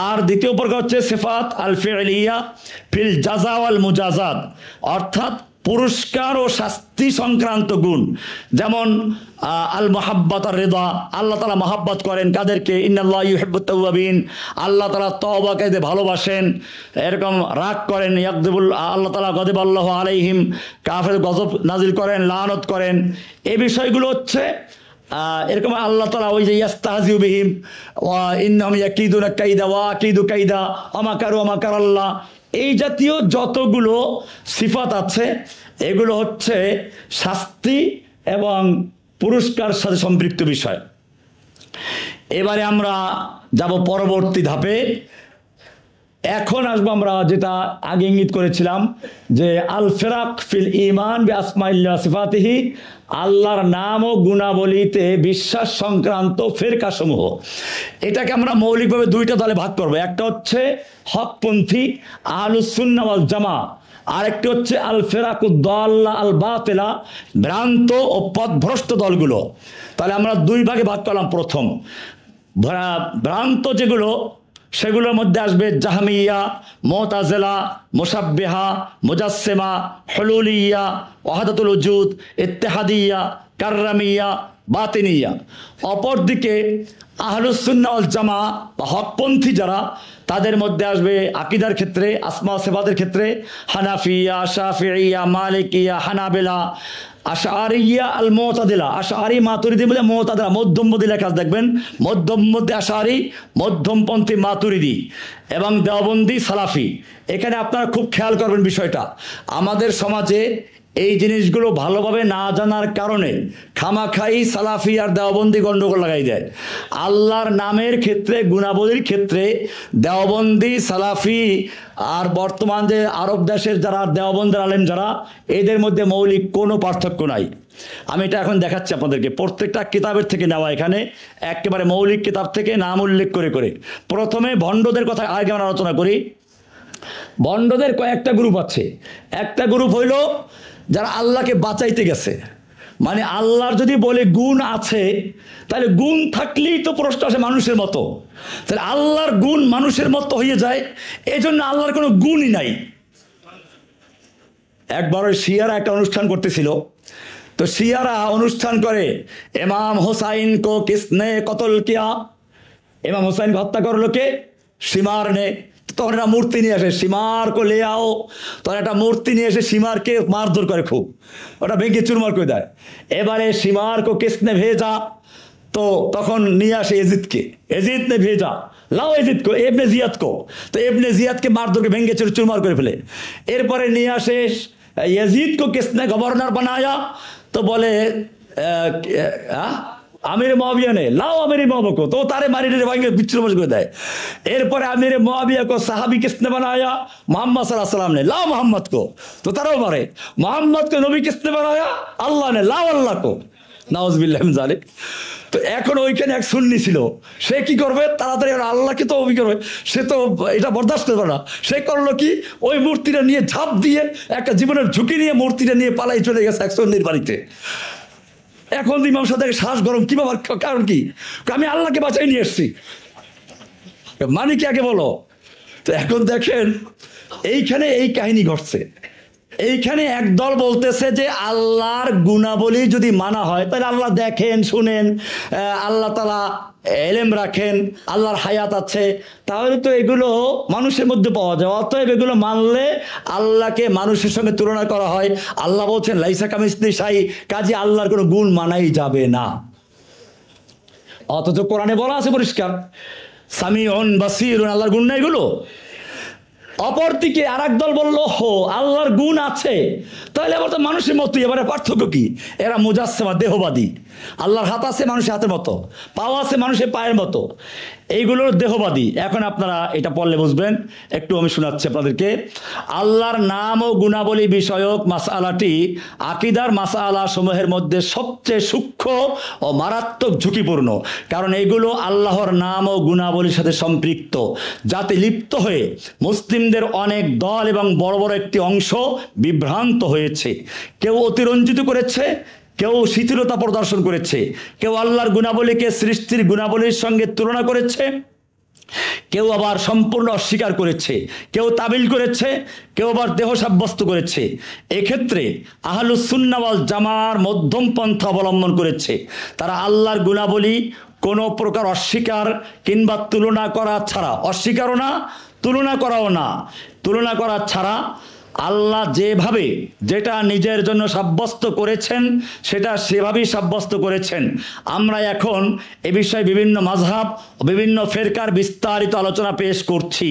আর দ্বিতীয় প্রকার হচ্ছে সিফাত আল ফি'লিয়া ফিল জাযা ওয়াল মুজাযাত, অর্থাৎ পুরস্কার ও শাস্তি সংক্রান্ত গুণ। যেমন আল মাহাব্বাত আর রিদা, আল্লাহ তাআলা মহাব্বত করেন কাদেরকে? ইন্নাল্লাহা ইউহিব্বুত তাওয়াবিন, আল্লাহ তাআলা তওবাকারীদের ভালোবাসেন। এরকম রাগ করেন, ইয়াকযিবুল, আল্লাহ তাআলা গযিবাল্লাহু আলাইহিম, কাফের গজব নাজিল করেন, লানত করেন। এই বিষয়গুলো হচ্ছে এরকম আল্লাহ তাআলা ওই যে ইয়াস্তাহজিউ বিহিম ওয়া ইন্নাহুম ইয়াকিদুনা কাইদা ওয়া আকিদু কাইদা ওয়া মাকারু ওয়া মাকারাল্লাহ, এই জাতীয় যতগুলো সিফাত আছে এগুলো হচ্ছে শাস্তি এবং পুরস্কার সাথে সম্পৃক্ত বিষয়। এবারে আমরা যাব পরবর্তী ধাপে। এখন আসবো আমরা যেটা আগে ইঙ্গিত করেছিলাম যে আল ফিরাক ফিল ঈমান বিআসমাইল্লাহি ওয়া সিফাতিহি, আল্লাহর নাম ও গুণাবলীতে বিশ্বাস সংক্রান্ত ফেরকা সমূহ। এটাকে আমরা মৌলিকভাবে 2টা দলে ভাগ করব। একটা হচ্ছে হকপন্থী আহলুস সুন্নাহ ওয়াল জামা, আরেকটি হচ্ছে আল ফিরাকুদ দাল্লা আল বাতিলা, ভ্রান্ত ও পথভ্রষ্ট দলগুলো। তাহলে আমরা 2 ভাগে ভাগ করলাম। প্রথম ভ্রান্ত যেগুলো সেগুলোর মধ্যে আসবে জাহমিয়া, মুতাজিলা, মুশাব্বিহা, মুজাসসিমা, হুলুলিয়া, ওয়াহদাতুল উজুদ, ইত্তেহাদিয়া, কাররামিয়া, বাতিনিয়া। অপরদিকে আহলুস সুন্নাহ ওয়াল জামা বা হকপন্থী যারা, তাদের মধ্যে আসবে আকীদার ক্ষেত্রে, আসমা ওয়া সিফাতের ক্ষেত্রে হানাফিয়া, শাফিঈয়া, মালিকিয়া, হানাবেলা, আশআরিয়া, আল মুতাজিলা। আশআরি মাতুরিদি বলে মুতাজিলা, মধ্যমপন্থী লেখা দেখবেন, মধ্যমপন্থী আশআরি, মধ্যমপন্থী মাতুরিদি এবং দেওবন্দি সালাফি। এখানে আপনারা খুব খেয়াল করবেন বিষয়টা, আমাদের সমাজে এই জিনিসগুলো ভালোভাবে না জানার কারণে খামাখাই সালাফি আর দেওবন্দি গন্ডগোল লাগাই দেয়। আল্লাহর নামের ক্ষেত্রে, গুণাবলীর ক্ষেত্রে দেওবন্দি, সালাফি আর বর্তমান যে আরব দেশের যারা দেওবন্দের আলেম যারা, এদের মধ্যে মৌলিক কোনো পার্থক্য নাই। আমি এটা এখন দেখাচ্ছি আপনাদেরকে, প্রত্যেকটা কিতাবের থেকে নেওয়া, এখানে একেবারে মৌলিক কিতাব থেকে নাম উল্লেখ করে করে। প্রথমে ভণ্ডদের কথা আগে আমরা আলোচনা করি। ভণ্ডদের কয়েকটা গ্রুপ আছে। একটা গ্রুপ হইল যারা আল্লাহকে বাঁচাইতে গেছে, মানে আল্লাহর যদি বলে গুণ আছে, তাহলে গুণ থাকলেই তো প্রশ্ন আসে মানুষের মতো, তাহলে আল্লাহর গুণ মানুষের মতো হয়ে যায়, এই জন্য আল্লাহর কোনো গুণই নাই। একবার ওই শিয়ারা একটা অনুষ্ঠান করতেছিল, তো শিয়ারা অনুষ্ঠান করে ইমাম হুসাইন কো কিসনে কতল কিয়া, ইমাম হুসাইনকে হত্যা করলো কে? সীমার নে। তখন একটা মূর্তি নিয়ে আসে, সীমার কো লে আও, তখন একটা মূর্তি নিয়ে এসে সীমারকে মারধর করে খুব, ওটা ভেঙে চুরমার করে দেয়। এবারে সীমার কো কিসনে ভেজা, তো তখন নিয়ে আসে এজিদকে, এজিদ নে ভেজা, লাও এজিদ কো, এবনে জিয়াদ কো, তো এবনে জিয়াদকে মারধরকে ভেঙে চুরমার করে ফেলে। এরপরে নিয়ে আসে यजीद को किसने गवर्नर बनाया, तो बोले আমির মুআবিয়া ने लाओ আমির মুআবিয়া को, तो तारे मारी ने भाई बिच्छू मच को दे। এরপরে আমির মুআবিয়া को साहबी किसने बनाया, मोहम्मद सल्लल्लाहु अलैहि वसल्लम ने, लाओ मोहम्मद को, तो ताराও मारे। मोहम्मद को नबी किसने बनाया, अल्लाह ने, लाओ अल्लाह को, नाउजुबिल्लाह मिन जालिक। তো এখন ওইখানে এক সুন্নি ছিল, সে কি করবে, তাড়াতাড়ি আল্লাহকে তো অবি করবে, সে তো এটা বরদাস্ত করবে না। সে করলো কি, ওই মূর্তিটা নিয়ে ঝাঁপ দিয়ে একটা জীবনের ঝুঁকি নিয়ে মূর্তিটা নিয়ে পালাই চলে গেছে এক সুন্নির বাড়িতে। এখন ইমাম সাহেবের শ্বাস গরম, কি বাবার কারণ কি, আমি আল্লাহকে বাঁচাই নিয়ে এসছি, মানে কি আগে বলো। তো এখন দেখেন এইখানে এই কাহিনী ঘটছে। এইখানে একদল বলতেছে যে আল্লাহর গুণাবলী যদি মানা হয়, তাহলে আল্লাহ দেখেন, শুনেন, আল্লাহ তাআলা এলেম রাখেন, আল্লাহর হায়াত আছে, তাহলে তো এগুলো মানুষের মধ্যে পাওয়া যায়, অতএব এগুলো মানলে আল্লাহকে মানুষের সঙ্গে তুলনা করা হয়। আল্লাহ বলছেন লাইসা কামিসলিহি শাই, কাজে আল্লাহর কোনো গুণ মানাই যাবে না। অথচ কোরআনে বলা আছে পরিষ্কার, সামিউন বাসিরুন, আল্লাহর গুণ না এগুলো। অপরদিকে আর এক দল বললো, হো আল্লাহর গুণ আছে, তাহলে আবার তো মানুষের মতোই, এবারে পার্থক্য কি? এরা মুজাসসিমা, দেহবাদী। আল্লাহর হাত আছে মানুষের হাতের মতো, পাও আছে মানুষের পায়ের মতো, এইগুলোর দেহবাদী। এখন আপনারা এটা পড়লে বুঝবেন, একটু আমি শোনাচ্ছি আপনাদেরকে। আল্লাহর নাম ও গুণাবলী বিষয়ক মাসআলাটি আকীদার মাসআলা সমূহের মধ্যে সবচেয়ে সূক্ষ্ম ও মারাত্মক ঝুঁকিপূর্ণ, কারণ এগুলো আল্লাহর নাম ও গুণাবলীর সাথে সম্পৃক্ত, যাতে লিপ্ত হয়ে মুসলিমদের অনেক দল এবং বড় বড় একটি অংশ বিভ্রান্ত হয়েছে। কেউ অতিরঞ্জিত করেছে, কেউ শিথিলতা প্রদর্শন করেছে, কেউ আল্লাহর গুণাবলীকে সৃষ্টির গুণাবলীর সঙ্গে তুলনা করেছে, কেউ আবার সম্পূর্ণ অস্বীকার করেছে, কেউ তাবিল করেছে, কেউ আবার দেহ সাব্যস্ত করেছে। এক্ষেত্রে আহলুস সুন্নাহ ওয়াল জামার মধ্যম পন্থা অবলম্বন করেছে। তারা আল্লাহর গুণাবলী কোনো প্রকার অস্বীকার কিংবা তুলনা করা ছাড়া, অস্বীকারও না, তুলনা করাও না, তুলনা করা ছাড়া আল্লাহ যেভাবে যেটা নিজের জন্য সাব্যস্ত করেছেন সেটা সেভাবেই সাব্যস্ত করেছেন। আমরা এখন এ বিষয়ে বিভিন্ন মাযহাব ও বিভিন্ন ফেরকার বিস্তারিত আলোচনা পেশ করছি।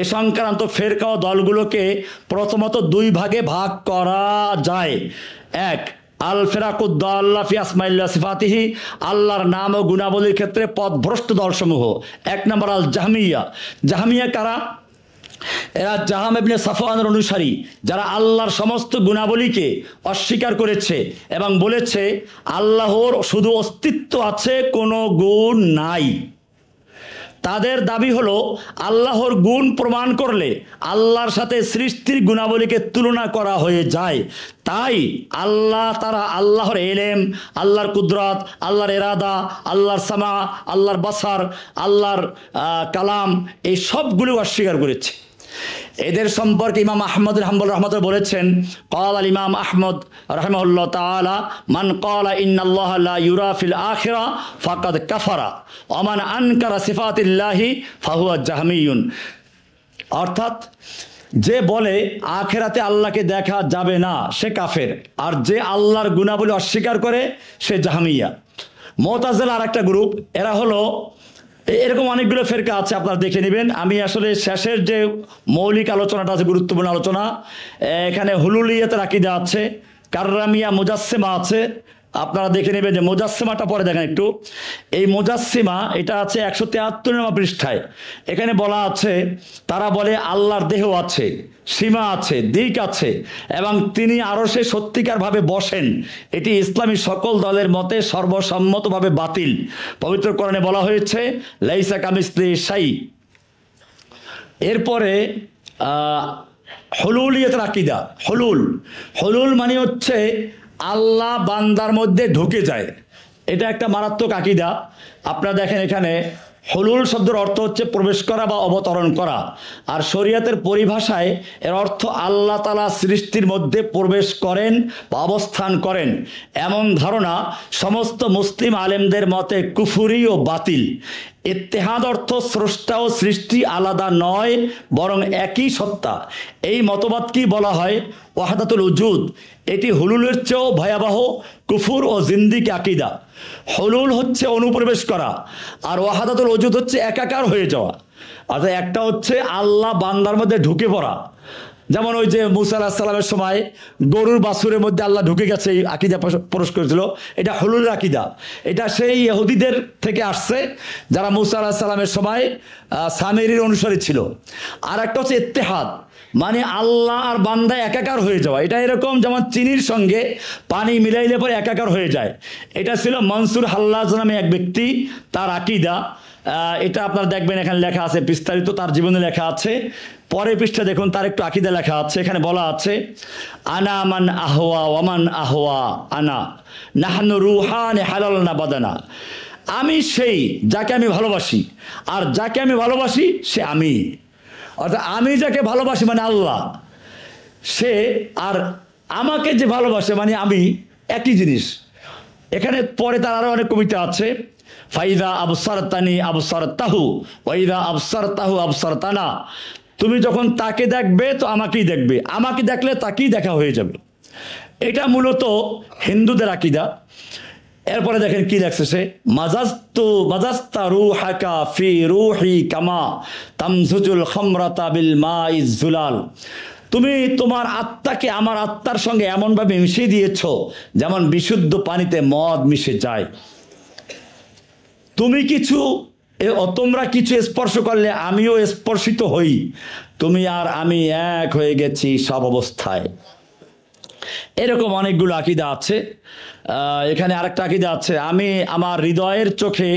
এ সংক্রান্ত ফেরকা ও দলগুলোকে প্রথমত দুই ভাগে ভাগ করা যায়। এক, আল ফিরাকুদ্দাল্লাহ ফি আসমাইল্লাহি ওয়া সিফাতিহি, আল্লাহর নাম ও গুণাবলীর ক্ষেত্রে পথভ্রষ্ট দলসমূহ। এক নম্বর আল জাহমিয়া। জাহমিয়া কারা? এরা জাহাম ইবনে সাফওয়ানের অনুসারী, যারা আল্লাহর সমস্ত গুণাবলীকে অস্বীকার করেছে এবং বলেছে আল্লাহর শুধু অস্তিত্ব আছে, কোনো গুণ নাই। তাদের দাবি হলো আল্লাহর গুণ প্রমাণ করলে আল্লাহর সাথে সৃষ্টির গুণাবলীকে তুলনা করা হয়ে যায়। তাই তারা আল্লাহর এলেম, আল্লাহর কুদরত, আল্লাহর এরাদা, আল্লাহর সামা, আল্লাহর বাসার, আল্লাহর কালাম, এই সবগুলো অস্বীকার করেছে। এদের সম্পর্কে ইমাম আহমদ হাম্বল রহমতুল্লাহ বলেছেন, ক্বাল আল ইমাম আহমদ রাহিমাহুল্লাহ তাআলা, মান ক্বালা ইন্নাল্লাহা লা ইউরা ফিল আখিরা ফাকাদ কাফারা ওয়া মান আনকারা সিফাতিল্লাহি ফাহুয়া জাহমিয়ুন। অর্থাৎ যে বলে আখিরাতে আল্লাহকে দেখা যাবে না সে কাফের, আর যে আল্লাহর গুণাবলী অস্বীকার করে সে জাহমিয়া। মুতাজিলা আরেকটা গ্রুপ, এরা হলো এরকম অনেকগুলো ফেরকা আছে, আপনারা দেখে নেবেন। আমি আসলে শেষের যে মৌলিক আলোচনাটা আছে, গুরুত্বপূর্ণ আলোচনা, এখানে হুলুলিয়াতের আকীদা আছে, কাররামিয়া মুজাসসিমা আছে, আপনারা দেখে নেবেন যে মুজাসসিমাটা পরে দেখেন একটু। এই মুজাসসিমা এটা আছে 173 নম্বর পৃষ্ঠায়। এখানে বলা আছে, তারা বলে আল্লাহর দেহ আছে, সীমা আছে, দিক আছে এবং তিনি আরশে সত্যিকারভাবে বসেন। এটি ইসলামী সকল দলের মতে সর্বসম্মতভাবে বাতিল। পবিত্র কোরআনে বলা হয়েছে লাইসা কামিসলিহি শাই। এরপরে হুলুলিয়াতের আকীদা। হুলুল মানে হচ্ছে আল্লাহ বান্দার মধ্যে ঢুকে যায়, এটা একটা মারাত্মক আকীদা। আপনারা দেখেন এখানে হুলুল শব্দের অর্থ হচ্ছে প্রবেশ করা বা অবতরণ করা, আর শরীয়তের পরিভাষায় এর অর্থ আল্লাহ তাআলা সৃষ্টির মধ্যে প্রবেশ করেন বা অবস্থান করেন। এমন ধারণা সমস্ত মুসলিম আলেমদের মতে কুফরি ও বাতিল। ইত্তেহাদ অর্থ স্রষ্টা ও সৃষ্টি আলাদা নয়, বরং একই সত্তা। এই মতবাদকেই বলা হয় ওয়াহদাতুল উজুদ। এটি হুলুলের চেয়েও ভয়াবহ কুফর ও জিন্দিক আকীদা। হুলুল হচ্ছে অনুপ্রবেশ করা, আর ওয়াহদাতুল উজুদ হচ্ছে একাকার হয়ে যাওয়া। অর্থাৎ একটা হচ্ছে আল্লাহ বান্দার মধ্যে ঢুকে পড়া, যেমন ওই যে মুসা আলাইহিস সালামের সময় গরুর বাছুরের মধ্যে আল্লাহ ঢুকে গেছে, এই আকীদা প্রকাশ করেছিল। এটা হুলুলের আকীদা, এটা সেই ইহুদিদের থেকে আসছে যারা মুসা আলাইহিস সালামের সময় সামেরীর অনুসারী ছিল। আর একটা হচ্ছে ইত্তেহাদ, মানে আল্লাহ আর বান্দা একাকার হয়ে যাওয়া। এটা এরকম যেমন চিনির সঙ্গে পানি মিলাইলে পরে একাকার হয়ে যায়। এটা ছিল মনসুর হাল্লাজ নামে এক ব্যক্তি, তার আকীদা। এটা আপনারা দেখবেন এখানে লেখা আছে বিস্তারিত, তার জীবনে লেখা আছে। পরের পৃষ্ঠা দেখুন, তার একটু আকীদা লেখা আছে। এখানে বলা আছে, আনা মান আহওয়া ওয়ামান আহওয়া আনা নাহনু রুহানে হালালনা বাদানা। আমি সেই যাকে আমি ভালোবাসি, আর যাকে আমি ভালোবাসি সে আমি। অর্থাৎ আমি যাকে ভালোবাসি মানে আল্লাহ, সে আর আমাকে যে ভালোবাসে মানে আমি, একই জিনিস। এখানে পরে তার আরো অনেক কবিতা আছে, ফাইদা আবসারতানি আবসারতাহু ওয়াইদা আবসারতাহু আবসারতানা। তুমি যখন তাকে দেখবে তো আমাকেই দেখবে, আমাকে দেখলে তাকেই দেখা হয়ে যাবে। এটা মূলত হিন্দুদের আকীদা। এরপরে দেখেন কি লেখছে সে, মাজাস্তা রুহাকা ফি রুহি কামা তামজুজুল খামরাতা বিল মাইজ জুলাল। তুমি তোমার আত্মাকে আমার আত্মার সঙ্গে এমনভাবে মিশিয়ে দিয়েছ যেমন বিশুদ্ধ পানিতে মদ মিশে যায়। তোমরা কিছু স্পর্শ করলে আমিও স্পর্শিত হই, তুমি আর আমি এক হয়ে গেছি সব অবস্থায়। এরকম অনেকগুলো আকীদা আছে। এখানে আরেকটা আকীদা আছে, আমি আমার হৃদয়ের চোখে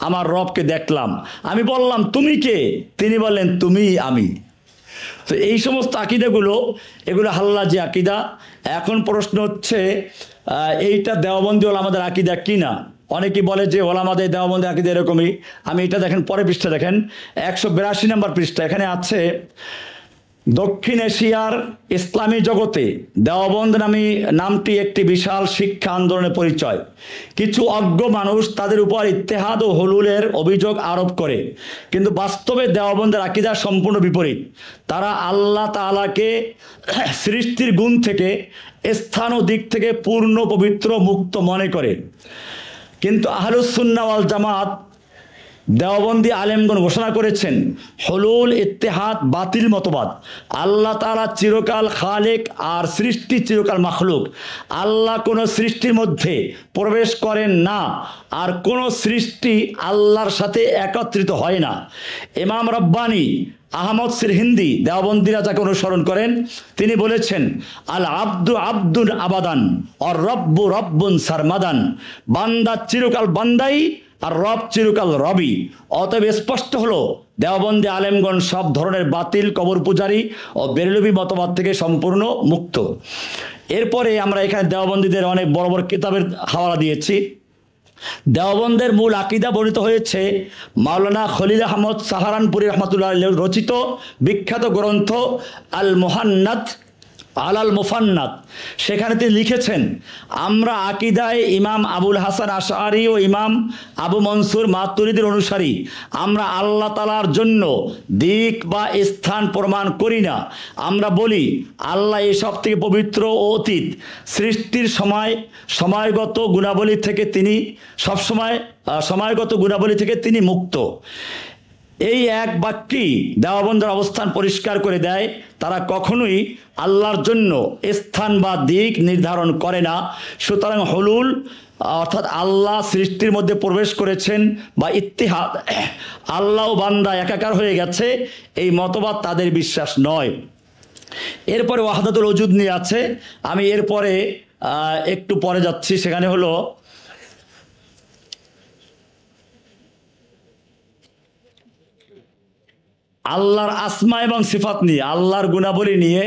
আমার রবকে দেখলাম, আমি বললাম তুমি কে, তিনি বললেন তুমি আমি। তো এই সমস্ত আকীদাগুলো, এগুলো হাল্লাজি আকীদা। এখন প্রশ্ন হচ্ছে এইটা দেওবন্দি ওলামাদের আকীদা কিনা। অনেকেই বলে যে ওলামাদের দেওবন্দি আকীদা এরকমই। আমি এটা দেখেন পরের পৃষ্ঠা দেখেন 182 নম্বর পৃষ্ঠা। এখানে আছে, দক্ষিণ এশিয়ার ইসলামী জগতে দেওবন্দ নামটি একটি বিশাল শিক্ষা আন্দোলনের পরিচয়। কিছু অজ্ঞ মানুষ তাদের উপর ইত্তেহাদ ও হুলুলের অভিযোগ আরোপ করে, কিন্তু বাস্তবে দেওবন্দের আকীদা সম্পূর্ণ বিপরীত। তারা আল্লাহ তাআলাকে সৃষ্টির গুণ থেকে, স্থান ও দিক থেকে পূর্ণ পবিত্র মুক্ত মনে করে। কিন্তু আহলুস সুন্নাহ ওয়াল জামাত দেওবন্দি আলেমগণ ঘোষণা করেছেন হুলুল ইত্তেহাদ বাতিল মতবাদ। আল্লাহ তাআলা চিরকাল খালেক আর সৃষ্টি চিরকাল মাখলুক। আল্লাহ কোনো সৃষ্টির মধ্যে প্রবেশ করেন না, আর কোনো সৃষ্টি আল্লাহর সাথে একত্রিত হয় না। ইমাম রব্বানী আহমদ সিরহিন্দি দেওবন্দিরা যাকে অনুসরণ করেন, তিনি বলেছেন, আল আব্দু আব্দুন আবাদান আর রব্বু রব্বুন সারমাদান। বান্দা চিরকাল বান্দাই আর রব চিরকাল রবি। অতএব স্পষ্ট হলো দেওবন্দি আলেমগণ সব ধরনের বাতিল কবর পূজারী ও বেরেলভী মতবাদ থেকে সম্পূর্ণ মুক্ত। এরপরে আমরা এখানে দেওবন্দীদের অনেক বড় বড় কিতাবের হাওয়ালা দিয়েছি। দেওবন্দের মূল আকীদা বর্ণিত হয়েছে মাওলানা খলিল আহমদ সাহারানপুরি রহমাতুল্লাহ আলাইহি রচিত বিখ্যাত গ্রন্থ আল মুহান্নাদ আলাল মুফান্নাদ। সেখানে তিনি লিখেছেন, আমরা আকীদায় ইমাম আবুল হাসান আশআরী ও ইমাম আবু মনসুর মাতুরিদির অনুসারী। আমরা আল্লাহ তাআলার জন্য দিক বা স্থান প্রমাণ করি না। আমরা বলি আল্লাহ এসব থেকে পবিত্র ও অতীত। সৃষ্টির সময়গত গুণাবলী থেকে তিনি সময়গত গুণাবলী থেকে তিনি মুক্ত। এই এক বাক্যই দেওবন্দের অবস্থান পরিষ্কার করে দেয়। তারা কখনোই আল্লাহর জন্য স্থান বা দিক নির্ধারণ করে না। সুতরাং হুলুল অর্থাৎ আল্লাহ সৃষ্টির মধ্যে প্রবেশ করেছেন বা ইত্তিহাদ, আল্লাহ ও বান্দা একাকার হয়ে গেছে, এই মতবাদ তাদের বিশ্বাস নয়। এরপরে ওয়াহদাতুল ওজুদ নিয়ে আছে, আমি এরপরে একটু পরে যাচ্ছি। সেখানে হলো আল্লাহর আসমা এবং সিফাত নিয়ে, আল্লাহর গুণাবলী নিয়ে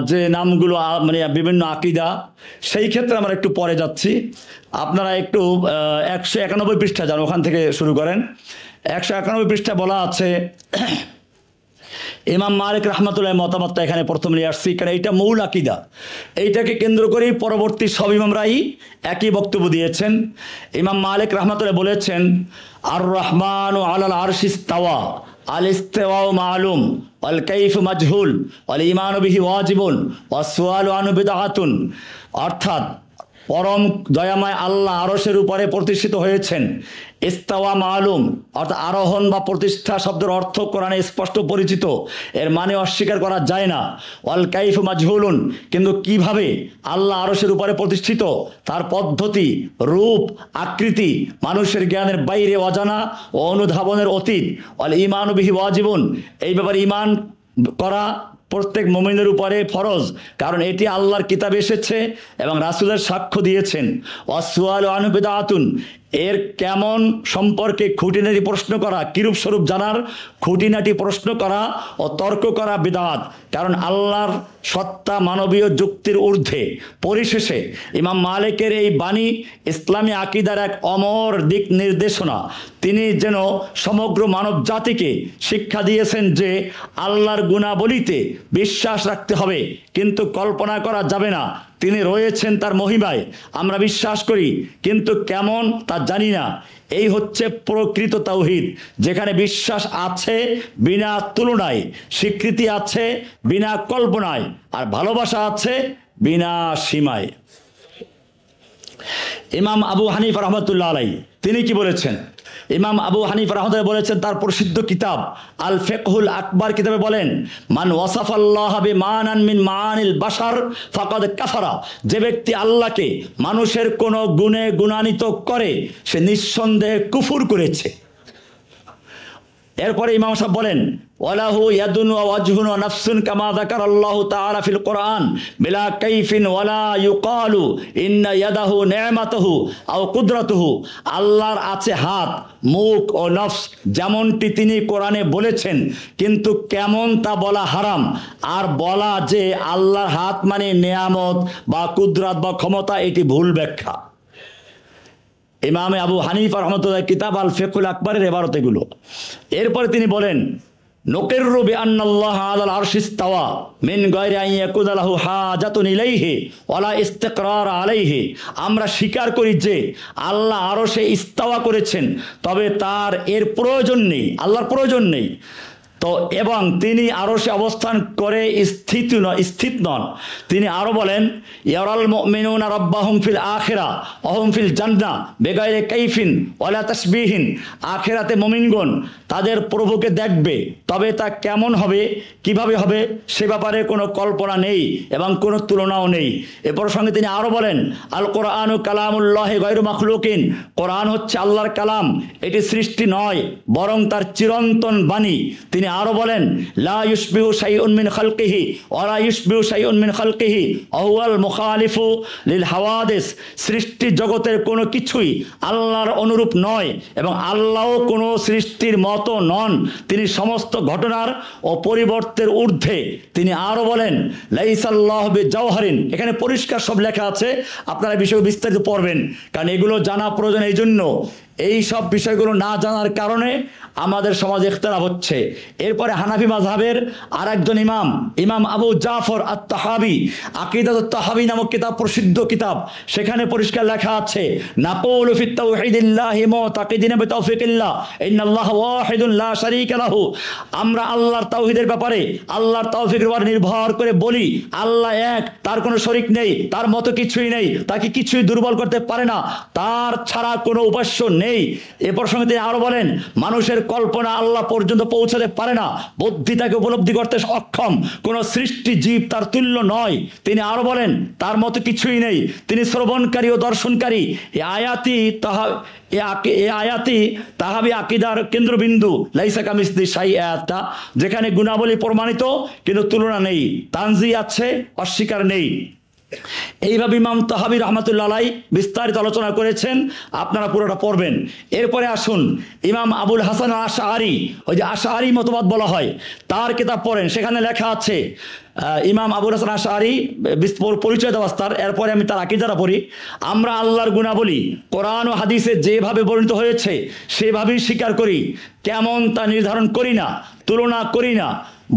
যে নামগুলো মানে বিভিন্ন আকীদা, সেই ক্ষেত্রে আমরা একটু পরে যাচ্ছি। আপনারা একটু 191 পৃষ্ঠা যান, ওখান থেকে শুরু করেন। 191 পৃষ্ঠা বলা আছে ইমাম মালিক রাহমাতুল্লাহ মতামতটা এখানে প্রথম নিয়ে আসছি, কারণ এইটা মূল আকীদা। এইটাকে কেন্দ্র করেই পরবর্তী সব ইমামরাই একই বক্তব্য দিয়েছেন। ইমাম মালিক রাহমাতুল্লাহ বলেছেন, আর রহমান আলাল আরশি ইস্তাওয়া, আল ইস্তিওয়াউ মালুম ওয়াল কাইফু মাজহুল ওয়াল ঈমানু বিহি ওয়াজিবুন ওয়াস সুআলু আনহু বিদআতুন। অর্থাৎ পরম দয়াময় আল্লাহ আরশের উপরে প্রতিষ্ঠিত হয়েছেন। ইস্তাওয়া মালুম অর্থাৎ আরোহণ বা প্রতিষ্ঠা শব্দের অর্থ কোরআনে স্পষ্ট পরিচিত, এর মানে অস্বীকার করা যায় না। ওয়াল কাইফু মাজহুলুন, কিন্তু কিভাবে আল্লাহ আরশের উপরে প্রতিষ্ঠিত তার পদ্ধতি, রূপ, আকৃতি মানুষের জ্ঞানের বাইরে, অজানা ও অনুধাবনের অতীত। ওয়াল ঈমানু বিহি ওয়াজিবুন, এই ব্যাপারে ঈমান করা প্রত্যেক মুমিনের উপরে ফরজ, কারণ এটি আল্লাহর কিতাবে এসেছে এবং রাসূলের সাক্ষ্য দিয়েছেন। ওয়াসওয়ালু আনহু বিদআতুন, এর কেমন সম্পর্কে খুঁটিনাটি প্রশ্ন করা, কিরূপ স্বরূপ জানার খুঁটিনাটি প্রশ্ন করা ও তর্ক করা বিদআত, কারণ আল্লাহর সত্তা মানবীয় যুক্তির ঊর্ধ্বে। পরিশেষে ইমাম মালিকের এই বাণী ইসলামী আকীদার এক অমর দিক নির্দেশনা। তিনি যেন সমগ্র মানব জাতিকে শিক্ষা দিয়েছেন যে আল্লাহর গুণাবলীতে বিশ্বাস রাখতে হবে, কিন্তু কল্পনা করা যাবে না। তিনি রয়েছেন তার মহিমায়, আমরা বিশ্বাস করি, কিন্তু কেমন তা জানি না। এই হচ্ছে প্রকৃত তাওহীদ, যেখানে বিশ্বাস আছে বিনা তুলনায়, স্বীকৃতি আছে বিনা কল্পনায়, আর ভালোবাসা আছে বিনা সীমায়। ইমাম আবু হানিফা রহমাতুল্লাহ আলাইহি তিনি কি বলেছেন? ইমাম আবু হানিফা রাহমাতুল্লাহ বলেছেন তার প্রসিদ্ধ কিতাব আল ফিকহুল আকবার কিতাবে বলেন, মান ওয়াসাফাল্লাহ বিমানান মিন মাআনিল বাশার ফাকাদ কাফারা, যে ব্যক্তি আল্লাহকে মানুষের কোন গুণে গুণান্বিত করে সে নিঃসন্দেহে কুফর করেছে। এরপরে ইমাম সাহেব বলেন, ওয়ালাহু ইয়াদুন ওয়া ওয়াজহুন ওয়া নাফসুন কামা যাকারাল্লাহু তাআলা ফিল কোরআন বিলা কাইফিন ওয়ালা ইউকালু ইন্না ইয়াদাহু নি'মাতুহু আও কুদরাতুহু। আল্লাহর আছে হাত, মুখ ও নফস, যেমনটি তিনি কোরআনে বলেছেন, কিন্তু কেমন তা বলা হারাম। আর বলা যে আল্লাহর হাত মানে নেয়ামত বা কুদরত বা ক্ষমতা, এটি ভুল ব্যাখ্যা। ইমামে আবু হানিফা রহমাতুল্লাহ কিতাব আল ফিকহুল আকবরের ইবারত এগুলো। এরপরে তিনি বলেন, নুকিররু বিআন্নাল্লাহ আলাল আরশি ইস্তাওয়া মিন গায়রি আন ইয়াকুনা লাহু হাজাতুন ইলাইহি ওয়ালা ইস্তিকরার আলাইহি। আমরা স্বীকার করি যে আল্লাহ আরশে ইস্তাওয়া করেছেন, তবে তার এর প্রয়োজন নেই, আল্লাহর প্রয়োজন নেই তো, এবং তিনি আরশে অবস্থান করে স্থিত নন। তিনি আরো বলেন, ইয়ারাল মুমিনুনা রাব্বাহুম ফিল আখিরা ওয়া হুম ফিল জান্নাহ বিগাইরি কাইফিন ওয়ালা তাসবিহিন। আখিরাতে মুমিনগণ তাদের প্রভুকে দেখবে, তবে তা কেমন হবে, কিভাবে হবে, সে ব্যাপারে কোনো কল্পনা নেই এবং কোনো তুলনাও নেই। এ প্রসঙ্গে তিনি আরো বলেন, আল কোরআনু কালামুল্লাহি গায়রু মাখলুকিন, কোরআন হচ্ছে আল্লাহর কালাম, এটি সৃষ্টি নয় বরং তার চিরন্তন বাণী। তিনি আরো বলেন, লা ইউশবিহু শাইউন মিন খালকিহি ওয়া লা ইউশবিহু শাইউন মিন খালকিহি আহুয়াল মুখালিফু লিল হাওয়াদিস। সৃষ্টি জগতের কোনো কিছুই আল্লাহর অনুরূপ নয় এবং আল্লাহও কোনো সৃষ্টির মতো নন, তিনি সমস্ত ঘটনার ও পরিবর্তের ঊর্ধ্বে। তিনি আরো বলেন, লাইসাল্লাহু বিজাওহারিন। এখানে পরিষ্কার সব লেখা আছে, আপনারা বিষয় বিস্তারিত পড়বেন, কারণ এগুলো জানা প্রয়োজন। এই জন্য এই সব বিষয়গুলো না জানার কারণে আমাদের সমাজে ইখতিলাফ হচ্ছে। এরপরে হানাফি মাযহাবের আরেকজন ইমাম, ইমাম আবু জাফর আত-তাহাবী, আকিদাতুত তাহাবী নামক কিতাব, প্রসিদ্ধ কিতাব, সেখানে পরিষ্কার লেখা আছে, নাকুলু ফিত তাওহীদিল্লাহি মুতাকিদিনা বিতাওফিকিল্লাহ ইন্নাল্লাহা ওয়াহিদুন লা শারীকা লাহু। আমরা আল্লাহর তাওহীদের ব্যাপারে আল্লাহর তৌফিকের উপর নির্ভর করে বলি, আল্লাহ এক, তার কোনো শরীক নেই, তার মতো কিছুই নেই, তাকে কিছুই দুর্বল করতে পারে না, তার ছাড়া কোনো উপাস্য নেই। এ প্রসঙ্গে তিনি আরো বলেন, মানুষের কল্পনা আল্লাহ পর্যন্ত পৌঁছাতে পারে না, বুদ্ধি তাকে উপলব্ধি করতে অক্ষম, কোন সৃষ্টি জীব তার তুল্য নয়। তিনি আরো বলেন, তার মতো কিছুই নেই, তিনি শ্রবণকারী ও দর্শনকারী। এ আয়াতি তাহাবি আকিদার কেন্দ্রবিন্দু। লাইসা কামিসলি শাই, আয়াতটা যেখানে গুণাবলী প্রমাণিত কিন্তু তুলনা নেই, তানজি আছে, অস্বীকার নেই। এইভাবে ইমাম তাহাবী রহমাতুল্লাহ আলাইহি বিস্তারিত আলোচনা করেছেন, আপনারা পুরোটা পড়বেন। এরপরে আসুন ইমাম আবুল হাসান আশআরী, ওই যে আশআরী মতবাদ বলা হয়, তার কিতাব পড়েন, সেখানে লেখা আছে, ইমাম আবুল হাসান আশআরী পরিচয় দেওয়া তার। এরপরে আমি তার আকীদাটা পড়ি। আমরা আল্লাহর গুণাবলী কোরআন ও হাদিসে যেভাবে বর্ণিত হয়েছে সেভাবেই স্বীকার করি, কেমন তা নির্ধারণ করি না, তুলনা করি না,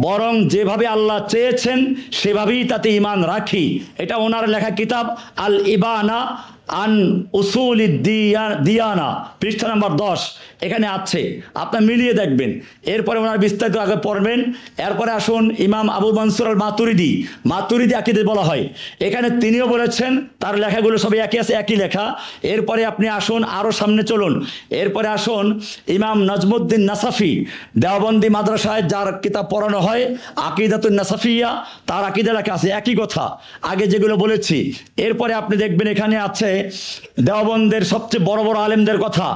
বরং যেভাবে আল্লাহ চেয়েছেন সেভাবেই তাতে ঈমান রাখি। এটা ওনার লেখা কিতাব আল ইবানা আন উসুলিদ দিয়ানা, পৃষ্ঠা নাম্বার 10, এখানে আছে, আপনার মিলিয়ে দেখবেন। এরপরে ওনার বিস্তারিত আগে পড়বেন। এরপরে আসুন ইমাম আবু মনসুর আল মাতুরিদি, মাতুরিদি আকীদা বলা হয়, এখানে তিনিও বলেছেন, তার লেখাগুলো সবই একই আছে, একই লেখা। এরপরে আপনি আসুন আরও সামনে চলুন। এরপরে আসুন ইমাম নাজমুদ্দিন নাসাফি, দেওবন্দি মাদ্রাসায় যার কিতাব পড়ানো হয় আকীদাতুন নাসাফিয়া, তার আকীদা লেখা আছে, একই কথা আগে যেগুলো বলেছি। এরপরে আপনি দেখবেন এখানে আছে দেওবন্দের সবচেয়ে বড় বড় আলেমদের কথা,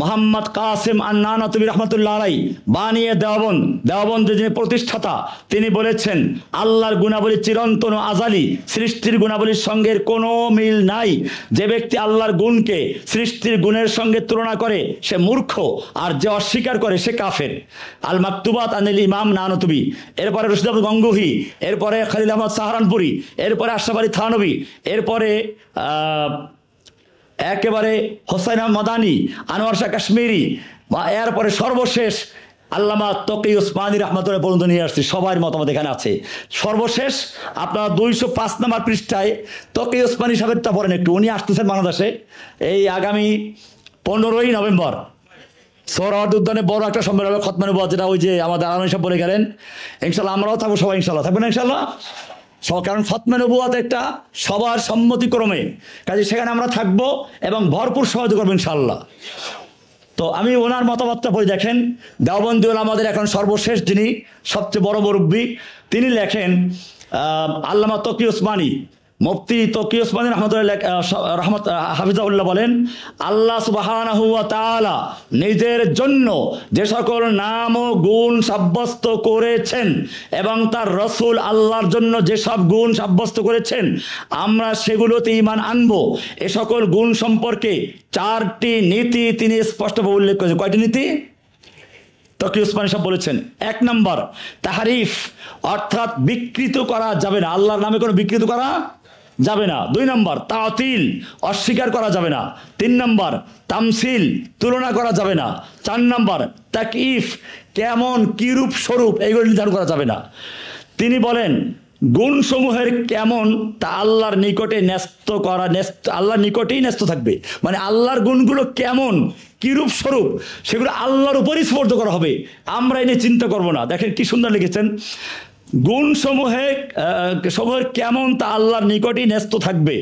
মোহাম্মদ কাসেম আন-নানাতুবি রহমাতুল্লাহ আলাইহি, বানিয়ে দেওবন্দ, দেওবন্দের যিনি প্রতিষ্ঠাতা, তিনি বলেছেন আল্লাহর গুণাবলী চিরন্তন ও আজালি, সৃষ্টির গুণাবলীর সঙ্গে কোনো মিল নাই। যে ব্যক্তি আল্লাহর গুণকে সৃষ্টির গুণের সঙ্গে তুলনা করে সে মূর্খ, আর যে অস্বীকার করে সে কাফের। আল মাকতুবাত আনিল ইমাম নানাতুবি, এরপরে রশিদ আহমদ গঙ্গোহী, এরপরে খলিল আহমদ সাহারানপুরি, এরপরে আশরাফ আলী থানভী, এরপরে একেবারে হোসাইন আহমদ মাদানী, আনোয়ার শাহ কাশ্মীরি, বা এরপরে সর্বশেষ আল্লামা তকি উসমানী রহমাতুল্লাহ পর্যন্ত নিয়ে আসছি, সবার মতামত এখানে আছে। সর্বশেষ আপনারা 205 নম্বর পৃষ্ঠায় তকি উসমানী সাহেবটা পড়েন একটু, উনি আসতেছেন বাংলাদেশে এই আগামী 15ই নভেম্বর সোহরাওয়ার্দী উদ্যানে বড় একটা সম্মেলন হবে, খতমে নবুওয়াত, যেটা ওই যে আমাদের আলম সাহেব বলে গেলেন। ইনশাল্লাহ আমরাও থাকবো, সবাই ইনশাল্লাহ থাকবেন ইনশাল্লাহ। কারণ খতমে নবুওয়াত একটা সবার সম্মতিক্রমে, কাজে সেখানে আমরা থাকবো এবং ভরপুর সহযোগিতা করবো ইনশাল্লাহ। তো আমি ওনার মতামতটা বলে দেখেন, দেওবন্দি আমাদের এখন সর্বশেষ যিনি সবচেয়ে বড় মুরব্বী, তিনি লেখেন, আল্লামা তকি উসমানী, মুফতি তকি উসমানী হাফিজাহুল্লাহ বলেন, আল্লাহ সুবহানাহু ওয়া তাআলা নিজের জন্য যে সকল নাম ও গুণ সাব্যস্ত করেছেন এবং তার রসুল আল্লাহর জন্য যেসব গুণ সাব্যস্ত করেছেন আমরা সেগুলোতে ঈমান আনবো। এ সকল গুণ সম্পর্কে 4টি নীতি তিনি স্পষ্টভাবে উল্লেখ করেছেন। কয়টি নীতি? তকি উসমানী সাহেব বলেছেন, 1 নম্বর তাহরিফ, অর্থাৎ বিকৃত করা যাবে না, আল্লাহর নামে কোনো বিকৃত করা যাবে না। 2 নম্বর তাতিল, অস্বীকার করা যাবে না। 3 নম্বর তামসিল, তুলনা করা যাবে না। 4 নম্বর তাকইফ, কেমন কিরূপ স্বরূপ এগুলো নির্ধারণ করা যাবে না। তিনি বলেন গুণসমূহের কেমন তা আল্লাহর নিকটে ন্যস্ত করা, আল্লাহর নিকটেই ন্যস্ত থাকবে, মানে আল্লাহর গুণগুলো কেমন কিরূপ স্বরূপ সেগুলো আল্লাহর উপরই স্পর্শ করা হবে, আমরা এনে চিন্তা করব না। দেখেন কি সুন্দর লিখেছেন, গুণসমূহের কেমন তা আল্লাহর নিকটই ন্যস্ত থাকবে,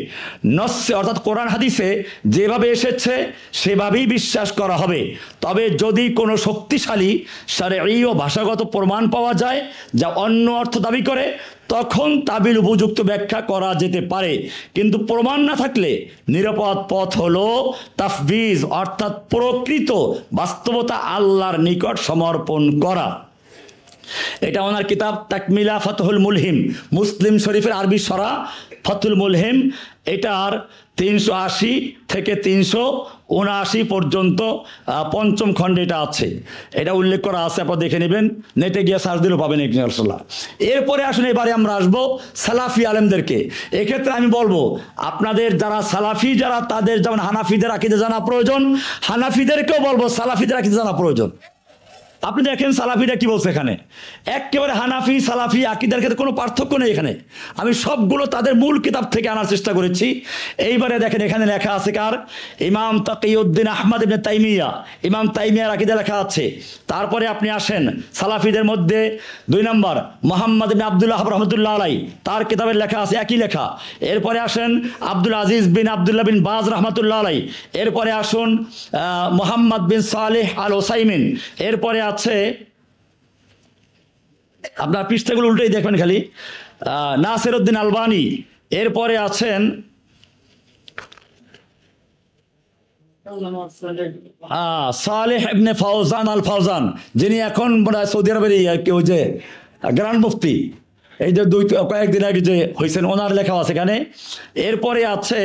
নস্যে অর্থাৎ কোরআন হাদিসে যেভাবে এসেছে সেভাবেই বিশ্বাস করা হবে। তবে যদি কোনো শক্তিশালী শারঈ ও ভাষাগত প্রমাণ পাওয়া যায় যা অন্য অর্থ দাবি করে তখন তাবিল উপযুক্ত ব্যাখ্যা করা যেতে পারে, কিন্তু প্রমাণ না থাকলে নিরাপদ পথ হলো তাফবিজ অর্থাৎ প্রকৃত বাস্তবতা আল্লাহর নিকট সমর্পণ করা। এটা ওনার কিতাব তাকমিলা ফাতহুল মুলহিম, মুসলিম শরীফের আরবি সরা ফাতহুল মুলহিম। এটার 380 থেকে 379 পর্যন্ত পঞ্চম খণ্ডে এটা আছে, এটা উল্লেখ করা আছে, আপনারা দেখে নেবেন, নেটে গিয়ে সার্চ দিলেও পাবেন ইনশাআল্লাহ। এরপরে আসুন এবারে আমরা আসবো সালাফি আলেমদেরকে। এক্ষেত্রে আমি বলবো আপনাদের যারা সালাফি যারা, তাদের যেমন হানাফিদের আকীদা জানা প্রয়োজন, হানাফিদেরকেও বলবো সালাফিদের আকীদা জানা প্রয়োজন। আপনি দেখেন সালাফিরা কি বলছে এখানে, একেবারে হানাফি সালাফি আকীদার ক্ষেত্রে কোনো পার্থক্য নেই এখানে। আমি সবগুলো তাদের মূল কিতাব থেকে আনার চেষ্টা করেছি। এইবারে দেখেন এখানে লেখা আছে কার, ইমাম তাকিউদ্দিন আহমদ ইবনে তাইমিয়া, ইমাম তাইমিয়ার আকীদা লেখা আছে। তারপরে আপনি আসেন সালাফিদের মধ্যে 2 নম্বর মুহাম্মদ ইবনে আব্দুল্লাহ রহমতুল্লাহ আলাইহি, তার কিতাবের লেখা আছে একই লেখা। এরপরে আসেন আব্দুল আজিজ বিন আব্দুল্লাহ বিন বাজ রহমতুল্লাহ আলাইহি। এরপরে আসুন মুহাম্মদ বিন সালেহ আল ওসাইমিন। এরপরে আছে আপনার পৃষ্ঠাগুলো উল্টেই দেখবেন খালি, নাসিরউদ্দিন আলবানী। এরপরে আছেন সালেহ ইবনে ফাওজান আল ফাওজান, যিনি এখন সৌদি আরবের ওই যে গ্র্যান্ড মুফতি, এই যে কয়েকদিন আগে যে হয়েছেন, ওনার লেখা আছে এখানে। এরপরে আছে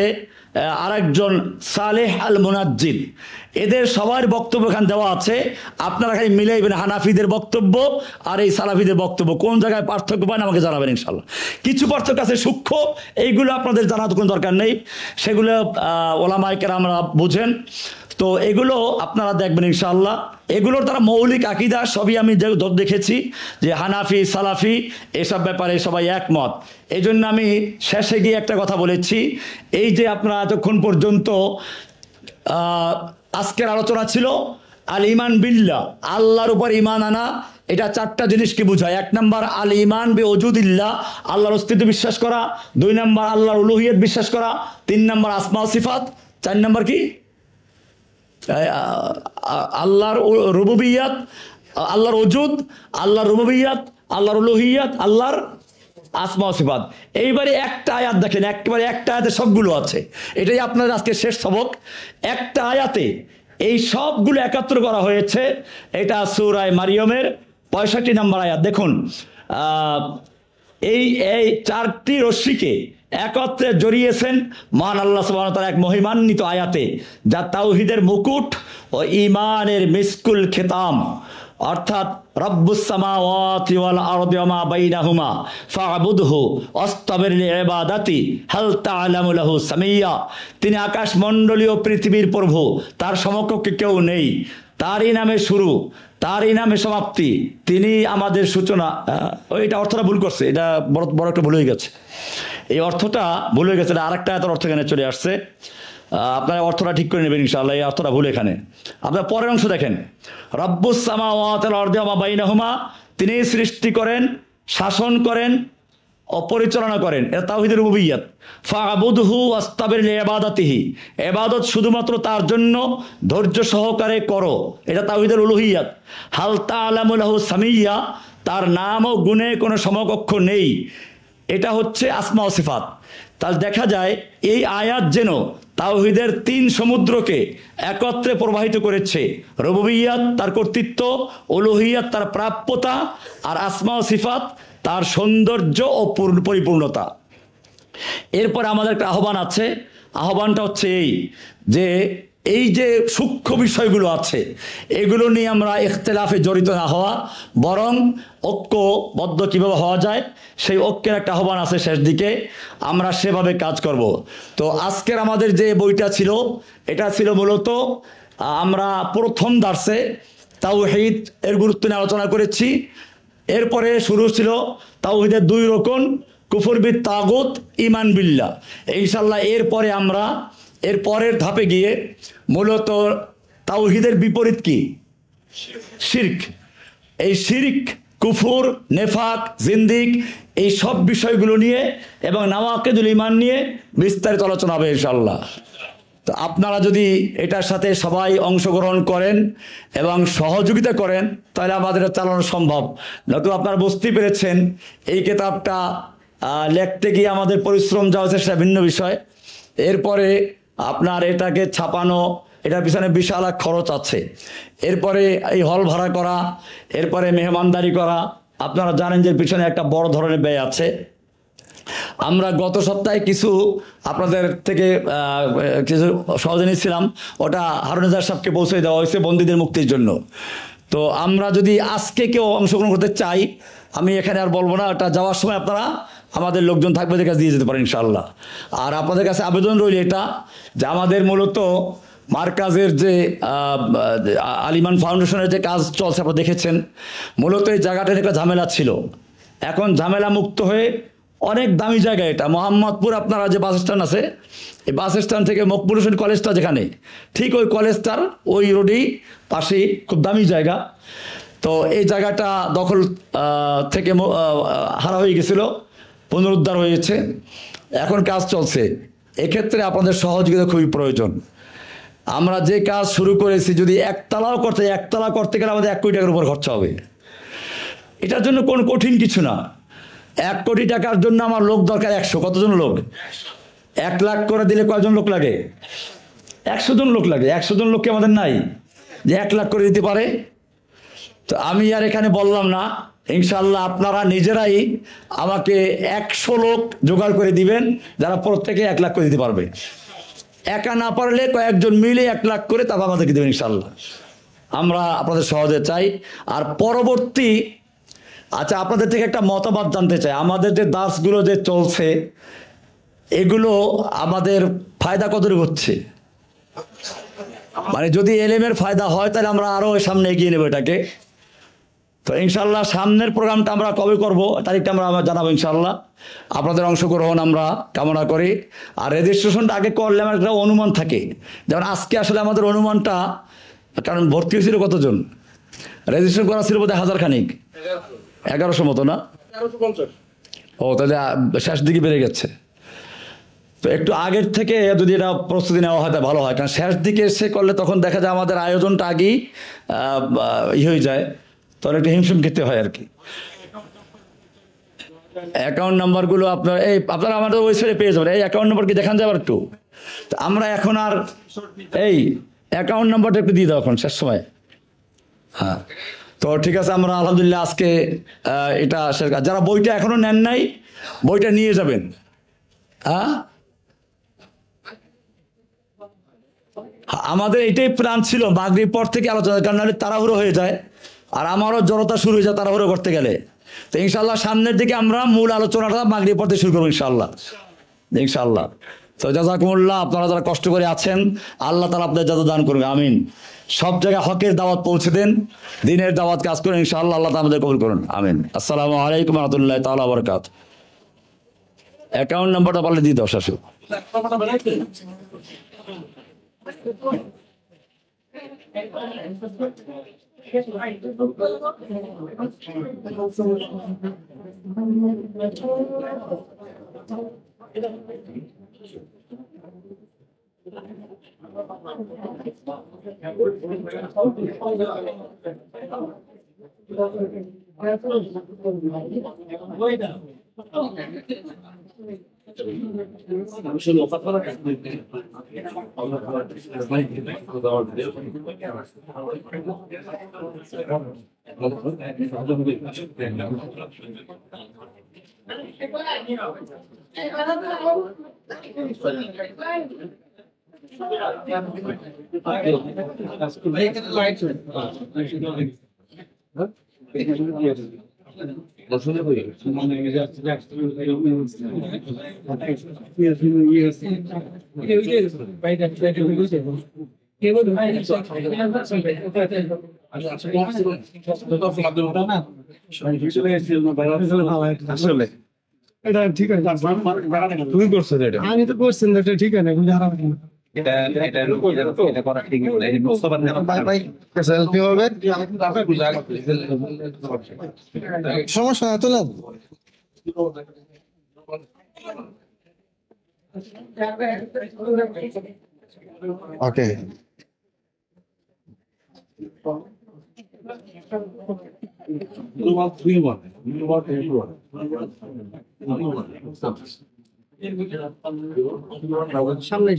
আরেকজন সালেহ আল মুনাজ্জিদ। এদের সবার বক্তব্য এখানে দেওয়া আছে, আপনারা খালি মিলাইবেন হানাফিদের বক্তব্য আর এই সালাফিদের বক্তব্য, কোন জায়গায় পার্থক্য পান আমাকে জানাবেন ইনশাল্লাহ। কিছু পার্থক্য আছে সূক্ষ্ম, এইগুলো আপনাদের জানার কোনো দরকার নেই, সেগুলো ওলামায়ে কেরামরা বুঝেন। তো এগুলো আপনারা দেখবেন ইনশাআল্লাহ। এগুলোর তারা মৌলিক আকীদা সবই আমি দেখেছি যে হানাফি সালাফি এসব ব্যাপারে সবাই একমত। এই জন্য আমি শেষে গিয়ে একটা কথা বলেছি, এই যে আপনারা এতক্ষণ পর্যন্ত আজকের আলোচনা ছিল আল ইমান বিল্লাহ, আল্লাহর উপর ইমান আনা। এটা 4টা জিনিসকে বোঝায়। 1 নম্বর আল ইমান বি ওজুদিল্লাহ, আল্লাহর অস্তিত্ব বিশ্বাস করা। 2 নম্বর আল্লাহর উলুহিয়ত বিশ্বাস করা। 3 নম্বর আসমা ও সিফাত। 4 নম্বর কি আল্লাহর রুবুবিয়ত, আল্লাহর ওজুদ, আল্লাহর রুবুবিয়ত, আল্লাহর উলুহিয়ত, আল্লাহর আসমা ও সিফাত। এইবারে একটা আয়াত দেখেন, একেবারে একটা আয়াতে সবগুলো আছে। এটাই আপনাদের আজকে শেষ সবক। একটা আয়াতে এই সবগুলো একাত্র করা হয়েছে। এটা সূরা মারিয়মের 65 নম্বর আয়াত। দেখুন এই 4টি রশ্মিকে একত্রে জড়িয়েছেন মহান আল্লাহ সুবহানাহু ওয়া তাআলা এক মহিমান্বিত আয়াতে, যা তাওহীদের মুকুট ও ঈমানের মিসকুল খিতাম, অর্থাৎ রব্বুস সামাওয়াতি ওয়াল আরদি ওয়া মা বাইনাহুমা ফা'বুদহু ওয়াসতাবির লিইবাদাতি হাল তা'লামু লাহু সামিয়্যা। তিনি আকাশমণ্ডলীয় পৃথিবীর প্রভু, তার সমকক্ষ কেউ নেই, তারই নামে শুরু, তারই নামে সমাপ্তি, তিনি আমাদের সূচনা। এটা অর্থটা ভুল করছে, এটা বড় একটা ভুল হয়ে গেছে, এই অর্থটা ভুল হয়ে গেছে। আরেকটা এত অর্থ এখানে চলে আসছে, আপনারা অর্থটা ঠিক করে নেবেন ইনশাআল্লাহ। এই অর্থটা ভুল এখানে। আপনার পরের অংশ দেখেন, রব্বুস সামাওয়াতি ওয়াল আরদি ওয়া মা বাইনাহুমা, তিনি সৃষ্টি করেন, শাসন করেন ও পরিচালনা করেন, এটা তাওহীদের রুবুবিয়্যাত। ফা'বুদহু ওয়াসতাবির লিইবাদাতিহি, ইবাদত শুধুমাত্র তার জন্য ধৈর্য সহকারে করো, এটা তাওহীদের উলুহিয়্যাত। হাল তা'লামু লাহু সামিয়্যা, তার নাম ও গুণে কোনো সমকক্ষ নেই, এটা হচ্ছে আসমা ও সিফাত। তাহলে দেখা যায় এই আয়াত যেন তাওহীদের 3 সমুদ্রকে একত্রে প্রবাহিত করেছে। রুবুবিয়্যাত তার কর্তৃত্ব, উলুহিয়্যাত তার প্রাপ্যতা, আর আসমা ও সিফাত তার সৌন্দর্য ও পরিপূর্ণতা। এরপর আমাদের একটা আহ্বান আছে। আহ্বানটা হচ্ছে এই যে সূক্ষ্ম বিষয়গুলো আছে, এগুলো নিয়ে আমরা ইখতিলাফে জড়িত না হওয়া, বরং ঐক্যবদ্ধ কীভাবে হওয়া যায় সেই ঐক্যের একটা আহ্বান আছে শেষ দিকে, আমরা সেভাবে কাজ করব। তো আজকের আমাদের যে বইটা ছিল, এটা ছিল মূলত আমরা প্রথম দার্সে তাওহীদ এর গুরুত্ব নিয়ে আলোচনা করেছি। এরপরে শুরু ছিল তাওহীদের 2 রকম, কুফর বিত তাগুত, ঈমান বিল্লাহ। ইনশাআল্লাহ এরপরে আমরা এর পরের ধাপে গিয়ে মূলত তাওহীদের বিপরীত কি, শিরক। এই শিরক, কুফর, নেফাক, জিন্দিক, এই সব বিষয়গুলো নিয়ে এবং নাওয়াকিদুল ঈমান নিয়ে বিস্তারিত আলোচনা হবে ইনশাআল্লাহ। তো আপনারা যদি এটার সাথে সবাই অংশগ্রহণ করেন এবং সহযোগিতা করেন, তাহলে আমাদের চালানো সম্ভব। নয়তো আপনারা বুঝতে পেরেছেন এই কিতাবটা লিখতে গিয়ে আমাদের পরিশ্রম যা হচ্ছে সেটা ভিন্ন বিষয়। এরপরে আপনার এটাকে ছাপানো, এটার পিছনে বিশাল এক খরচ আছে। এরপরে এই হল ভাড়া করা, এরপরে মেহমানদারি করা, আপনারা জানেন যে পিছনে একটা বড় ধরনের ব্যয় আছে। আমরা গত সপ্তাহে কিছু আপনাদের থেকে কিছু সহজে নিচ্ছিলাম, ওটা হারুনেজার সাহেবকে পৌঁছে দেওয়া হয়েছে বন্দীদের মুক্তির জন্য। তো আমরা যদি আজকে কেউ অংশগ্রহণ করতে চাই, আমি এখানে আর বলবো না, ওটা যাওয়ার সময় আপনারা আমাদের লোকজন থাকবে, কাছে দিয়ে যেতে পারেন ইনশাআল্লাহ। আর আপনাদের কাছে আবেদন রইল এটা যে আমাদের মূলত মার্কাজের যে আলিমান ফাউন্ডেশনের যে কাজ চলছে আপনারা দেখেছেন, মূলত এই জায়গাটার একটা ঝামেলা ছিল, এখন ঝামেলা মুক্ত হয়ে অনেক দামি জায়গা এটা। মোহাম্মদপুর আপনারা যে বাস স্ট্যান্ড আছে, এই বাস স্ট্যান্ড থেকে মকবুল হোসেন কলেজটা যেখানে, ঠিক ওই কলেজটার ওই রোডেই পাশেই খুব দামি জায়গা। তো এই জায়গাটা দখল থেকে হারা হয়ে গেছিল, পুনরুদ্ধার হয়েছে, এখন কাজ চলছে। এক্ষেত্রে আপনাদের সহযোগিতা খুবই প্রয়োজন। আমরা যে কাজ শুরু করেছি, যদি একতলা করতে গেলে আমাদের 1 কোটি টাকার উপর খরচা হবে। এটার জন্য কোনো কঠিন কিছু না। 1 কোটি টাকার জন্য আমার লোক দরকার 100। কতজন লোক? 1 লাখ করে দিলে কয়জন লোক লাগে? 100 জন লোক লাগে। 100 জন লোককে আমাদের নাই যে 1 লাখ করে দিতে পারে। তো আমি আর এখানে বললাম না, ইনশাল্লাহ আপনারা নিজেরাই আমাকে 100 লোক জোগাড় করে দিবেন, যারা প্রত্যেকে 1 লাখ করে দিতে পারবে। একা না পারলে কয়েকজন মিলে 1 লাখ করে তারপর আমাদেরকে দেবেন ইনশাল্লাহ। আমরা আপনাদের সহজে চাই। আর পরবর্তী, আচ্ছা, আপনাদের থেকে একটা মতামত জানতে চাই। আমাদের যে দাসগুলো যে চলছে, এগুলো আমাদের ফায়দা কতটুকু হচ্ছে? মানে যদি এলএমের ফায়দা হয় তাহলে আমরা আরও সামনে এগিয়ে নেব এটাকে। তো ইনশাল্লাহ সামনের প্রোগ্রামটা আমরা কবে করব, তারিখটা আমরা জানাবো ইনশাল্লাহ। আপনাদের অংশগ্রহণ আমরা কামনা করি। আর রেজিস্ট্রেশনটা আগে করলে আমার একটা অনুমান থাকে, যেমন আজকে আসলে আমাদের অনুমানটা, কারণ ভর্তি হয়েছিল কতজন, রেজিস্ট্রেশন করা ছিল বোধহয় 1000 খানিক, 1100 মতো না? ও, তাহলে শেষ দিকে বেড়ে গেছে। তো একটু আগের থেকে যদি এটা প্রস্তুতি নেওয়া হয় তা ভালো হয়, কারণ শেষ দিকে এসে করলে তখন দেখা যায় আমাদের আয়োজনটা আগেই হয়ে যায়, তখন একটু হিমশিম খেতে হয় আর কি। অ্যাকাউন্ট নাম্বারগুলো আপনারা আমাদের ওয়েবসাইটে পেয়ে যাবেন। এই অ্যাকাউন্ট নাম্বার কি দেখান যাবে একটু? আমরা এখন আর এই অ্যাকাউন্ট নাম্বারটা একটু দিয়ে দাও এখন শেষ সময়। হ্যাঁ, তো ঠিক আছে, আমরা আলহামদুলিল্লাহ আজকে এটা শেষ। যারা বইটা এখনো নেন নাই, বইটা নিয়ে যাবেন। হ্যাঁ, আমাদের এটাই প্ল্যান ছিল মাগরিব পর থেকে আলোচনা, কারণ নাহলে তাড়াহুড়ো হয়ে যায়, আর আমারও জড়তা শুরু হয়ে যায় তাড়াহুড়ো করতে গেলে। তো ইনশাল্লাহ সামনের দিকে আমরা মূল আলোচনাটা মাগরিব পর থেকে শুরু করবো ইনশাল্লাহ। ইনশাল্লাহ। তো জাযাকুমুল্লাহ, আপনারা যারা কষ্ট করে আছেন, আল্লাহ তাআলা আপনাদের যাতে দান করবে, আমিন। সব জায়গায় হকের দাওয়াত পৌঁছে দেন, দিনের দাওয়াত কাজ করেন ইনশাআল্লাহ, আল্লাহ তাআলা আমাদের কবুল করুন, আমিন। আসসালামু আলাইকুম ওয়া রাহমাতুল্লাহি তাআলা ওয়া বারাকাতুহু। অ্যাকাউন্ট নাম্বারটা পারলে দিয়ে দাও শাশু। এটা ঠিক আছে, তুমি করছো এটা, আমি তো করছি না, এটা ঠিক আছে। সমস্যা না তোলেন। ওকে, সামনে